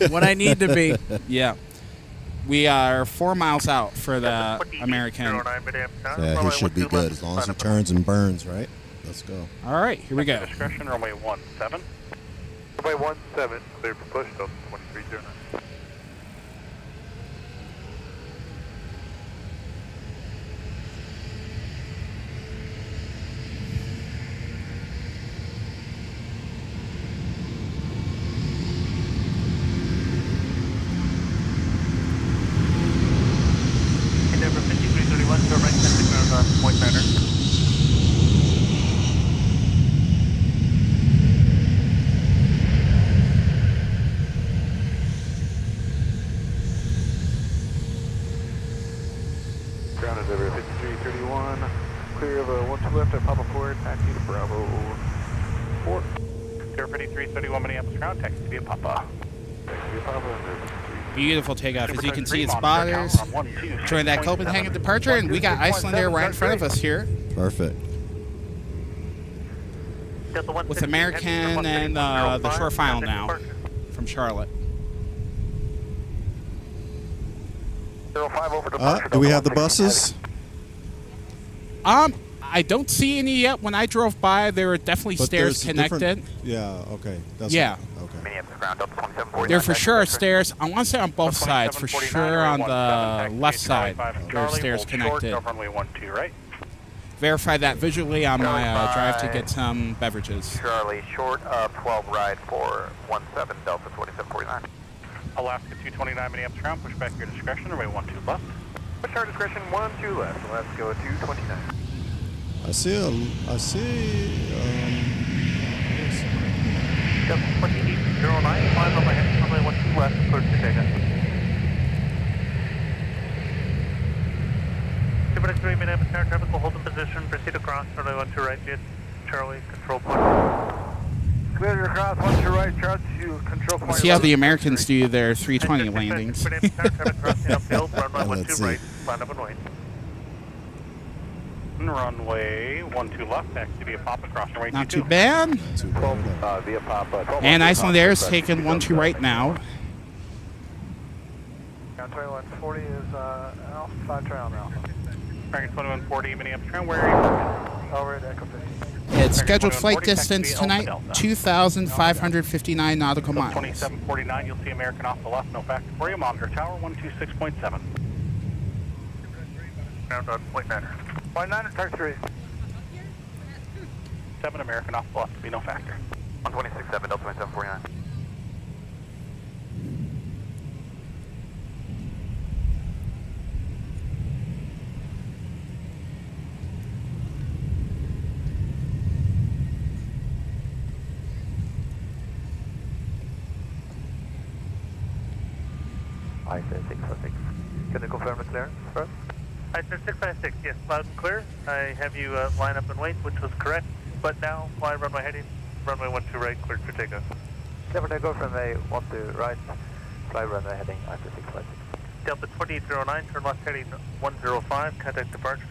When I need to be. Yeah. We are 4 miles out for the American. Yeah, he should be good as long as he turns and burns, right? Let's go. All right, here we go. Discretion, runway 17. Runway 17, clear for push, Delta 2309. Number 5331, to right, 10 ground on Point Manor. Ground is over 5331. Clear of 12 left at Papa Ford, taxi to Bravo 4. Clear 5331 Minneapolis ground, taxi via Papa. Taxi via Papa. Beautiful takeoff. As you can see, it's spotters. Join that Copenhagen departure, and we got Iceland Air right in front of us here. Perfect. With American and the short final now from Charlotte. Do we have the buses? I don't see any yet. When I drove by, there were definitely stairs connected. Yeah, okay. Yeah. Okay. There for sure are stairs. I want to say on both sides. For sure on the left side, there are stairs connected. Verify that visually on my drive to get some beverages. Charlie, short of 12 ride for 17 Delta 2749. Alaska 229 Minneapolis ground, push back your discretion, runway 12 left. Push our discretion 12 left, let's go 229. I see. Delta 2809, 5 on my head, runway 12 left, clear to takeoff. 243 Minneapolis air traffic will hold in position, proceed across, runway 12 right, Charlie, control point. Clear your cross, 12 right, Charlie to control point. See how the Americans do their 320 landings. runway 12 left, taxi via Papa, cross runway 22. Not too bad. Via Papa. And Iceland Air is taking 12 right now. Ground 2140 is Alpha 5 trail now. American 2140, Minneapolis ground, where are you parking? Over at Echo 50. Its scheduled flight distance tonight, 2,559 nautical miles. 2749, you'll see American off the left, no factor for you. Monitor tower 126.7. Ground on point 9er. Point 9er, taxi 3. 7 American off the left, be no factor. 126.7, Delta 2749. I-656. Can you confirm the clearance first? I-656, yes, loud and clear. I have you line up and wait, which was correct. But now, fly runway heading, runway 12 right, cleared for takeoff. Clear for takeoff, runway 12 right, fly runway heading I-656. Delta 2809, turn left heading 105, contact departure.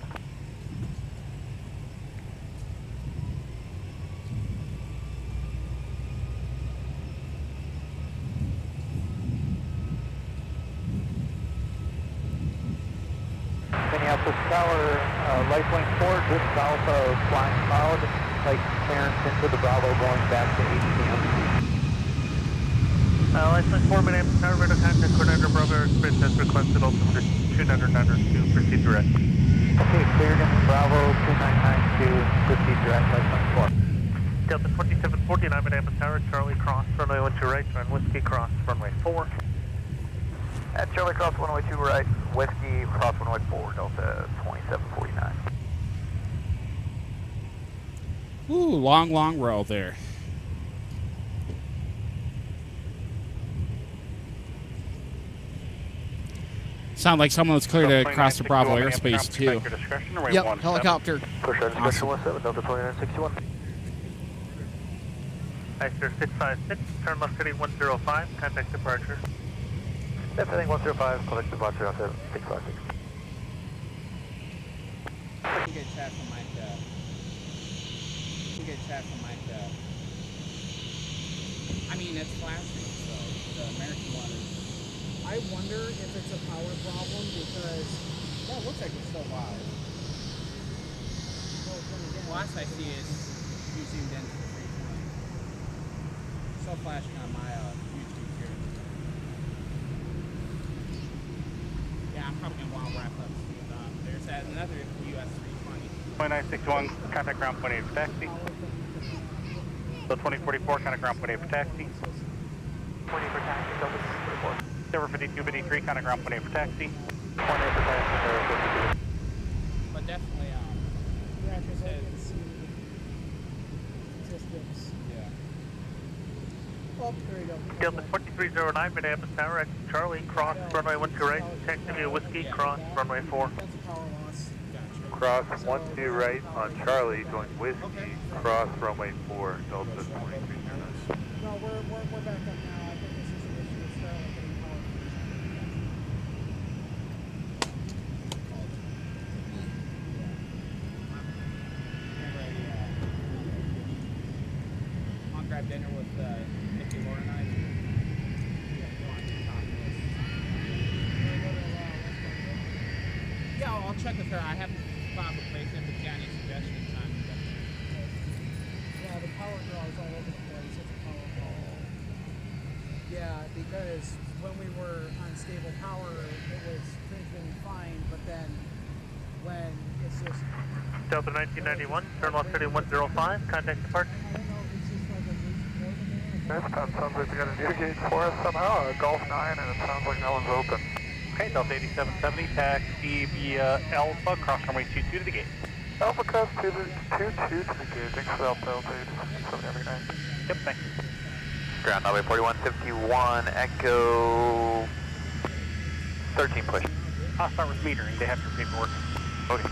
Minneapolis Tower, light wing 4, just south of Flying Cloud, like clearance into the Bravo going back to HCM. Light wing 4, Minneapolis Tower, radar contact, coordinator Bravo Express has requested altimeter 2992, proceed direct. Okay, cleared in Bravo 2992, proceed direct, light wing 4. Delta 2749, Minneapolis Tower, Charlie cross, runway 12 right, turn whiskey cross, runway 4. At Charlie cross 102 right, whiskey cross 104, Delta 2749. Ooh, long roll there. Sound like someone was clear to cross the Bravo airspace too. Yep, helicopter. Push out Awesome. 17, Delta 2961. Icer 656, turn left heading 105, contact departure. Left heading 105, collect departure after 656. You get chat from Mike. You get chat from Mike. I mean, it's flashing, so the American one is. I wonder if it's a power problem because Yeah, it looks like it's still live. Last I see is you zoomed into the 320. Still flashing on my YouTube here. Yeah, I'm probably gonna want to wrap up soon. There's another US 320. 2961, contact ground point 8 for taxi. So 2044, contact ground point 8 for taxi. 20 for taxi, Delta 44. Server 5253, contact ground point 8 for taxi. 20 for taxi, But definitely, yeah, because I can see statistics. Yeah. Oh, there you go. Delta 2309, Minneapolis Tower, X Charlie, cross, runway 12 right, taxi via whiskey, cross, runway 4. That's a power loss. Cross 12 right on Charlie, going whiskey, cross runway 4, Delta 23. No, we're back up now. I think this is an issue with Starlink getting power. I'll grab dinner with Nikki Laura and I. Yeah, I'll check with her. I haven't found a place yet, but yeah, any suggestions on Yeah, the power draw is all over the place. It's a power draw. Yeah, because when we were on stable power, it was transmitting fine, but then when it's just... Delta 1991, turn left heading 105, contact departure. I don't know if it's just like a boost more than That sounds like they got a new gauge for us somehow, a Golf 9, and it sounds like no one's open. Okay, Delta 8770, taxi via Alpha, cross runway 22 to the gate. Alpha cross 22 to the gate. Thanks for Delta 8779. Yep, thanks. Ground runway 4151, Echo 13 push. I'll start with metering, they have your paperwork. Okay.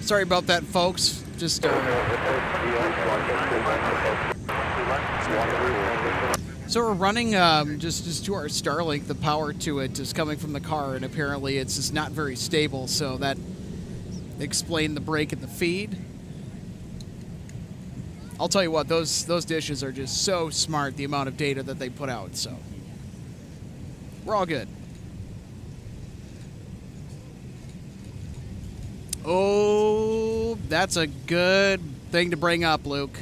Sorry about that, folks. Just so we're running just to our Starlink. The power to it is coming from the car, and apparently it's just not very stable. So that explained the break in the feed. I'll tell you what, those dishes are just so smart. The amount of data that they put out. So we're all good. Oh, that's a good thing to bring up, Luke.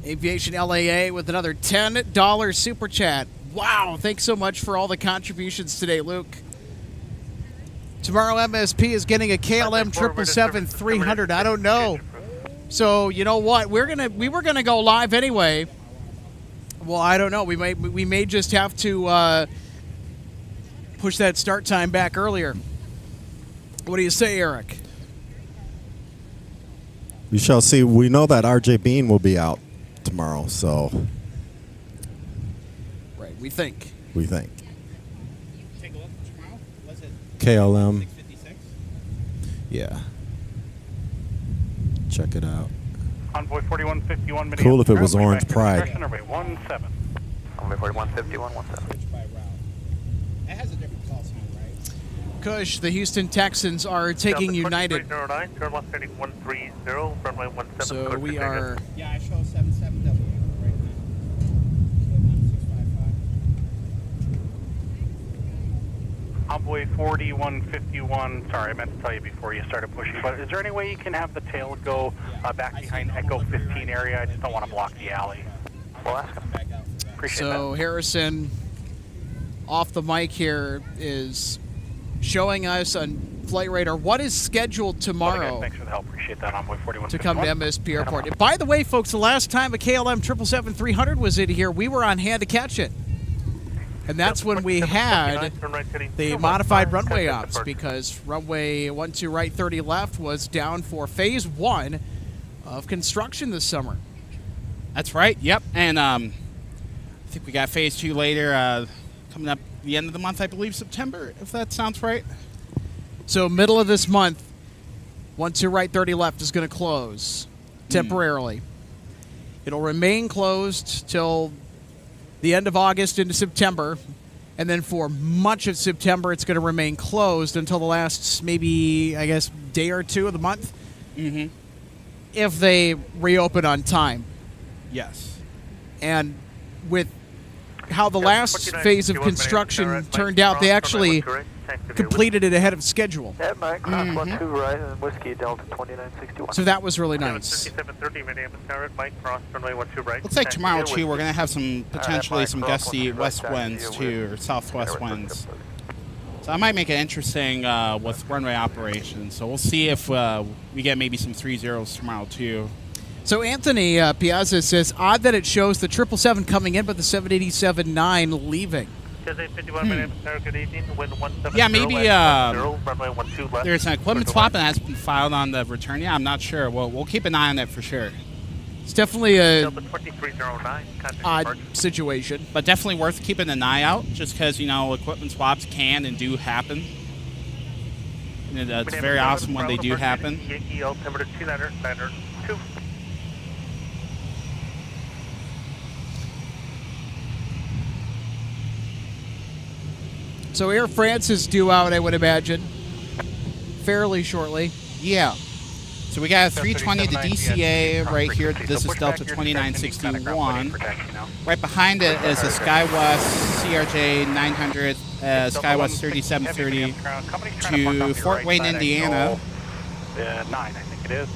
Aviation LAA with another $10 super chat. Wow, thanks so much for all the contributions today, Luke. Tomorrow MSP is getting a KLM 777-300. I don't know. So, you know what? We were gonna go live anyway. Well, I don't know. We may just have to push that start time back earlier. What do you say, Eric? We shall see. We know that RJ Bean will be out tomorrow, so. Right, we think. We think. Take a look tomorrow. Was it KLM. 656? Yeah. Check it out. Envoy 4151 Cool if it was Orange Pride. Envoy 17. Envoy 4151 17. Switch by route. It has a different call sign, right? Kush, the Houston Texans are taking United. 2309, turn left heading 130, runway 17. So we are. Yeah, I show 77W right now. So 1655. Envoy 4151. Sorry, I meant to tell you before you started pushing, but is there any way you can have the tail go back behind Echo 15 area? I just don't want to block the alley. We'll ask him. Appreciate So that. Harrison, off the mic here, is showing us on Flight Radar what is scheduled tomorrow Thanks for the help. Appreciate that, Envoy 4151. to come to MSP Airport. And by the way, folks, the last time a KLM 777-300 was in here, we were on hand to catch it. And that's when we had the modified runway ops, because runway 12 right, 30 left was down for phase 1 of construction this summer. That's right. Yep. And I think we got phase 2 later, coming up the end of the month, I believe, September, if that sounds right. So middle of this month, 12 right, 30 left is going to close temporarily. It'll remain closed till the end of August into September, and then for much of September, it's going to remain closed until the last, maybe, I guess, day or two of the month, if they reopen on time. Yes. And with how the last phase of construction turned out, they actually completed it ahead of schedule. At Mike, cross 12 right, and Whiskey Delta 2961. So that was really nice. 3730, Minneapolis, Mike, cross runway 12 right. Looks like tomorrow, too, we're going to have some potentially some gusty west winds, too, or southwest winds. So I might make it interesting with runway operations. So we'll see if we get maybe some 3-0s tomorrow, too. So Anthony Piazza says, odd that it shows the 777 coming in, but the 787-9 leaving. Yeah, maybe there's an equipment swap that has been filed on the return. Yeah, I'm not sure. We'll keep an eye on it for sure. It's definitely a odd situation. But definitely worth keeping an eye out, just because, you know, equipment swaps can and do happen. And it's very awesome when they do happen. So Air France is due out, I would imagine, fairly shortly. Yeah. So we got a 320 to DCA right here. This is Delta 2961. Right behind it is a SkyWest CRJ 900, SkyWest 3730 to Fort Wayne, Indiana. 9, I think it is.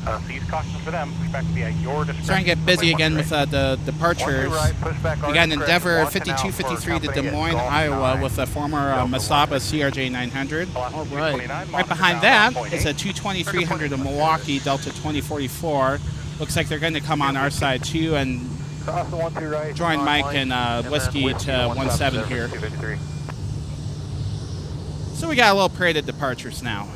So use caution for them. Pushback will be at your discretion. Starting to get busy again with the departures. We got an Endeavor 5253 to Des Moines, Iowa with a former Masaba CRJ 900. All right. Right behind that is a 22300 to Milwaukee Delta 2044. Looks like they're going to come on our side too and join Mike and Whiskey to 17 here. So we got a little parade of departures now.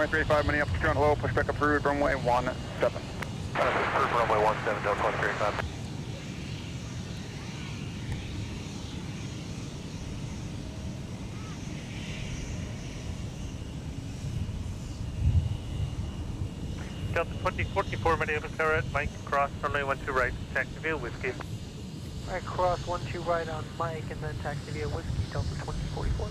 2385 Minneapolis ground, hello, push back approved, runway 17. Approved runway 17, Delta 2385. Delta 2044 Minneapolis Tower, Mike, cross runway 12 right, taxi via Whiskey. Alright, cross 12 right on Mike and then taxi via Whiskey, Delta 2044.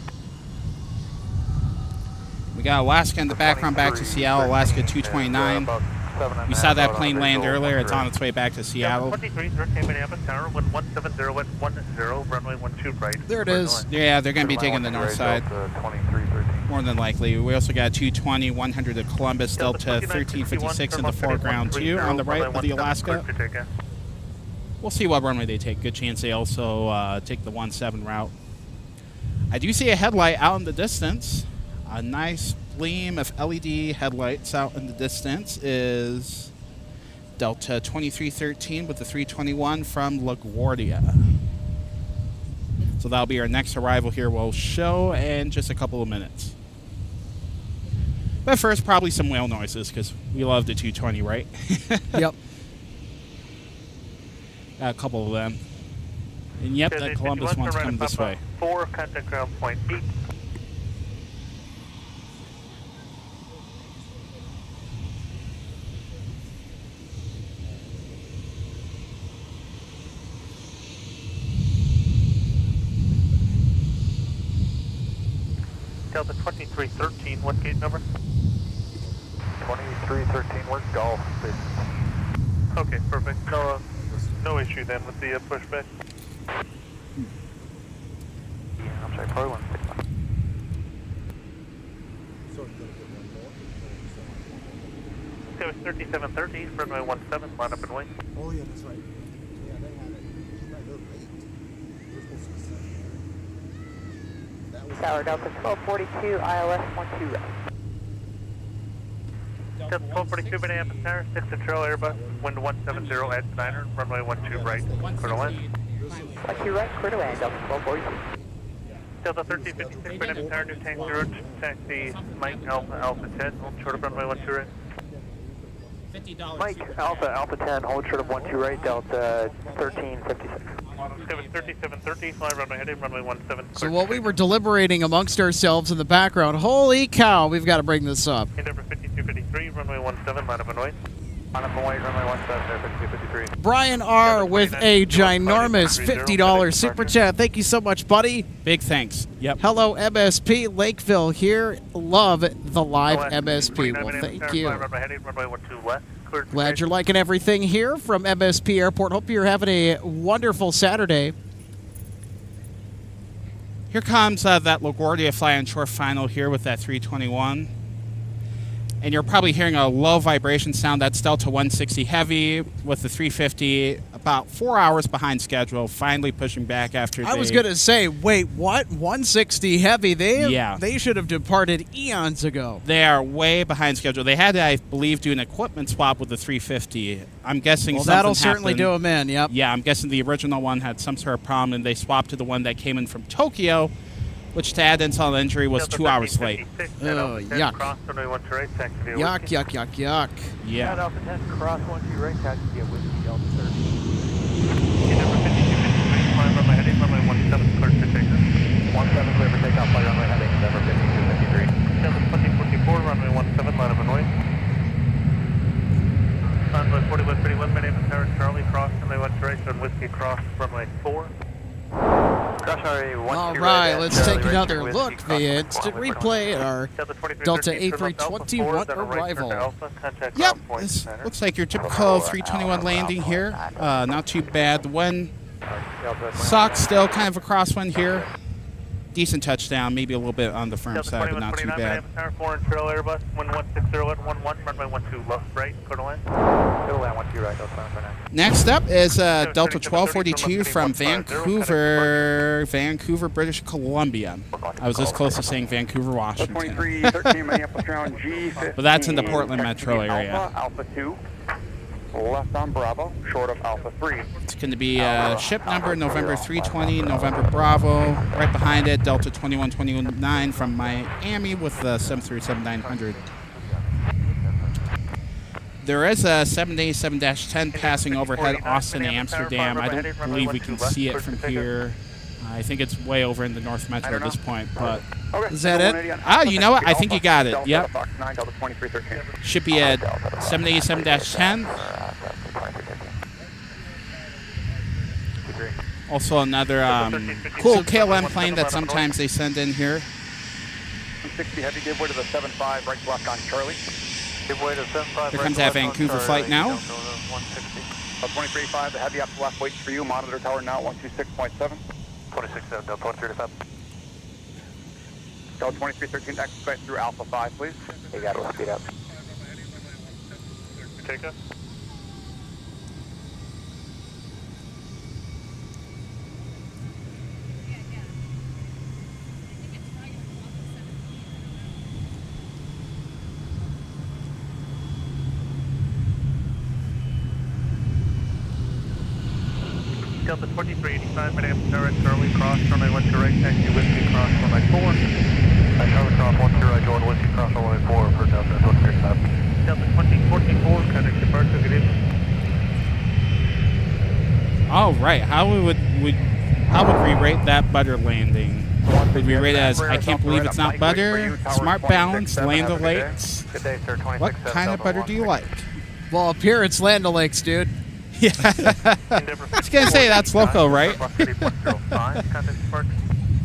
We got Alaska in the background back to Seattle, Alaska 229. We saw that plane land earlier. It's on its way back to Seattle. 2313 Minneapolis Tower, 1170 runway 12 right. There it is. Yeah, they're going to be taking the north side. More than likely. We also got 220, 100 to Columbus, Delta 1356 in the foreground too, on the right of the Alaska. We'll see what runway they take. Good chance they also take the 17 route. I do see a headlight out in the distance. A nice gleam of LED headlights out in the distance is Delta 2313 with the 321 from LaGuardia. So that'll be our next arrival here. We'll show in just a couple of minutes. But first, probably some whale noises, because we love the 220, right? Yep. Got a couple of them. And yep, that Columbus one's coming this way. 4, contact ground point 8. Delta 2313, what gate number? 2313, we're Golf. Okay, perfect. No issue then with the pushback. Yeah, I'm sorry, probably 161. It was 3730, runway 17, line up and wait. Oh, yeah, that's right. Yeah, they had it. Right, they're late. We're supposed to be set. Tower Delta 1242, ILS 12 right. Delta 1242 Minneapolis Tower, 6 Control Airbus, wind 170 at Steiner, runway 12 right, clear to land. 12 right, clear to land, Delta 1242. Delta 1356 Minneapolis Tower, new tank 0, taxi Mike Alpha 10, hold short of runway 12 right. Mike Alpha 10, hold short of 12 right, Delta 1356. 3730, fly runway heading, runway 17. So while we were deliberating amongst ourselves in the background, holy cow, we've got to bring this up. Number 5253, runway 17, line up and wait. Line up and wait, runway 17, 5253. Brian R. with a ginormous $50 super chat. Thank you so much, buddy. Big thanks. Yep. Hello, MSP. Lakeville here. Love the live MSP. Well, thank you. Glad you're liking everything here from MSP Airport. Hope you're having a wonderful Saturday. Here comes that LaGuardia Fly on Shore final here with that 321. And you're probably hearing a low vibration sound. That's Delta 160 Heavy with the 350, about 4 hours behind schedule, finally pushing back after I was going to say, wait, what? 160 Heavy? They should have departed eons ago. They are way behind schedule. They had to, I believe, do an equipment swap with the 350. I'm guessing something that'll certainly happened. do them in, yep. Yeah, I'm guessing the original one had some sort of problem, and they swapped to the one that came in from Tokyo, which to add insult to injury was 2 hours late. Oh, yuck. Yuck, yuck, yuck, yuck. Yeah. Alpha 10, cross 12 right, taxi via Whiskey, Delta 13. Number 5253, fly runway heading, runway 17, clear to takeoff. 17 clear for takeoff, fly runway heading, number 5253. Delta 2044, runway 17, line up and wait. Runway 4131, Minneapolis Tower, Charlie, cross, runway 12 right, on Whiskey, cross, runway 4. All right, let's take another look via instant replay at our Delta A321 arrival. Yep, this looks like your typical 321 landing here. Not too bad. The wind sucks still, kind of a crosswind here. Decent touchdown, maybe a little bit on the firm side, but not too bad. Foreign Trail Airbus, 1160111, runway 12 left, right, clear to land. Clear to land, 12 right, Delta 9. Next up is Delta 1242 from Vancouver, British Columbia. I was this close to saying Vancouver, Washington. 2313 Minneapolis ground G15. But that's in the Portland metro area. Alpha 2, left on Bravo, short of Alpha 3. It's going to be ship number November 320, November Bravo. Right behind it, Delta 2129 from Miami with the 737-900. There is a 787-10 passing overhead Austin to Amsterdam. I don't believe we can see it from here. I think it's way over in the North Metro at this point, but is that it? Ah, you know what? I think you got it. Yep. Should be a 787-10. Also another cool KLM plane that sometimes they send in here. 160 heavy, give way to the 75, right left on Charlie. Give way to 75. Here comes that Vancouver flight now. 2385, the heavy up left waits for you. Monitor tower now 126.7. 26.7, Delta 135. Delta 2313, expedite through Alpha 5, please. You got it, let's speed up. Take us. Delta 2385, Minneapolis Airport, Charlie Cross, runway 1 to right, taxi Whiskey Cross, runway 4. Charlie Cross 1 to right, Jordan Whiskey Cross, runway 4 for Delta 2385. Delta 2044, contact departure, good evening. All right, how would we rate that butter landing? Would we rate it as I can't believe it's not butter, smart balance, land o'lakes? What kind of butter do you like? Well, up here it's Land O'Lakes, dude. Yeah. I was gonna say that's local, right?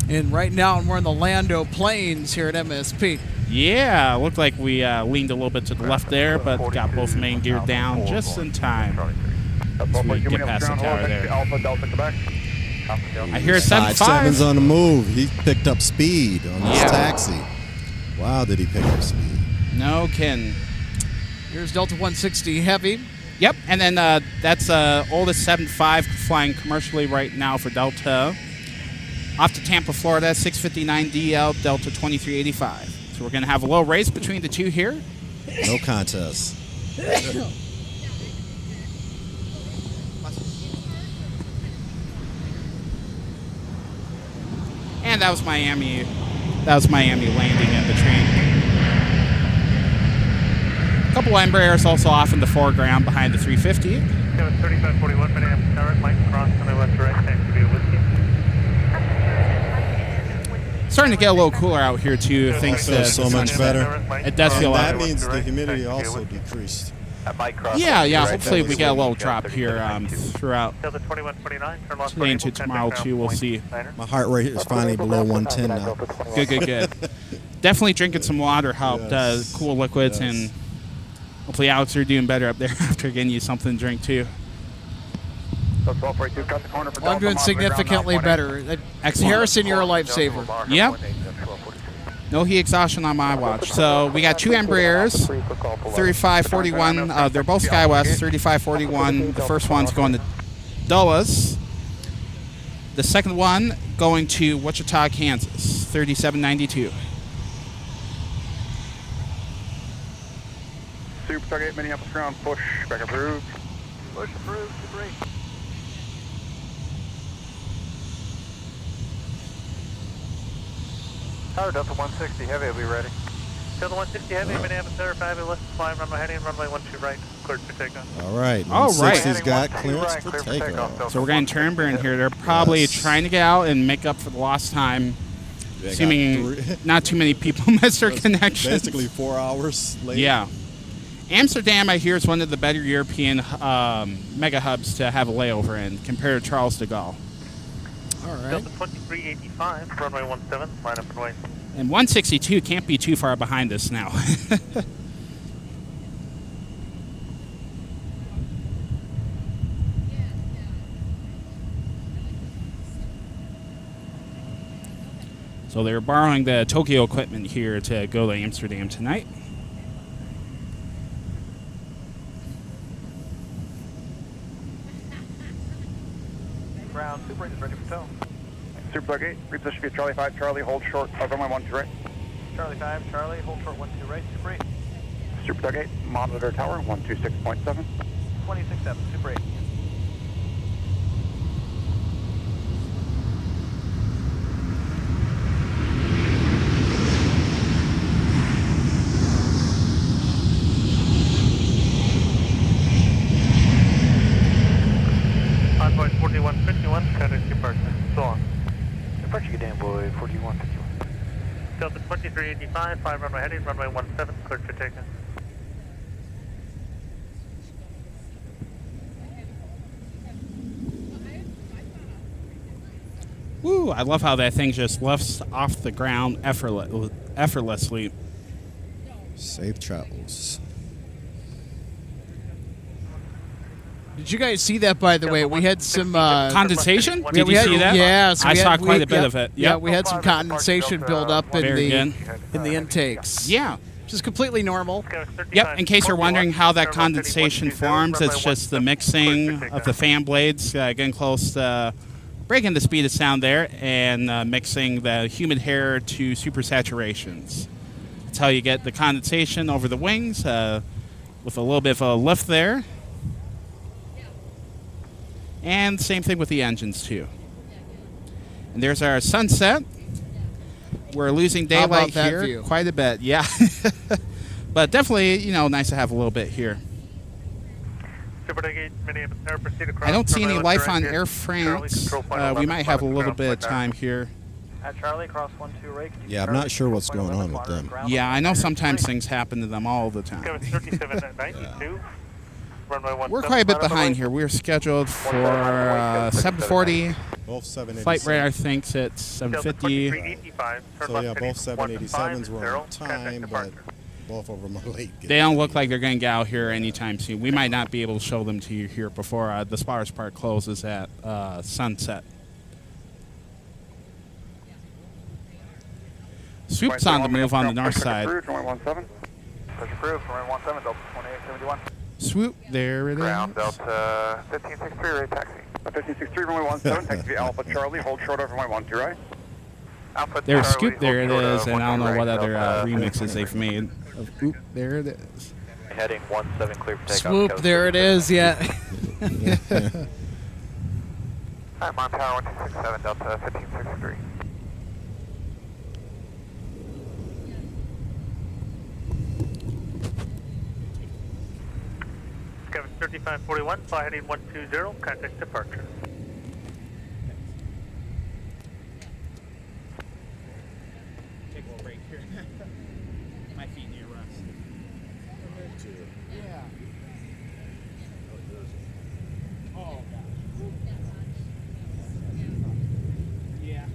And right now we're in the Lando Plains here at MSP. Yeah, looked like we leaned a little bit to the left there, but got both main gear down just in time. So we get past the tower there. I hear 75. 57's on the move. He picked up speed on this taxi. Wow, did he pick up speed? No kidding. Here's Delta 160 Heavy. Yep, and then that's oldest 75 flying commercially right now for Delta. Off to Tampa, Florida, 659 DL, Delta 2385. So we're going to have a little race between the two here. No contest. And that was Miami. That was Miami landing in between. A couple Embraers also off in the foreground behind the 350. 3541, Minneapolis Tower, Mike Cross, runway 1 to right, taxi via Whiskey. Starting to get a little cooler out here too. Thanks to so much better. It does feel that like means the humidity also decreased. Yeah. Hopefully we get a little drop here throughout Delta 2129, turn left today into tomorrow too. We'll see. My heart rate is finally below 110 now. Good. Definitely drinking some water helped. Cool liquids, and hopefully Alex are doing better up there after getting you something to drink too. Well, I'm doing significantly better. Harrison, you're a lifesaver. Yep. No heat exhaustion on my watch. So we got two Embraers, 3541. They're both SkyWest, 3541. The first one's going to Dulles. The second one going to Wichita, Kansas, 3792. Super target, Minneapolis ground, push, back approved. Push approved, great. Tower Delta 160 Heavy will be ready. Delta 160 Heavy, Minneapolis Tower 5, let's fly, runway heading, runway 12 right, cleared for takeoff. All right. All right. 160's got clearance for takeoff. So we're getting turn burn here. They're probably trying to get out and make up for the lost time. Assuming not too many people missed their connections. Basically 4 hours late. Yeah. Amsterdam, I hear, is one of the better European mega hubs to have a layover in compared to Charles de Gaulle. All right. Delta 2385, runway 17, line up and wait. And 162 can't be too far behind us now. So they're borrowing the Tokyo equipment here to go to Amsterdam tonight. Ground, Super 8 is ready for tow. Super Dog 8, reposition via Charlie 5, Charlie, hold short of runway 1 to right. Charlie 5, Charlie, hold short 1 to right, Super 8. Super Dog 8, monitor tower 126.7. 26.7, Super 8. 55, 5 runway heading, runway 17, cleared for takeoff. Woo, I love how that thing just lifts off the ground effortlessly. Safe travels. Did you guys see that, by the way? We had some condensation? Did you had, see that? Yeah, so I saw quite a bit of it. Yep. Yeah, we had some condensation build up in the intakes. Yeah. Which is completely normal. Yep, in case you're wondering how that condensation forms, it's just the mixing of the fan blades getting close to breaking the speed of sound there and mixing the humid air to supersaturations. That's how you get the condensation over the wings with a little bit of a lift there. And same thing with the engines too. And there's our sunset. We're losing daylight here view? quite a bit. Yeah. But definitely, nice to have a little bit here. I don't see any life on Air France. We might have a little bit of time here. At Charlie, cross 12 right. Yeah, I'm not sure what's going on with them. Yeah, I know sometimes things happen to them all the time. We're quite a bit behind here. We're scheduled for 7:40. Both 787s. Flight radar thinks it's 7:50. So yeah, both 787s were on time, but both of them are late. They don't look like they're going to get out here anytime soon. We might not be able to show them to you here before the spotters part closes at sunset. Swoop's on the move on the north side. Swoop, there it is. Ground Delta 1563, right taxi. 1563, runway 17, taxi via Alpha Charlie, hold short of runway 12, right? Alpha There's Charlie, Scoop, there it hold is, short and I don't know of what 12 other right, remixes they've made. Oop, there it is. Heading 17, clear for takeoff. Swoop, there it is, yeah. I'm on power 1267, Delta 1563. Kevin 3541, fly heading 120, contact departure. Take a little break here. My feet need a rest. Yeah. Oh, gosh. Yeah.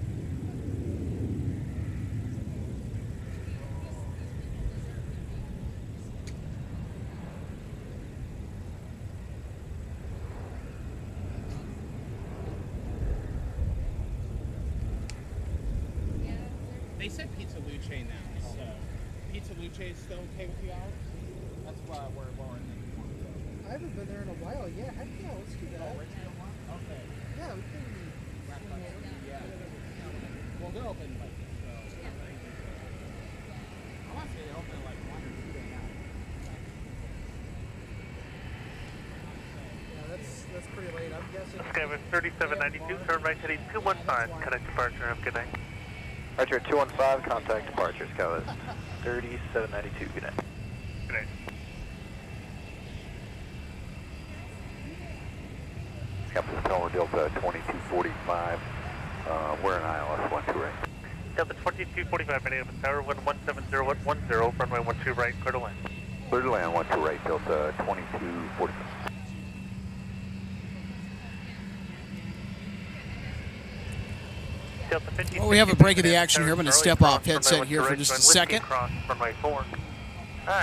They said Pizza Luce now, so Pizza Luce is still okay with you guys? That's why we're going. I haven't been there in a while. Yeah, heck yeah, let's do that. Okay. Yeah, we can wrap up. Yeah. Well, they're open like so. I want to say they're open like 1 or 2 days now. Yeah, that's pretty late. I'm guessing. Kevin 3792, turn right heading 215, contact departure. Have a good night. Roger, 215, contact departure. Scout 3792, good night. Good night. Captain Tower Delta 2245. We're in ILS 12 right. Delta 2245, Minneapolis Tower 117.10, runway 12 right, clear to land. Clear to land 12 right, Delta 2245. Well, we have a break of the action here. I'm going to step off headset here for just a second.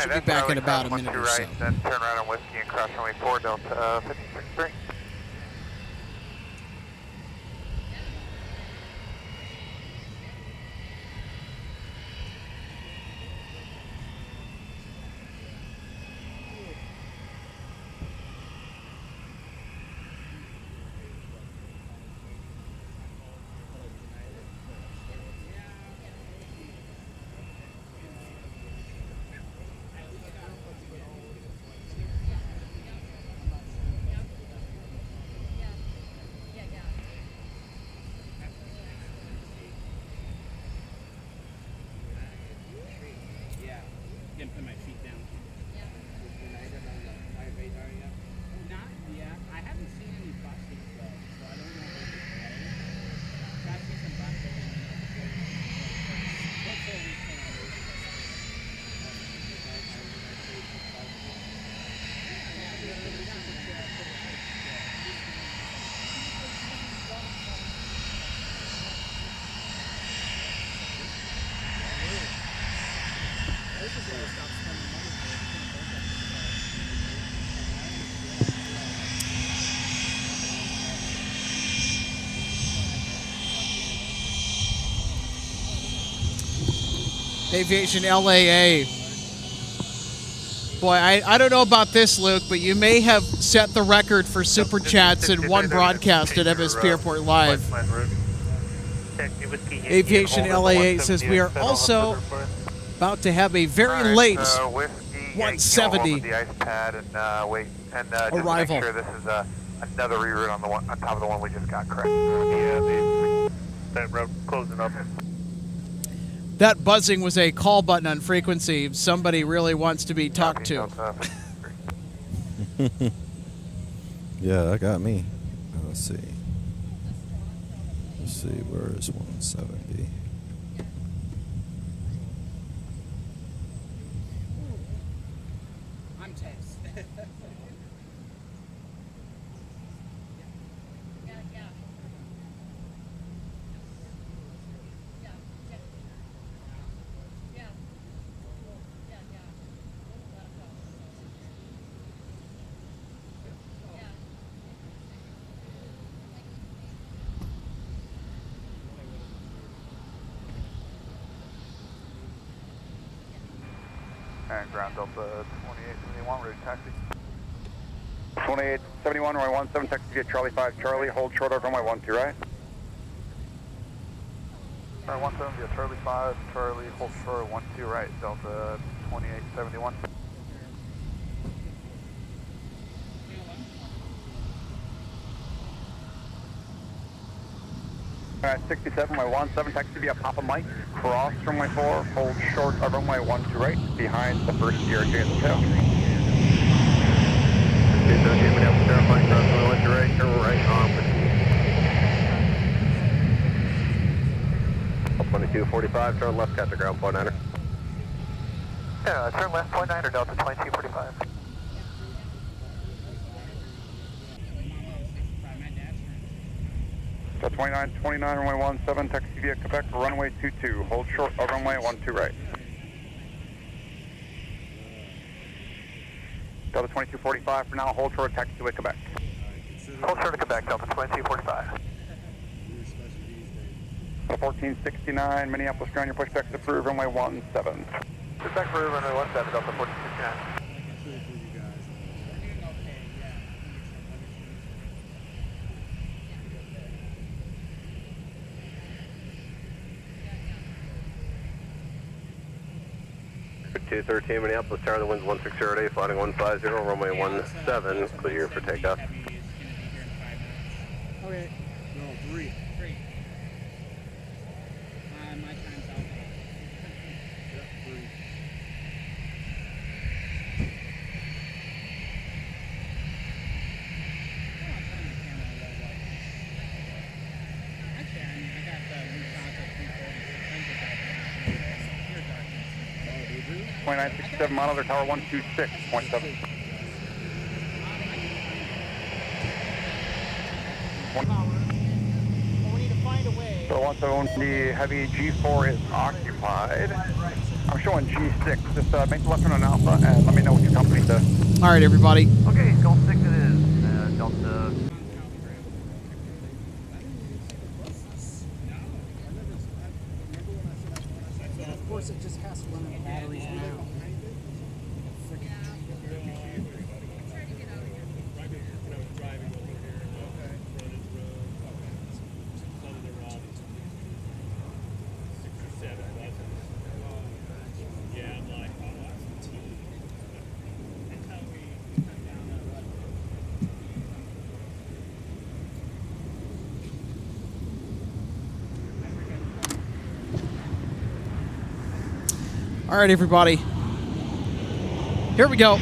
Should be back in about a minute or so. Then turn right on Whiskey and cross runway 4, Delta 1563. Aviation LAA. Boy, I don't know about this, Luke, but you may have set the record for super chats in one broadcast at MSP Airport Live. Aviation LAA says we are also about to have a very late 170 the ice pad and wait and arrival. just make sure this is another reroute on the one on top of the one we just got correct. Yeah, that route closing up. That buzzing was a call button on frequency. Somebody really wants to be talked to. Yeah, that got me. Let's see. Let's see, where is 170? I'm tense. And ground Delta 2871, ready to taxi. 2871, runway 17, taxi via Charlie 5 Charlie, hold short of runway 12 right. Runway 17 via Charlie 5 Charlie, hold short 12 right, Delta 2871. Alright, 67, runway 17, taxi via Papa Mike, cross runway 4, hold short of runway 12 right, behind the first DRJ at the tail. 217, Minneapolis Airlines, cross runway 12 right, turn right on with 2245, turn left, catch the ground, point 9er. Yeah, turn left, point 9er, Delta 2245. So 2929, runway 17, taxi via Quebec, runway 22, hold short of runway 12 right. Delta 2245 for now, hold short, taxi to Quebec. Hold short of Quebec, Delta 2245. 1469, Minneapolis ground, your pushback's approved, runway 17. Pushback approved, runway 17, Delta 1469. Two 13 Minneapolis Tower, the wind's 1608, flying 150, runway 17, clear for takeoff. Okay. No, 3. My time's out. Yeah, 3. Actually, I mean, I got the new shots at 346. 2967, monitor tower 126.7. So once the heavy G4 is occupied, I'm showing G6. Just make the left turn on Alpha and let me know what your company says. All right, everybody. Okay, Gulf 6 it is. Delta. And of course, it just has to run the batteries now. All right, everybody. Here we go.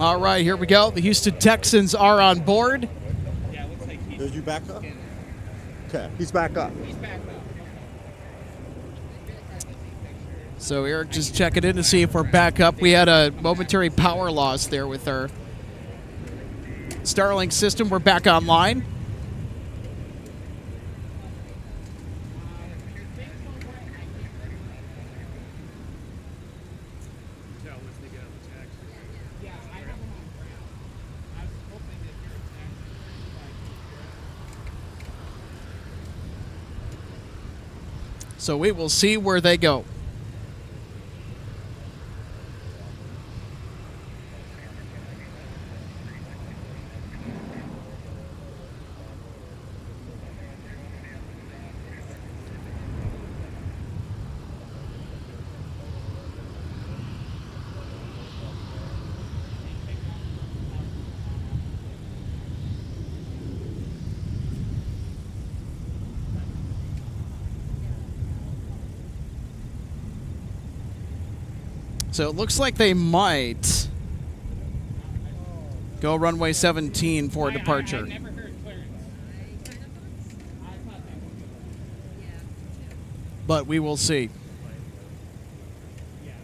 All right, here we go. The Houston Texans are on board. Yeah, it looks like he's... Did you back up? Okay, he's back up. He's back up. So Eric just checking in to see if we're back up. We had a momentary power loss there with our Starlink system. We're back online. So we will see where they go. So it looks like they might go runway 17 for departure. I never heard clearance. But we will see.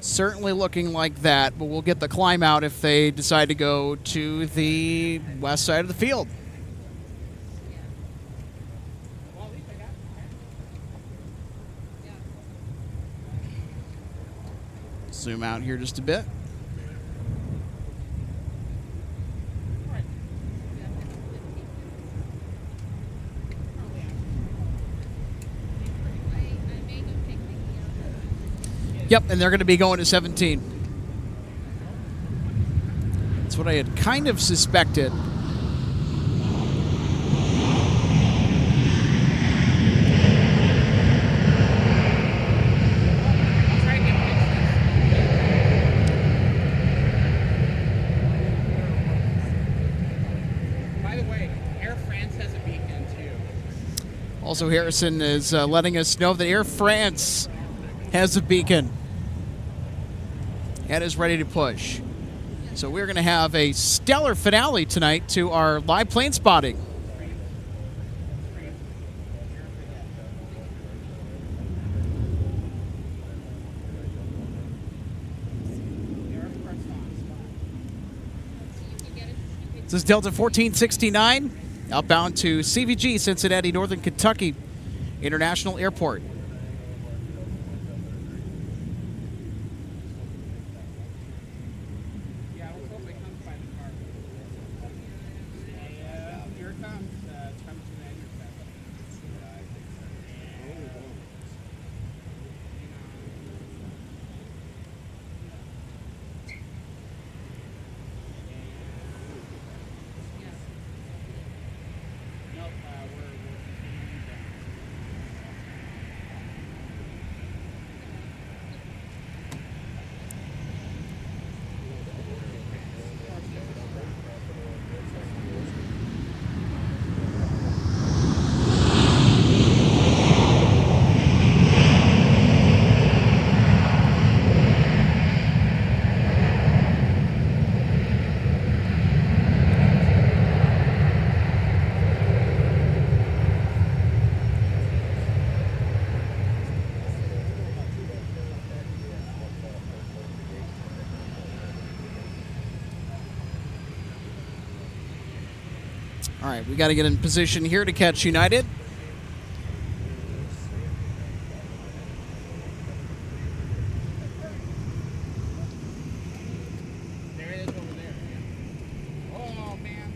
Certainly looking like that, but we'll get the climb out if they decide to go to the west side of the field. Zoom out here just a bit. Yep, and they're going to be going to 17. That's what I had kind of suspected. Also, Harrison is letting us know that Air France has a beacon and is ready to push. So we're going to have a stellar finale tonight to our live plane spotting. This is Delta 1469. Outbound to CVG, Cincinnati, Northern Kentucky International Airport. Yeah, let's hope it comes by the car. Here it comes. It's coming to the intercept. All right, we got to get in position here to catch United. There it is over there. Oh, man.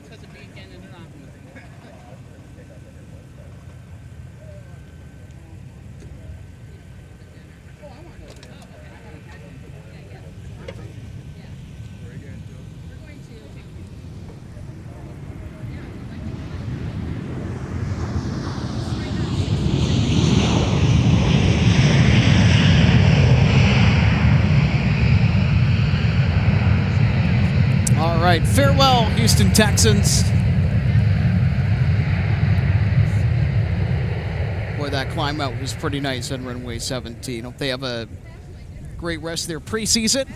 acts as a beacon and an optimism. All right, farewell, Houston Texans. Boy, that climb out was pretty nice on runway 17. Hope they have a great rest of their preseason.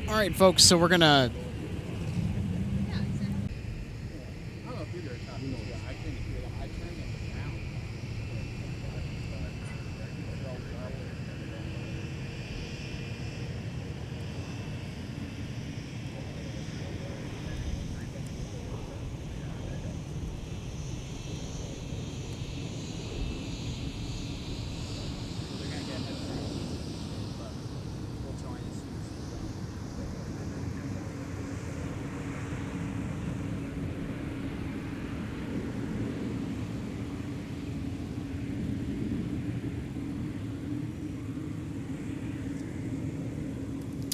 All right, folks, so we're going to...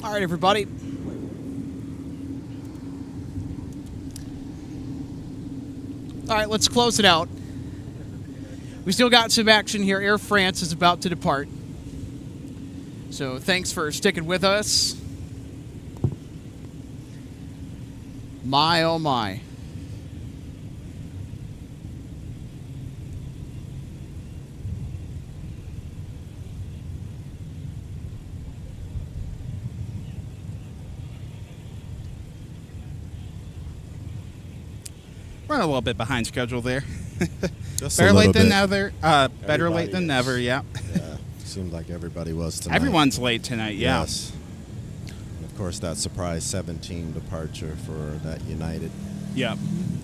All right, everybody. All right, let's close it out. We still got some action here. Air France is about to depart. So thanks for sticking with us. My, oh my. We're a little bit behind schedule there. Just better a late little than bit. never. Better late than never. Yeah. Yeah. Seemed like everybody was tonight. Everyone's late tonight. Yeah. Yes. And of course, that surprise 17 departure for that United. Yeah.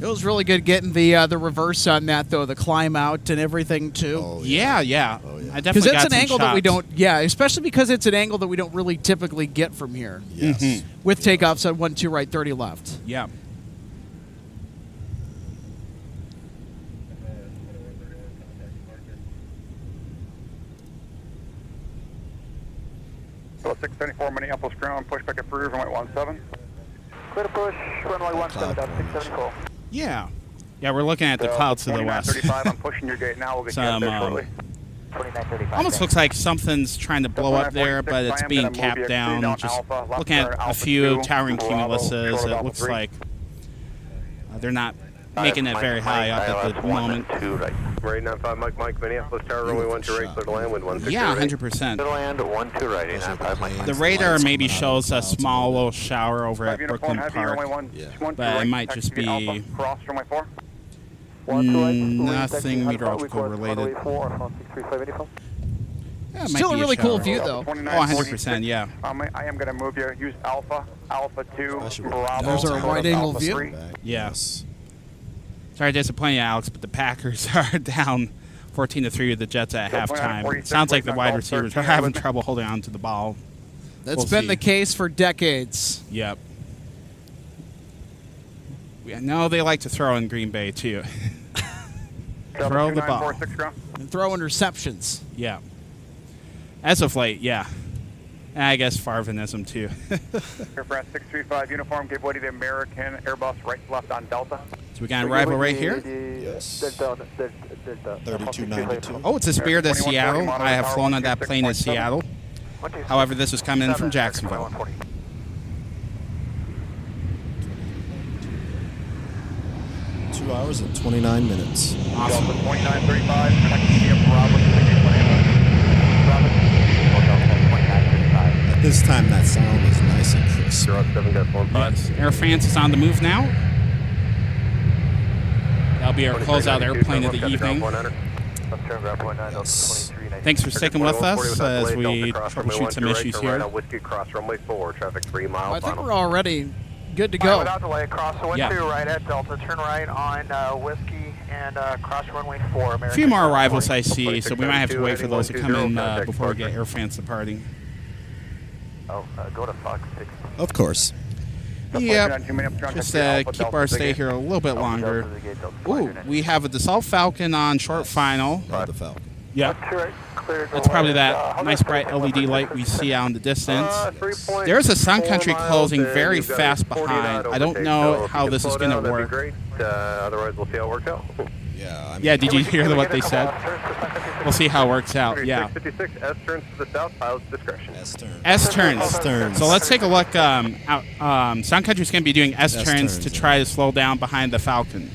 It was really good getting the reverse on that, though, the climb out and everything, too. Oh, Yeah. Yeah. Oh, yeah. I definitely Because got it's an some angle that we shots. don't, yeah, especially because it's an angle that we don't really typically get from here. Yes. With takeoffs at 1-2 right, 30 left. Yeah. So 674 Minneapolis ground, pushback approved, runway 17. Clear to push, runway 17, down 674. Yeah. Yeah, we're looking at the clouds to the west. 2935, I'm pushing your gate now, we'll get Some, you out there shortly. 2935. Almost looks like something's trying to blow up there, but it's being capped down. Just looking at a few towering cumuluses, it looks like they're not making it very high up at the moment. Right 95 Mike, Minneapolis Tower, runway 12 right, clear to land, wind 16. Yeah, 100%. 100%. Clear to land, 12 right, 95 Mike. The radar maybe shows a small little shower over at Brooklyn Park, but it might just be nothing meteorological related. Yeah, it might Still be a really cool shower. view, though. Oh, 100%, yeah. I am going to move you. Use Alpha 2, Bravo. Those are a wide-angle Alpha view. 3. Yes. Sorry to disappoint you, Alex, but the Packers are down 14-3 with the Jets at halftime. It sounds like the wide receivers are having trouble holding on to the ball. That's We'll been see. the case for decades. Yep. Yeah, no, they like to throw in Green Bay, too. Throw the ball. And throw interceptions. Yeah. As of late, yeah. And I guess Farvinism, too. Air France 635 uniform, give way to the American Airbus right to left on Delta. So we got an arrival right here. Yes. 3292. Oh, it's a Spirit to Seattle. I have flown on that plane in Seattle. However, this is coming in from Jacksonville. 2 hours and 29 minutes. Awesome. Delta 2935, taxi via Bravo to Bravo. At this time, that sound is nice and crisp. Yes. Air France is on the move now. That'll be our closeout airplane of the evening. Yes. Thanks for sticking with us as we troubleshoot some issues here. I think we're already good to go. Without delay, cross the 12 right at Delta, turn right on Whiskey, and cross runway 4. American. A few more arrivals I see, so we might have to wait for those to come in before we get Air France departing. Go to Fox 6. Of course. Yep. Just keep our stay here a little bit longer. Ooh, we have a Dassault Falcon on short final. The Falcon. Yep. That's probably that nice bright LED light we see out in the distance. There's a Sun Country closing very fast behind. I don't know how this is going to work. Otherwise, we'll see how it works out. Yeah, did you hear what they said? We'll see how it works out. Yeah. 56, S turns to the south, pilot's discretion. S turns. So let's take a look. Sun Country's going to be doing S turns to try to slow down behind the Falcon.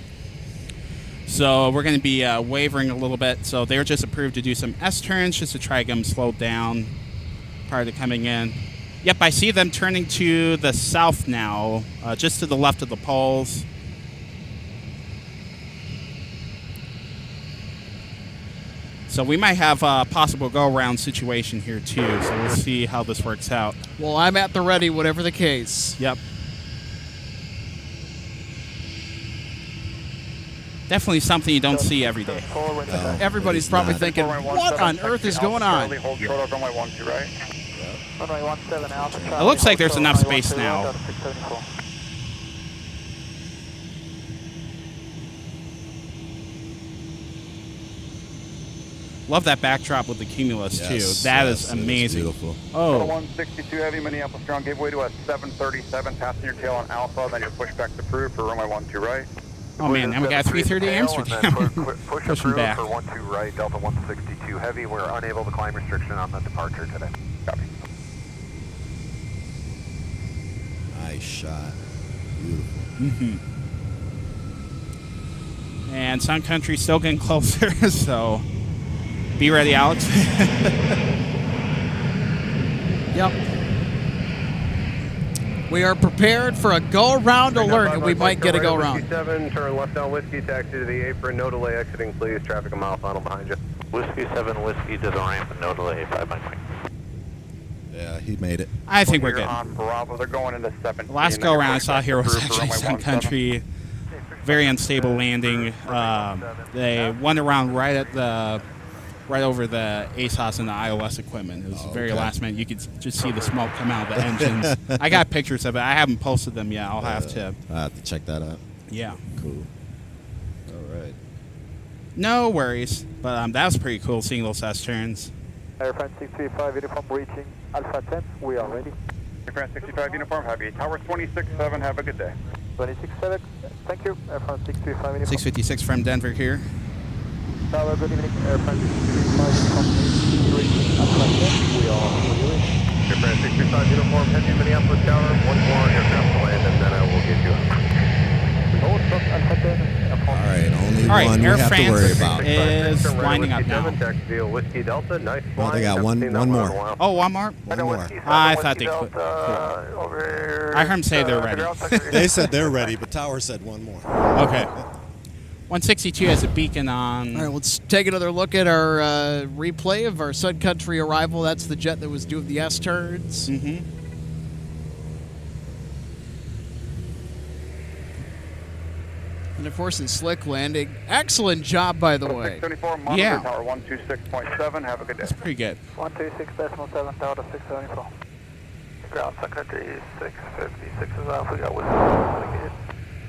So we're going to be wavering a little bit. So they were just approved to do some S turns just to try to get them slowed down prior to coming in. Yep, I see them turning to the south now, just to the left of the poles. So we might have a possible go-around situation here too. So we'll see how this works out. Well, I'm at the ready, whatever the case. Yep. Definitely something you don't see every day. No, everybody's probably thinking, what on earth is going on? It looks like there's enough space now. Love that backdrop with the cumulus too. That is amazing. Beautiful. Oh. 162 heavy, Minneapolis ground, give way to a 737, passenger tail on Alpha, then your pushback approved for runway 12 right. Oh man, now we got 330 Amsterdam. Push Pushing back. for 12 right, Delta 162 heavy. We're unable to climb restriction on the departure today. Copy. Nice shot. Beautiful. Mm-hmm. And Sun Country still getting closer, so be ready, Alex. Yep. We are prepared for a go-around alert, and we might get a go-around. 7, turn left on Whiskey, taxi to the apron, no delay exiting, please. Traffic a mile final behind you. Whiskey 7, Whiskey to the ramp, and no delay, 5 by 20. Yeah, he made it. I think we're good. On Bravo, they're going into 17. The last go-around I saw here was actually Sun Country. Very unstable landing. They went around right over the ASOS and the IOS equipment. It was very last minute. You could just see the smoke come out of the engines. I got pictures of it. I haven't posted them yet. I'll have to check that out. Yeah. Cool. All right. No worries. But that was pretty cool seeing those S turns. Air France 635 uniform reaching Alpha 10. We are ready. Air France 65 uniform heavy. Tower 26-7. Have a good day. 26-7. Thank you. Air France 635 uniform. 656 from Denver here. Tower, good evening. Air France 635 uniform reaching Alpha 10. We are ready. Air France 635 uniform heavy, Minneapolis Tower. One more aircraft to land, and then I will get you up. All right, only one we Air have France to worry about. is lining up now. Whiskey Delta, nice Well, they got one more. Oh, one more? One more. I thought they could. Cool. I heard them say they're ready. They said they're ready, but Tower said one more. Okay. 162 has a beacon on. All right, let's take another look at our replay of our Sun Country arrival. That's the jet that was doing the S turns. Mm-hmm. And of course, in slick landing. Excellent job, by the way. 674, monitor Yeah. Tower 126.7. Have a good day. That's pretty good. 126.7, Tower 674. Ground Sun Country 656 is off. We got Whiskey.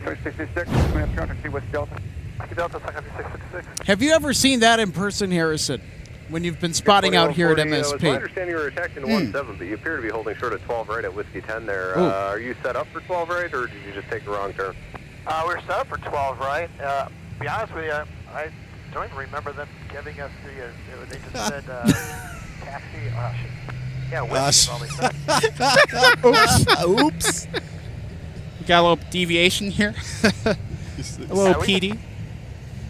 666, Minutes ground to West Delta. Whiskey Delta, Sun Country 656. Have you ever seen that in person, Harrison, when you've been spotting out here at It was my MSP? understanding you were attacking 17, but you appear to be holding short of 12 right at Whiskey 10 there. Ooh. Are you set up for 12 right, or did you just take the wrong turn? We were set up for 12 right. To be honest with you, I don't even remember them giving us the, they just said taxi. Yeah, Whiskey is all they said. Oops. We got a little deviation here. A little PD.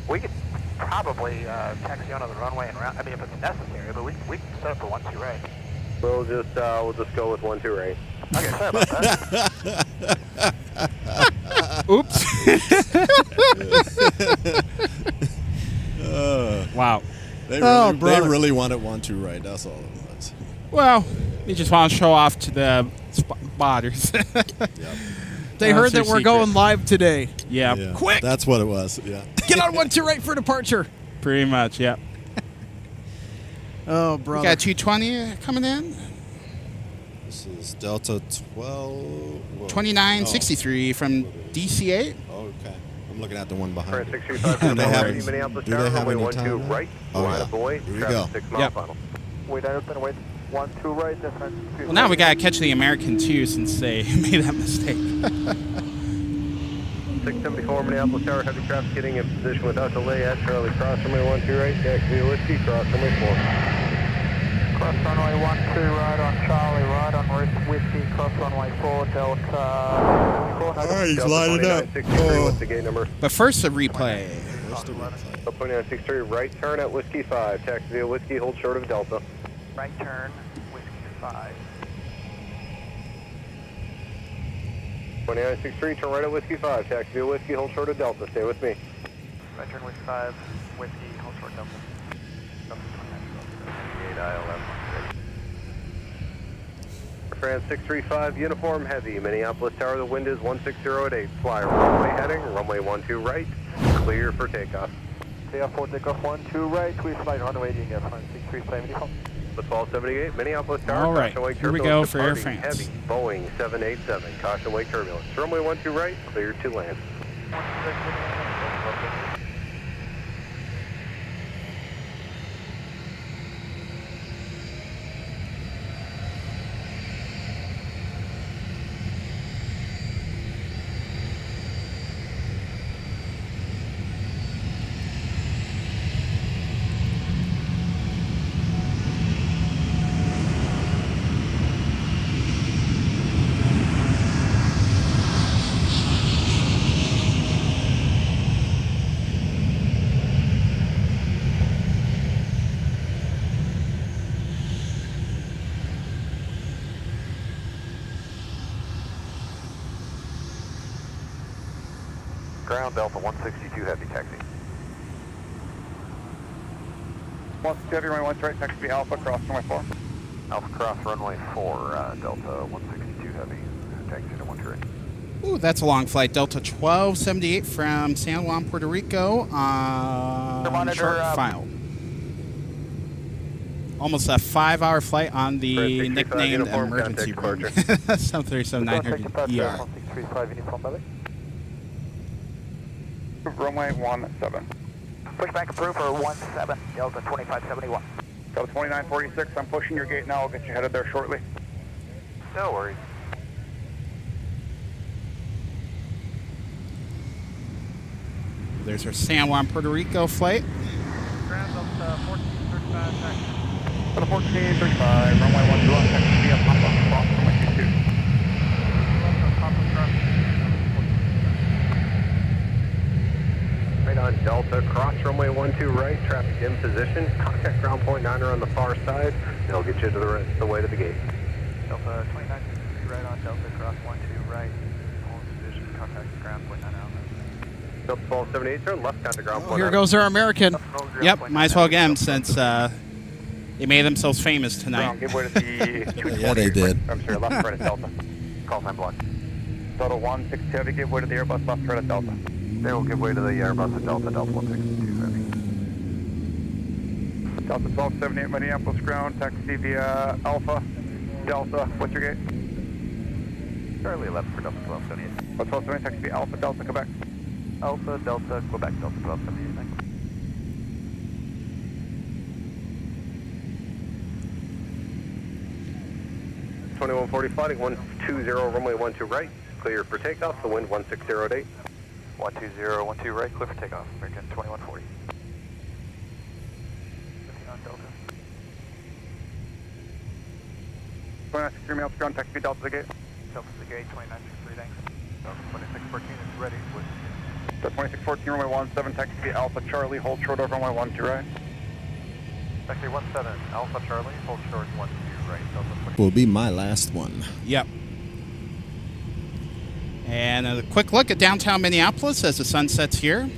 We could probably taxi onto the runway and round. I mean, if it's necessary, but we can set up for 12 right. We'll just go with 12 right. Okay, sorry about that. Oops. Wow. They really wanted 12 right. That's all it was. Well, you just want to show off to the spotters. They heard that we're going live today. Yeah. Quick! That's what it was. Yeah. Get on 12 right for departure. Pretty much, yeah. Oh, brother. We got 220 coming in. This is Delta 12. 2963 from DC-8. Oh, okay. I'm looking at the one behind. 635 Minneapolis Tower, runway 12 right. Oh, line yeah. of boy, Here we traffic go. 6 mile Yep. final. Wait, open, wait. 12 right, different. Well, now we got to catch the American, too, since they made that mistake. 674 Minneapolis Tower, heavy traffic getting in position without delay at Charlie. Cross runway 12 right, taxi Whiskey, cross runway 4. Cross runway 12 right on Charlie, right on Whiskey, cross runway 4, Delta. Oh, he's lining up. What's the gate number? But first, a replay. First the replay. 2963, right turn at Whiskey 5, taxi via Whiskey, hold short of Delta. Right turn, Whiskey 5. 2963, turn right at Whiskey 5, taxi via Whiskey, hold short of Delta. Stay with me. Right turn, Whiskey 5, Whiskey, hold short Delta. Delta 29, 8 ILM. France 635, uniform heavy, Minneapolis Tower, the wind is 160 at 8. Fly runway heading, runway 12 right, clear for takeoff. Clear for takeoff 12 right, please fly runway heading at 635 uniform. The 1278, Minneapolis Tower, All right, caution wake here we turbulence go for Air departing, France. heavy, Boeing 787, caution wake turbulence. Runway 12 right, clear to land. Ground Delta 162 heavy taxi. 162 heavy, runway 1 right, taxi Alpha, cross runway 4. Alpha cross runway 4, Delta 162 heavy, taxi to 13. Ooh, that's a long flight. Delta 1278 from San Juan, Puerto Rico on Monitor, short file. Almost a 5-hour flight on the nicknamed uniform, emergency room. contact 737-900 ER. 1635 uniform belly. Runway 17. Pushback approved for 17, Delta 2571. Delta 2946, I'm pushing your gate now. I'll get you headed there shortly. No worries. There's our San Juan, Puerto Rico flight. Ground Delta 1435, taxi. Delta 1435, runway 12 on taxi via Papa, cross runway 22. Right on Delta, cross runway 12 right, traffic in position, contact ground point 9 on the far side, they'll get you to the rest of the way to the gate. Delta 2963 right on Delta, cross 12 right, hold position, contact ground point 9 on Delta 1278, turn left, contact ground point Here 9. goes our American. Yep, might as well get him since they made themselves famous tonight. Give way to the Yeah, they did. I'm sorry, left right at Delta. Call time block. Delta 160 heavy, give way to the Airbus left right at Delta. They will give way to the Airbus at Delta 162 heavy. Delta 1278 Minneapolis ground, taxi via Alpha, Delta, what's your gate? Charlie 11 for Delta 1278. 1278, taxi via Alpha, Delta, Quebec. Alpha, Delta, Quebec, Delta 1278, thank you. 2140 flighting 120, runway 12 right, clear for takeoff, the wind 160 at 8. 120, 12 right, clear for takeoff, American 2140. 15 on Delta. 2963 Minneapolis ground, taxi via Delta to the gate. Delta to the gate, 2963, thanks. Delta 2614 is ready with The 2614, runway 17, taxi Alpha Charlie, hold short of runway 12 right. Taxi 17, Alpha Charlie, hold short 12 right, Delta 20. Will be my last one. Yep. And a quick look at downtown Minneapolis as the sun sets here.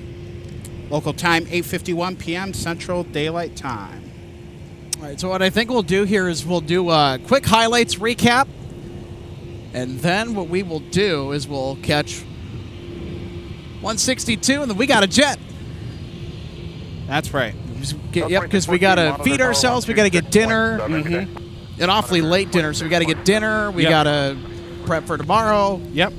Local time 8:51 p.m. Central Daylight Time. All right, so what I think we'll do here is we'll do a quick highlights recap. And then what we will do is we'll catch 162, and then we got a jet. That's right. Yep, because we got to feed ourselves. We got to get dinner. An awfully late dinner, so we got to get dinner. We got to prep for tomorrow. Yep.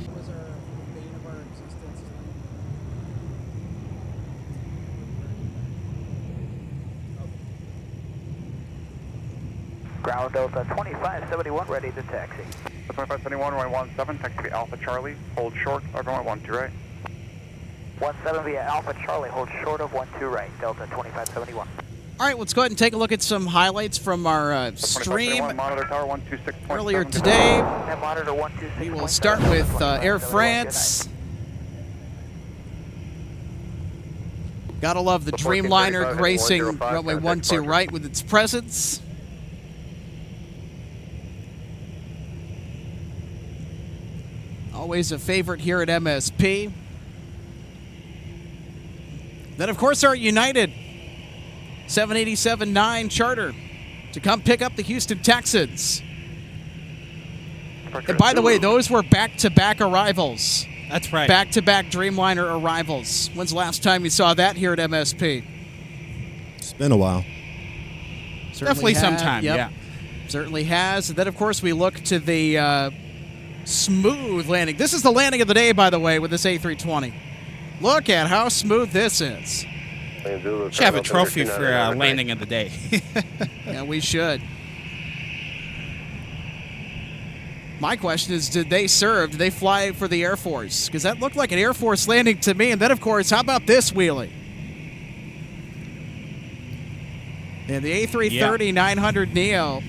Ground Delta 2571, ready to taxi. 2571, runway 17, taxi Alpha Charlie, hold short of runway 12 right. 17 via Alpha Charlie, hold short of 12 right, Delta 2571. All right, let's go ahead and take a look at some highlights from our stream Monitor tower 126. earlier today. Monitor 126. We will start with Air France. Gotta love the Dreamliner gracing runway 12 right with its presence. Always a favorite here at MSP. Then, of course, our United 787-9 charter to come pick up the Houston Texans. And by the way, those were back-to-back arrivals. That's right. Back-to-back Dreamliner arrivals. When's the last time you saw that here at MSP? It's been a while. Definitely sometime, yep. yeah. Certainly has. And then, of course, we look to the smooth landing. This is the landing of the day, by the way, with this A320. Look at how smooth this is. Should have a trophy for landing of the day. Yeah, we should. My question is, did they fly for the Air Force? Because that looked like an Air Force landing to me. And then, of course, how about this wheelie? And the A330-900 Neo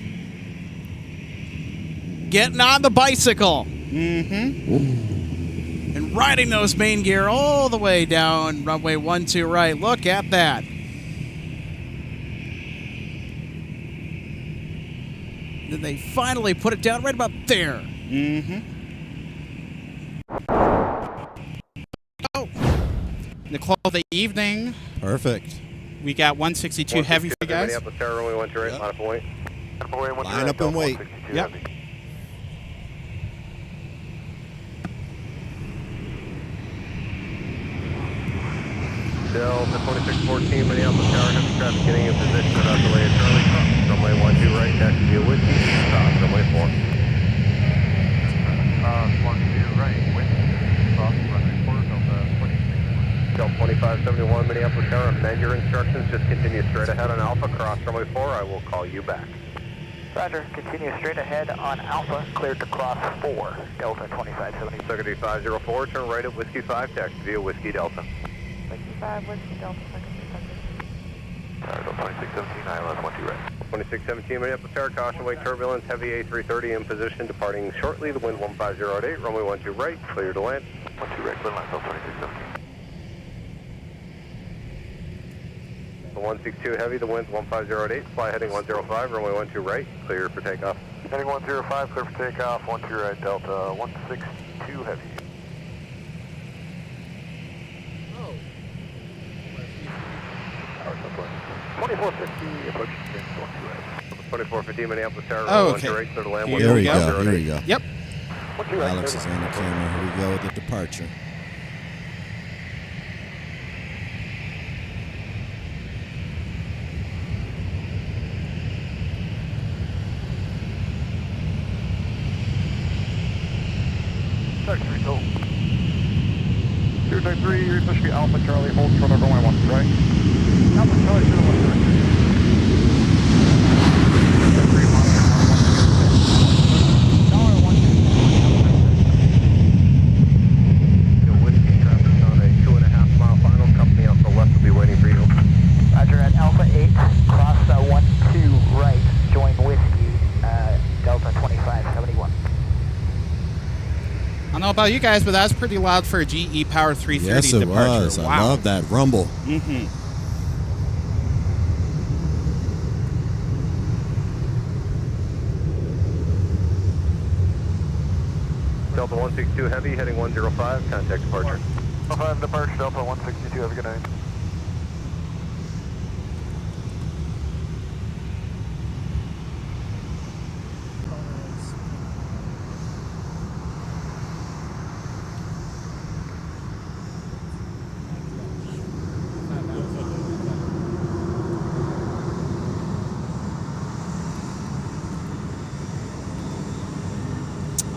getting on the bicycle. And riding those main gear all the way down runway 12 right. Look at that. Then they finally put it down right about there. Oh. The close of the evening. Perfect. We got 162 heavy for you guys. Line up and wait. Yep. Delta 2614, Minneapolis Tower, heavy traffic getting in position without delay at Charlie. Runway 12 right, taxi via Whiskey, stop, runway 4. 12 right, Whiskey, stop, runway 4, Delta 26. Delta 2571, Minneapolis Tower, amend your instructions, just continue straight ahead on Alpha, cross runway 4, I will call you back. Roger, continue straight ahead on Alpha, cleared to cross 4, Delta 2570. Secondary 504, turn right at Whiskey 5, taxi via Whiskey Delta. 65, Whiskey Delta, secondary 5. Delta 2617, ILS 12 right. 2617, Minneapolis Tower, caution, wake turbulence, heavy A330 in position, departing shortly, the wind 150 at 8, runway 12 right, clear to land. 12 right, clear line, Delta 2617. The 162 heavy, the wind 150 at 8, fly heading 105, runway 12 right, clear for takeoff. Heading 105, clear for takeoff, 12 right, Delta 162 heavy. Oh. 2450, approach 2450, Minneapolis Tower, Oh, runway 12 right, clear to land. Here we go. Here we go. Yep. Alex is on the camera. Here we go with the departure. Taxi, go. 253, you're supposed to be Alpha Charlie, hold short of runway 12 right. Alpha Charlie, short of 12 right. Roger, at Alpha 8, cross 12 right, join Whiskey, Delta 2571. I know about you guys, but that was pretty loud for a GE Power 330 Yes, it departure. was. Wow. I love that rumble. Mm-hmm. Delta 162 Heavy, heading 105, contact departure. 105 departure, Delta 162, have a good night.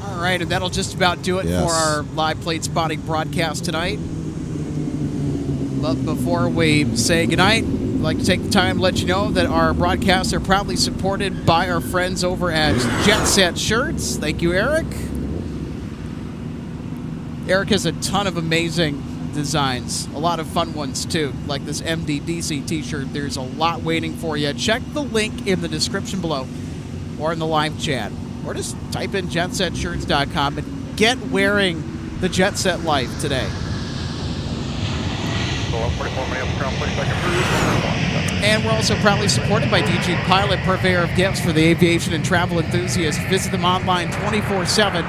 All right, and that'll just about do it Yes. for our live plate spotting broadcast tonight. But before we say goodnight, I'd like to take the time to let you know that our broadcasts are proudly supported by our friends over at Jet Set Shirts. Thank you, Eric. Eric has a ton of amazing designs, a lot of fun ones too, like this MDDC t-shirt. There's a lot waiting for you. Check the link in the description below or in the live chat, or just type in jetsетshirts.com and get wearing the Jet Set life today. And we're also proudly supported by DG Pilot, purveyor of gifts for the aviation and travel enthusiasts. Visit them online 24/7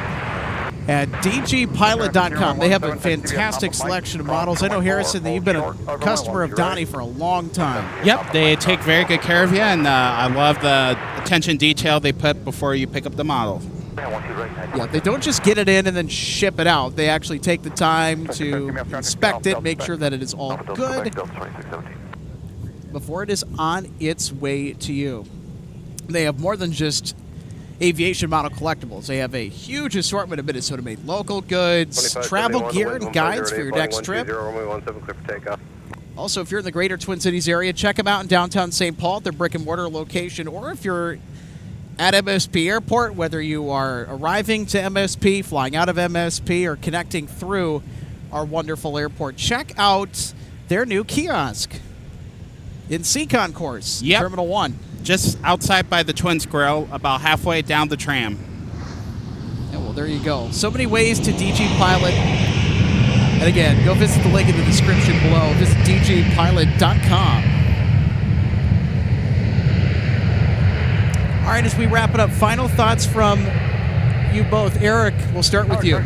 at dgpilot.com. They have a fantastic selection of models. I know, Harrison, that you've been a customer of Donnie for a long time. Yep, they take very good care of you, and I love the attention detail they put before you pick up the model. Yeah, they don't just get it in and then ship it out. They actually take the time to inspect it, make sure that it is all good before it is on its way to you. They have more than just aviation model collectibles. They have a huge assortment of Minnesota-made local goods, travel gear, and guides for your next trip. Also, if you're in the greater Twin Cities area, check them out in downtown St. Paul at their brick-and-mortar location, or if you're at MSP Airport, whether you are arriving to MSP, flying out of MSP, or connecting through our wonderful airport, check out their new kiosk in Sea Concourse, Yep. Terminal 1. Just outside by the Twins Grill, about halfway down the tram. Yeah, well, there you go. So many ways to DG Pilot. And again, go visit the link in the description below. Visit dgpilot.com. All right, as we wrap it up, final thoughts from you both. Eric, we'll start with you.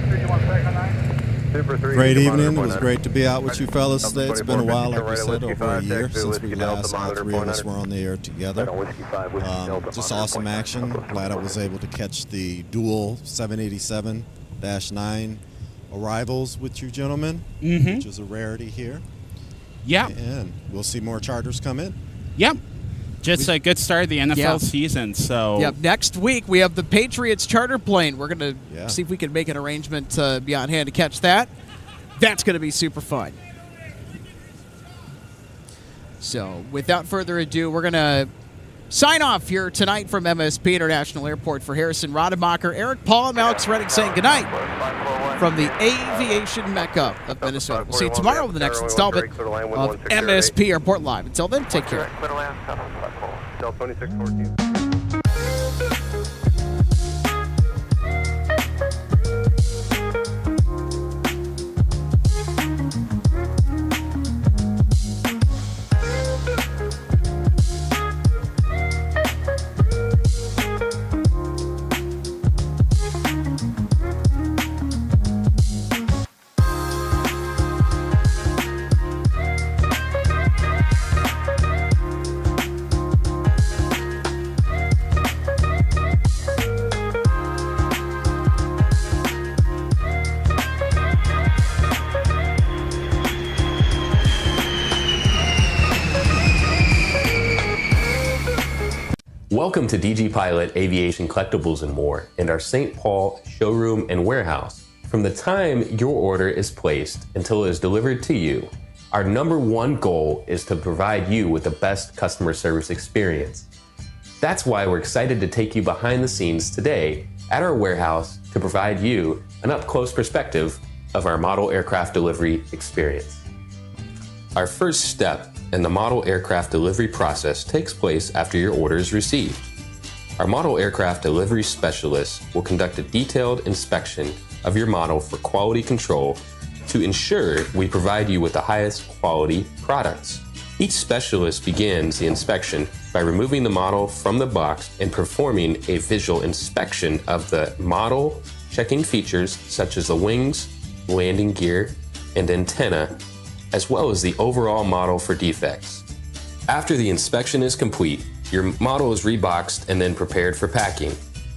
Great evening. It was great to be out with you fellas today. It's been a while, like we said, over a year since we last, all three of us were on the air together. Just awesome action. Glad I was able to catch the dual 787-9 arrivals with you gentlemen, which is a rarity here. Yeah. And we'll see more charters come in. Yep. Just a good start of the NFL season. So Yep. Next week, we have the Patriots charter plane. We're going to see if we can make an arrangement to be on hand to catch that. That's going to be super fun. So without further ado, we're going to sign off here tonight from MSP International Airport. For Harrison Rademacher, Eric Paul, and Alex Reddick saying goodnight from the Aviation Mecca of Minnesota. We'll see you tomorrow with the next installment of MSP Airport Live. Until then, take care. Del 2614. Welcome to DG Pilot Aviation Collectibles and More and our St. Paul showroom and warehouse. From the time your order is placed until it is delivered to you, our #1 goal is to provide you with the best customer service experience. That's why we're excited to take you behind the scenes today at our warehouse to provide you an up-close perspective of our model aircraft delivery experience. Our first step in the model aircraft delivery process takes place after your order is received. Our model aircraft delivery specialist will conduct a detailed inspection of your model for quality control to ensure we provide you with the highest quality products. Each specialist begins the inspection by removing the model from the box and performing a visual inspection of the model, checking features such as the wings, landing gear, and antenna, as well as the overall model for defects. After the inspection is complete, your model is reboxed and then prepared for packing.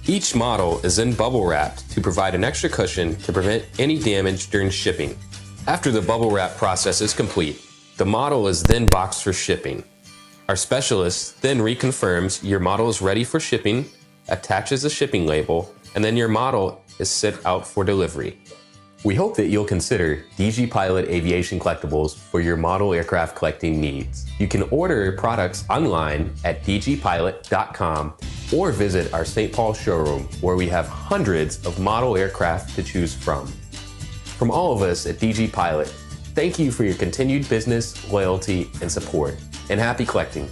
Each model is then bubble wrapped to provide an extra cushion to prevent any damage during shipping. After the bubble wrap process is complete, the model is then boxed for shipping. Our specialist then reconfirms your model is ready for shipping, attaches a shipping label, and then your model is sent out for delivery. We hope that you'll consider DG Pilot Aviation Collectibles for your model aircraft collecting needs. You can order products online at dgpilot.com or visit our St. Paul showroom where we have hundreds of model aircraft to choose from. From all of us at DG Pilot, thank you for your continued business, loyalty, and support, and happy collecting.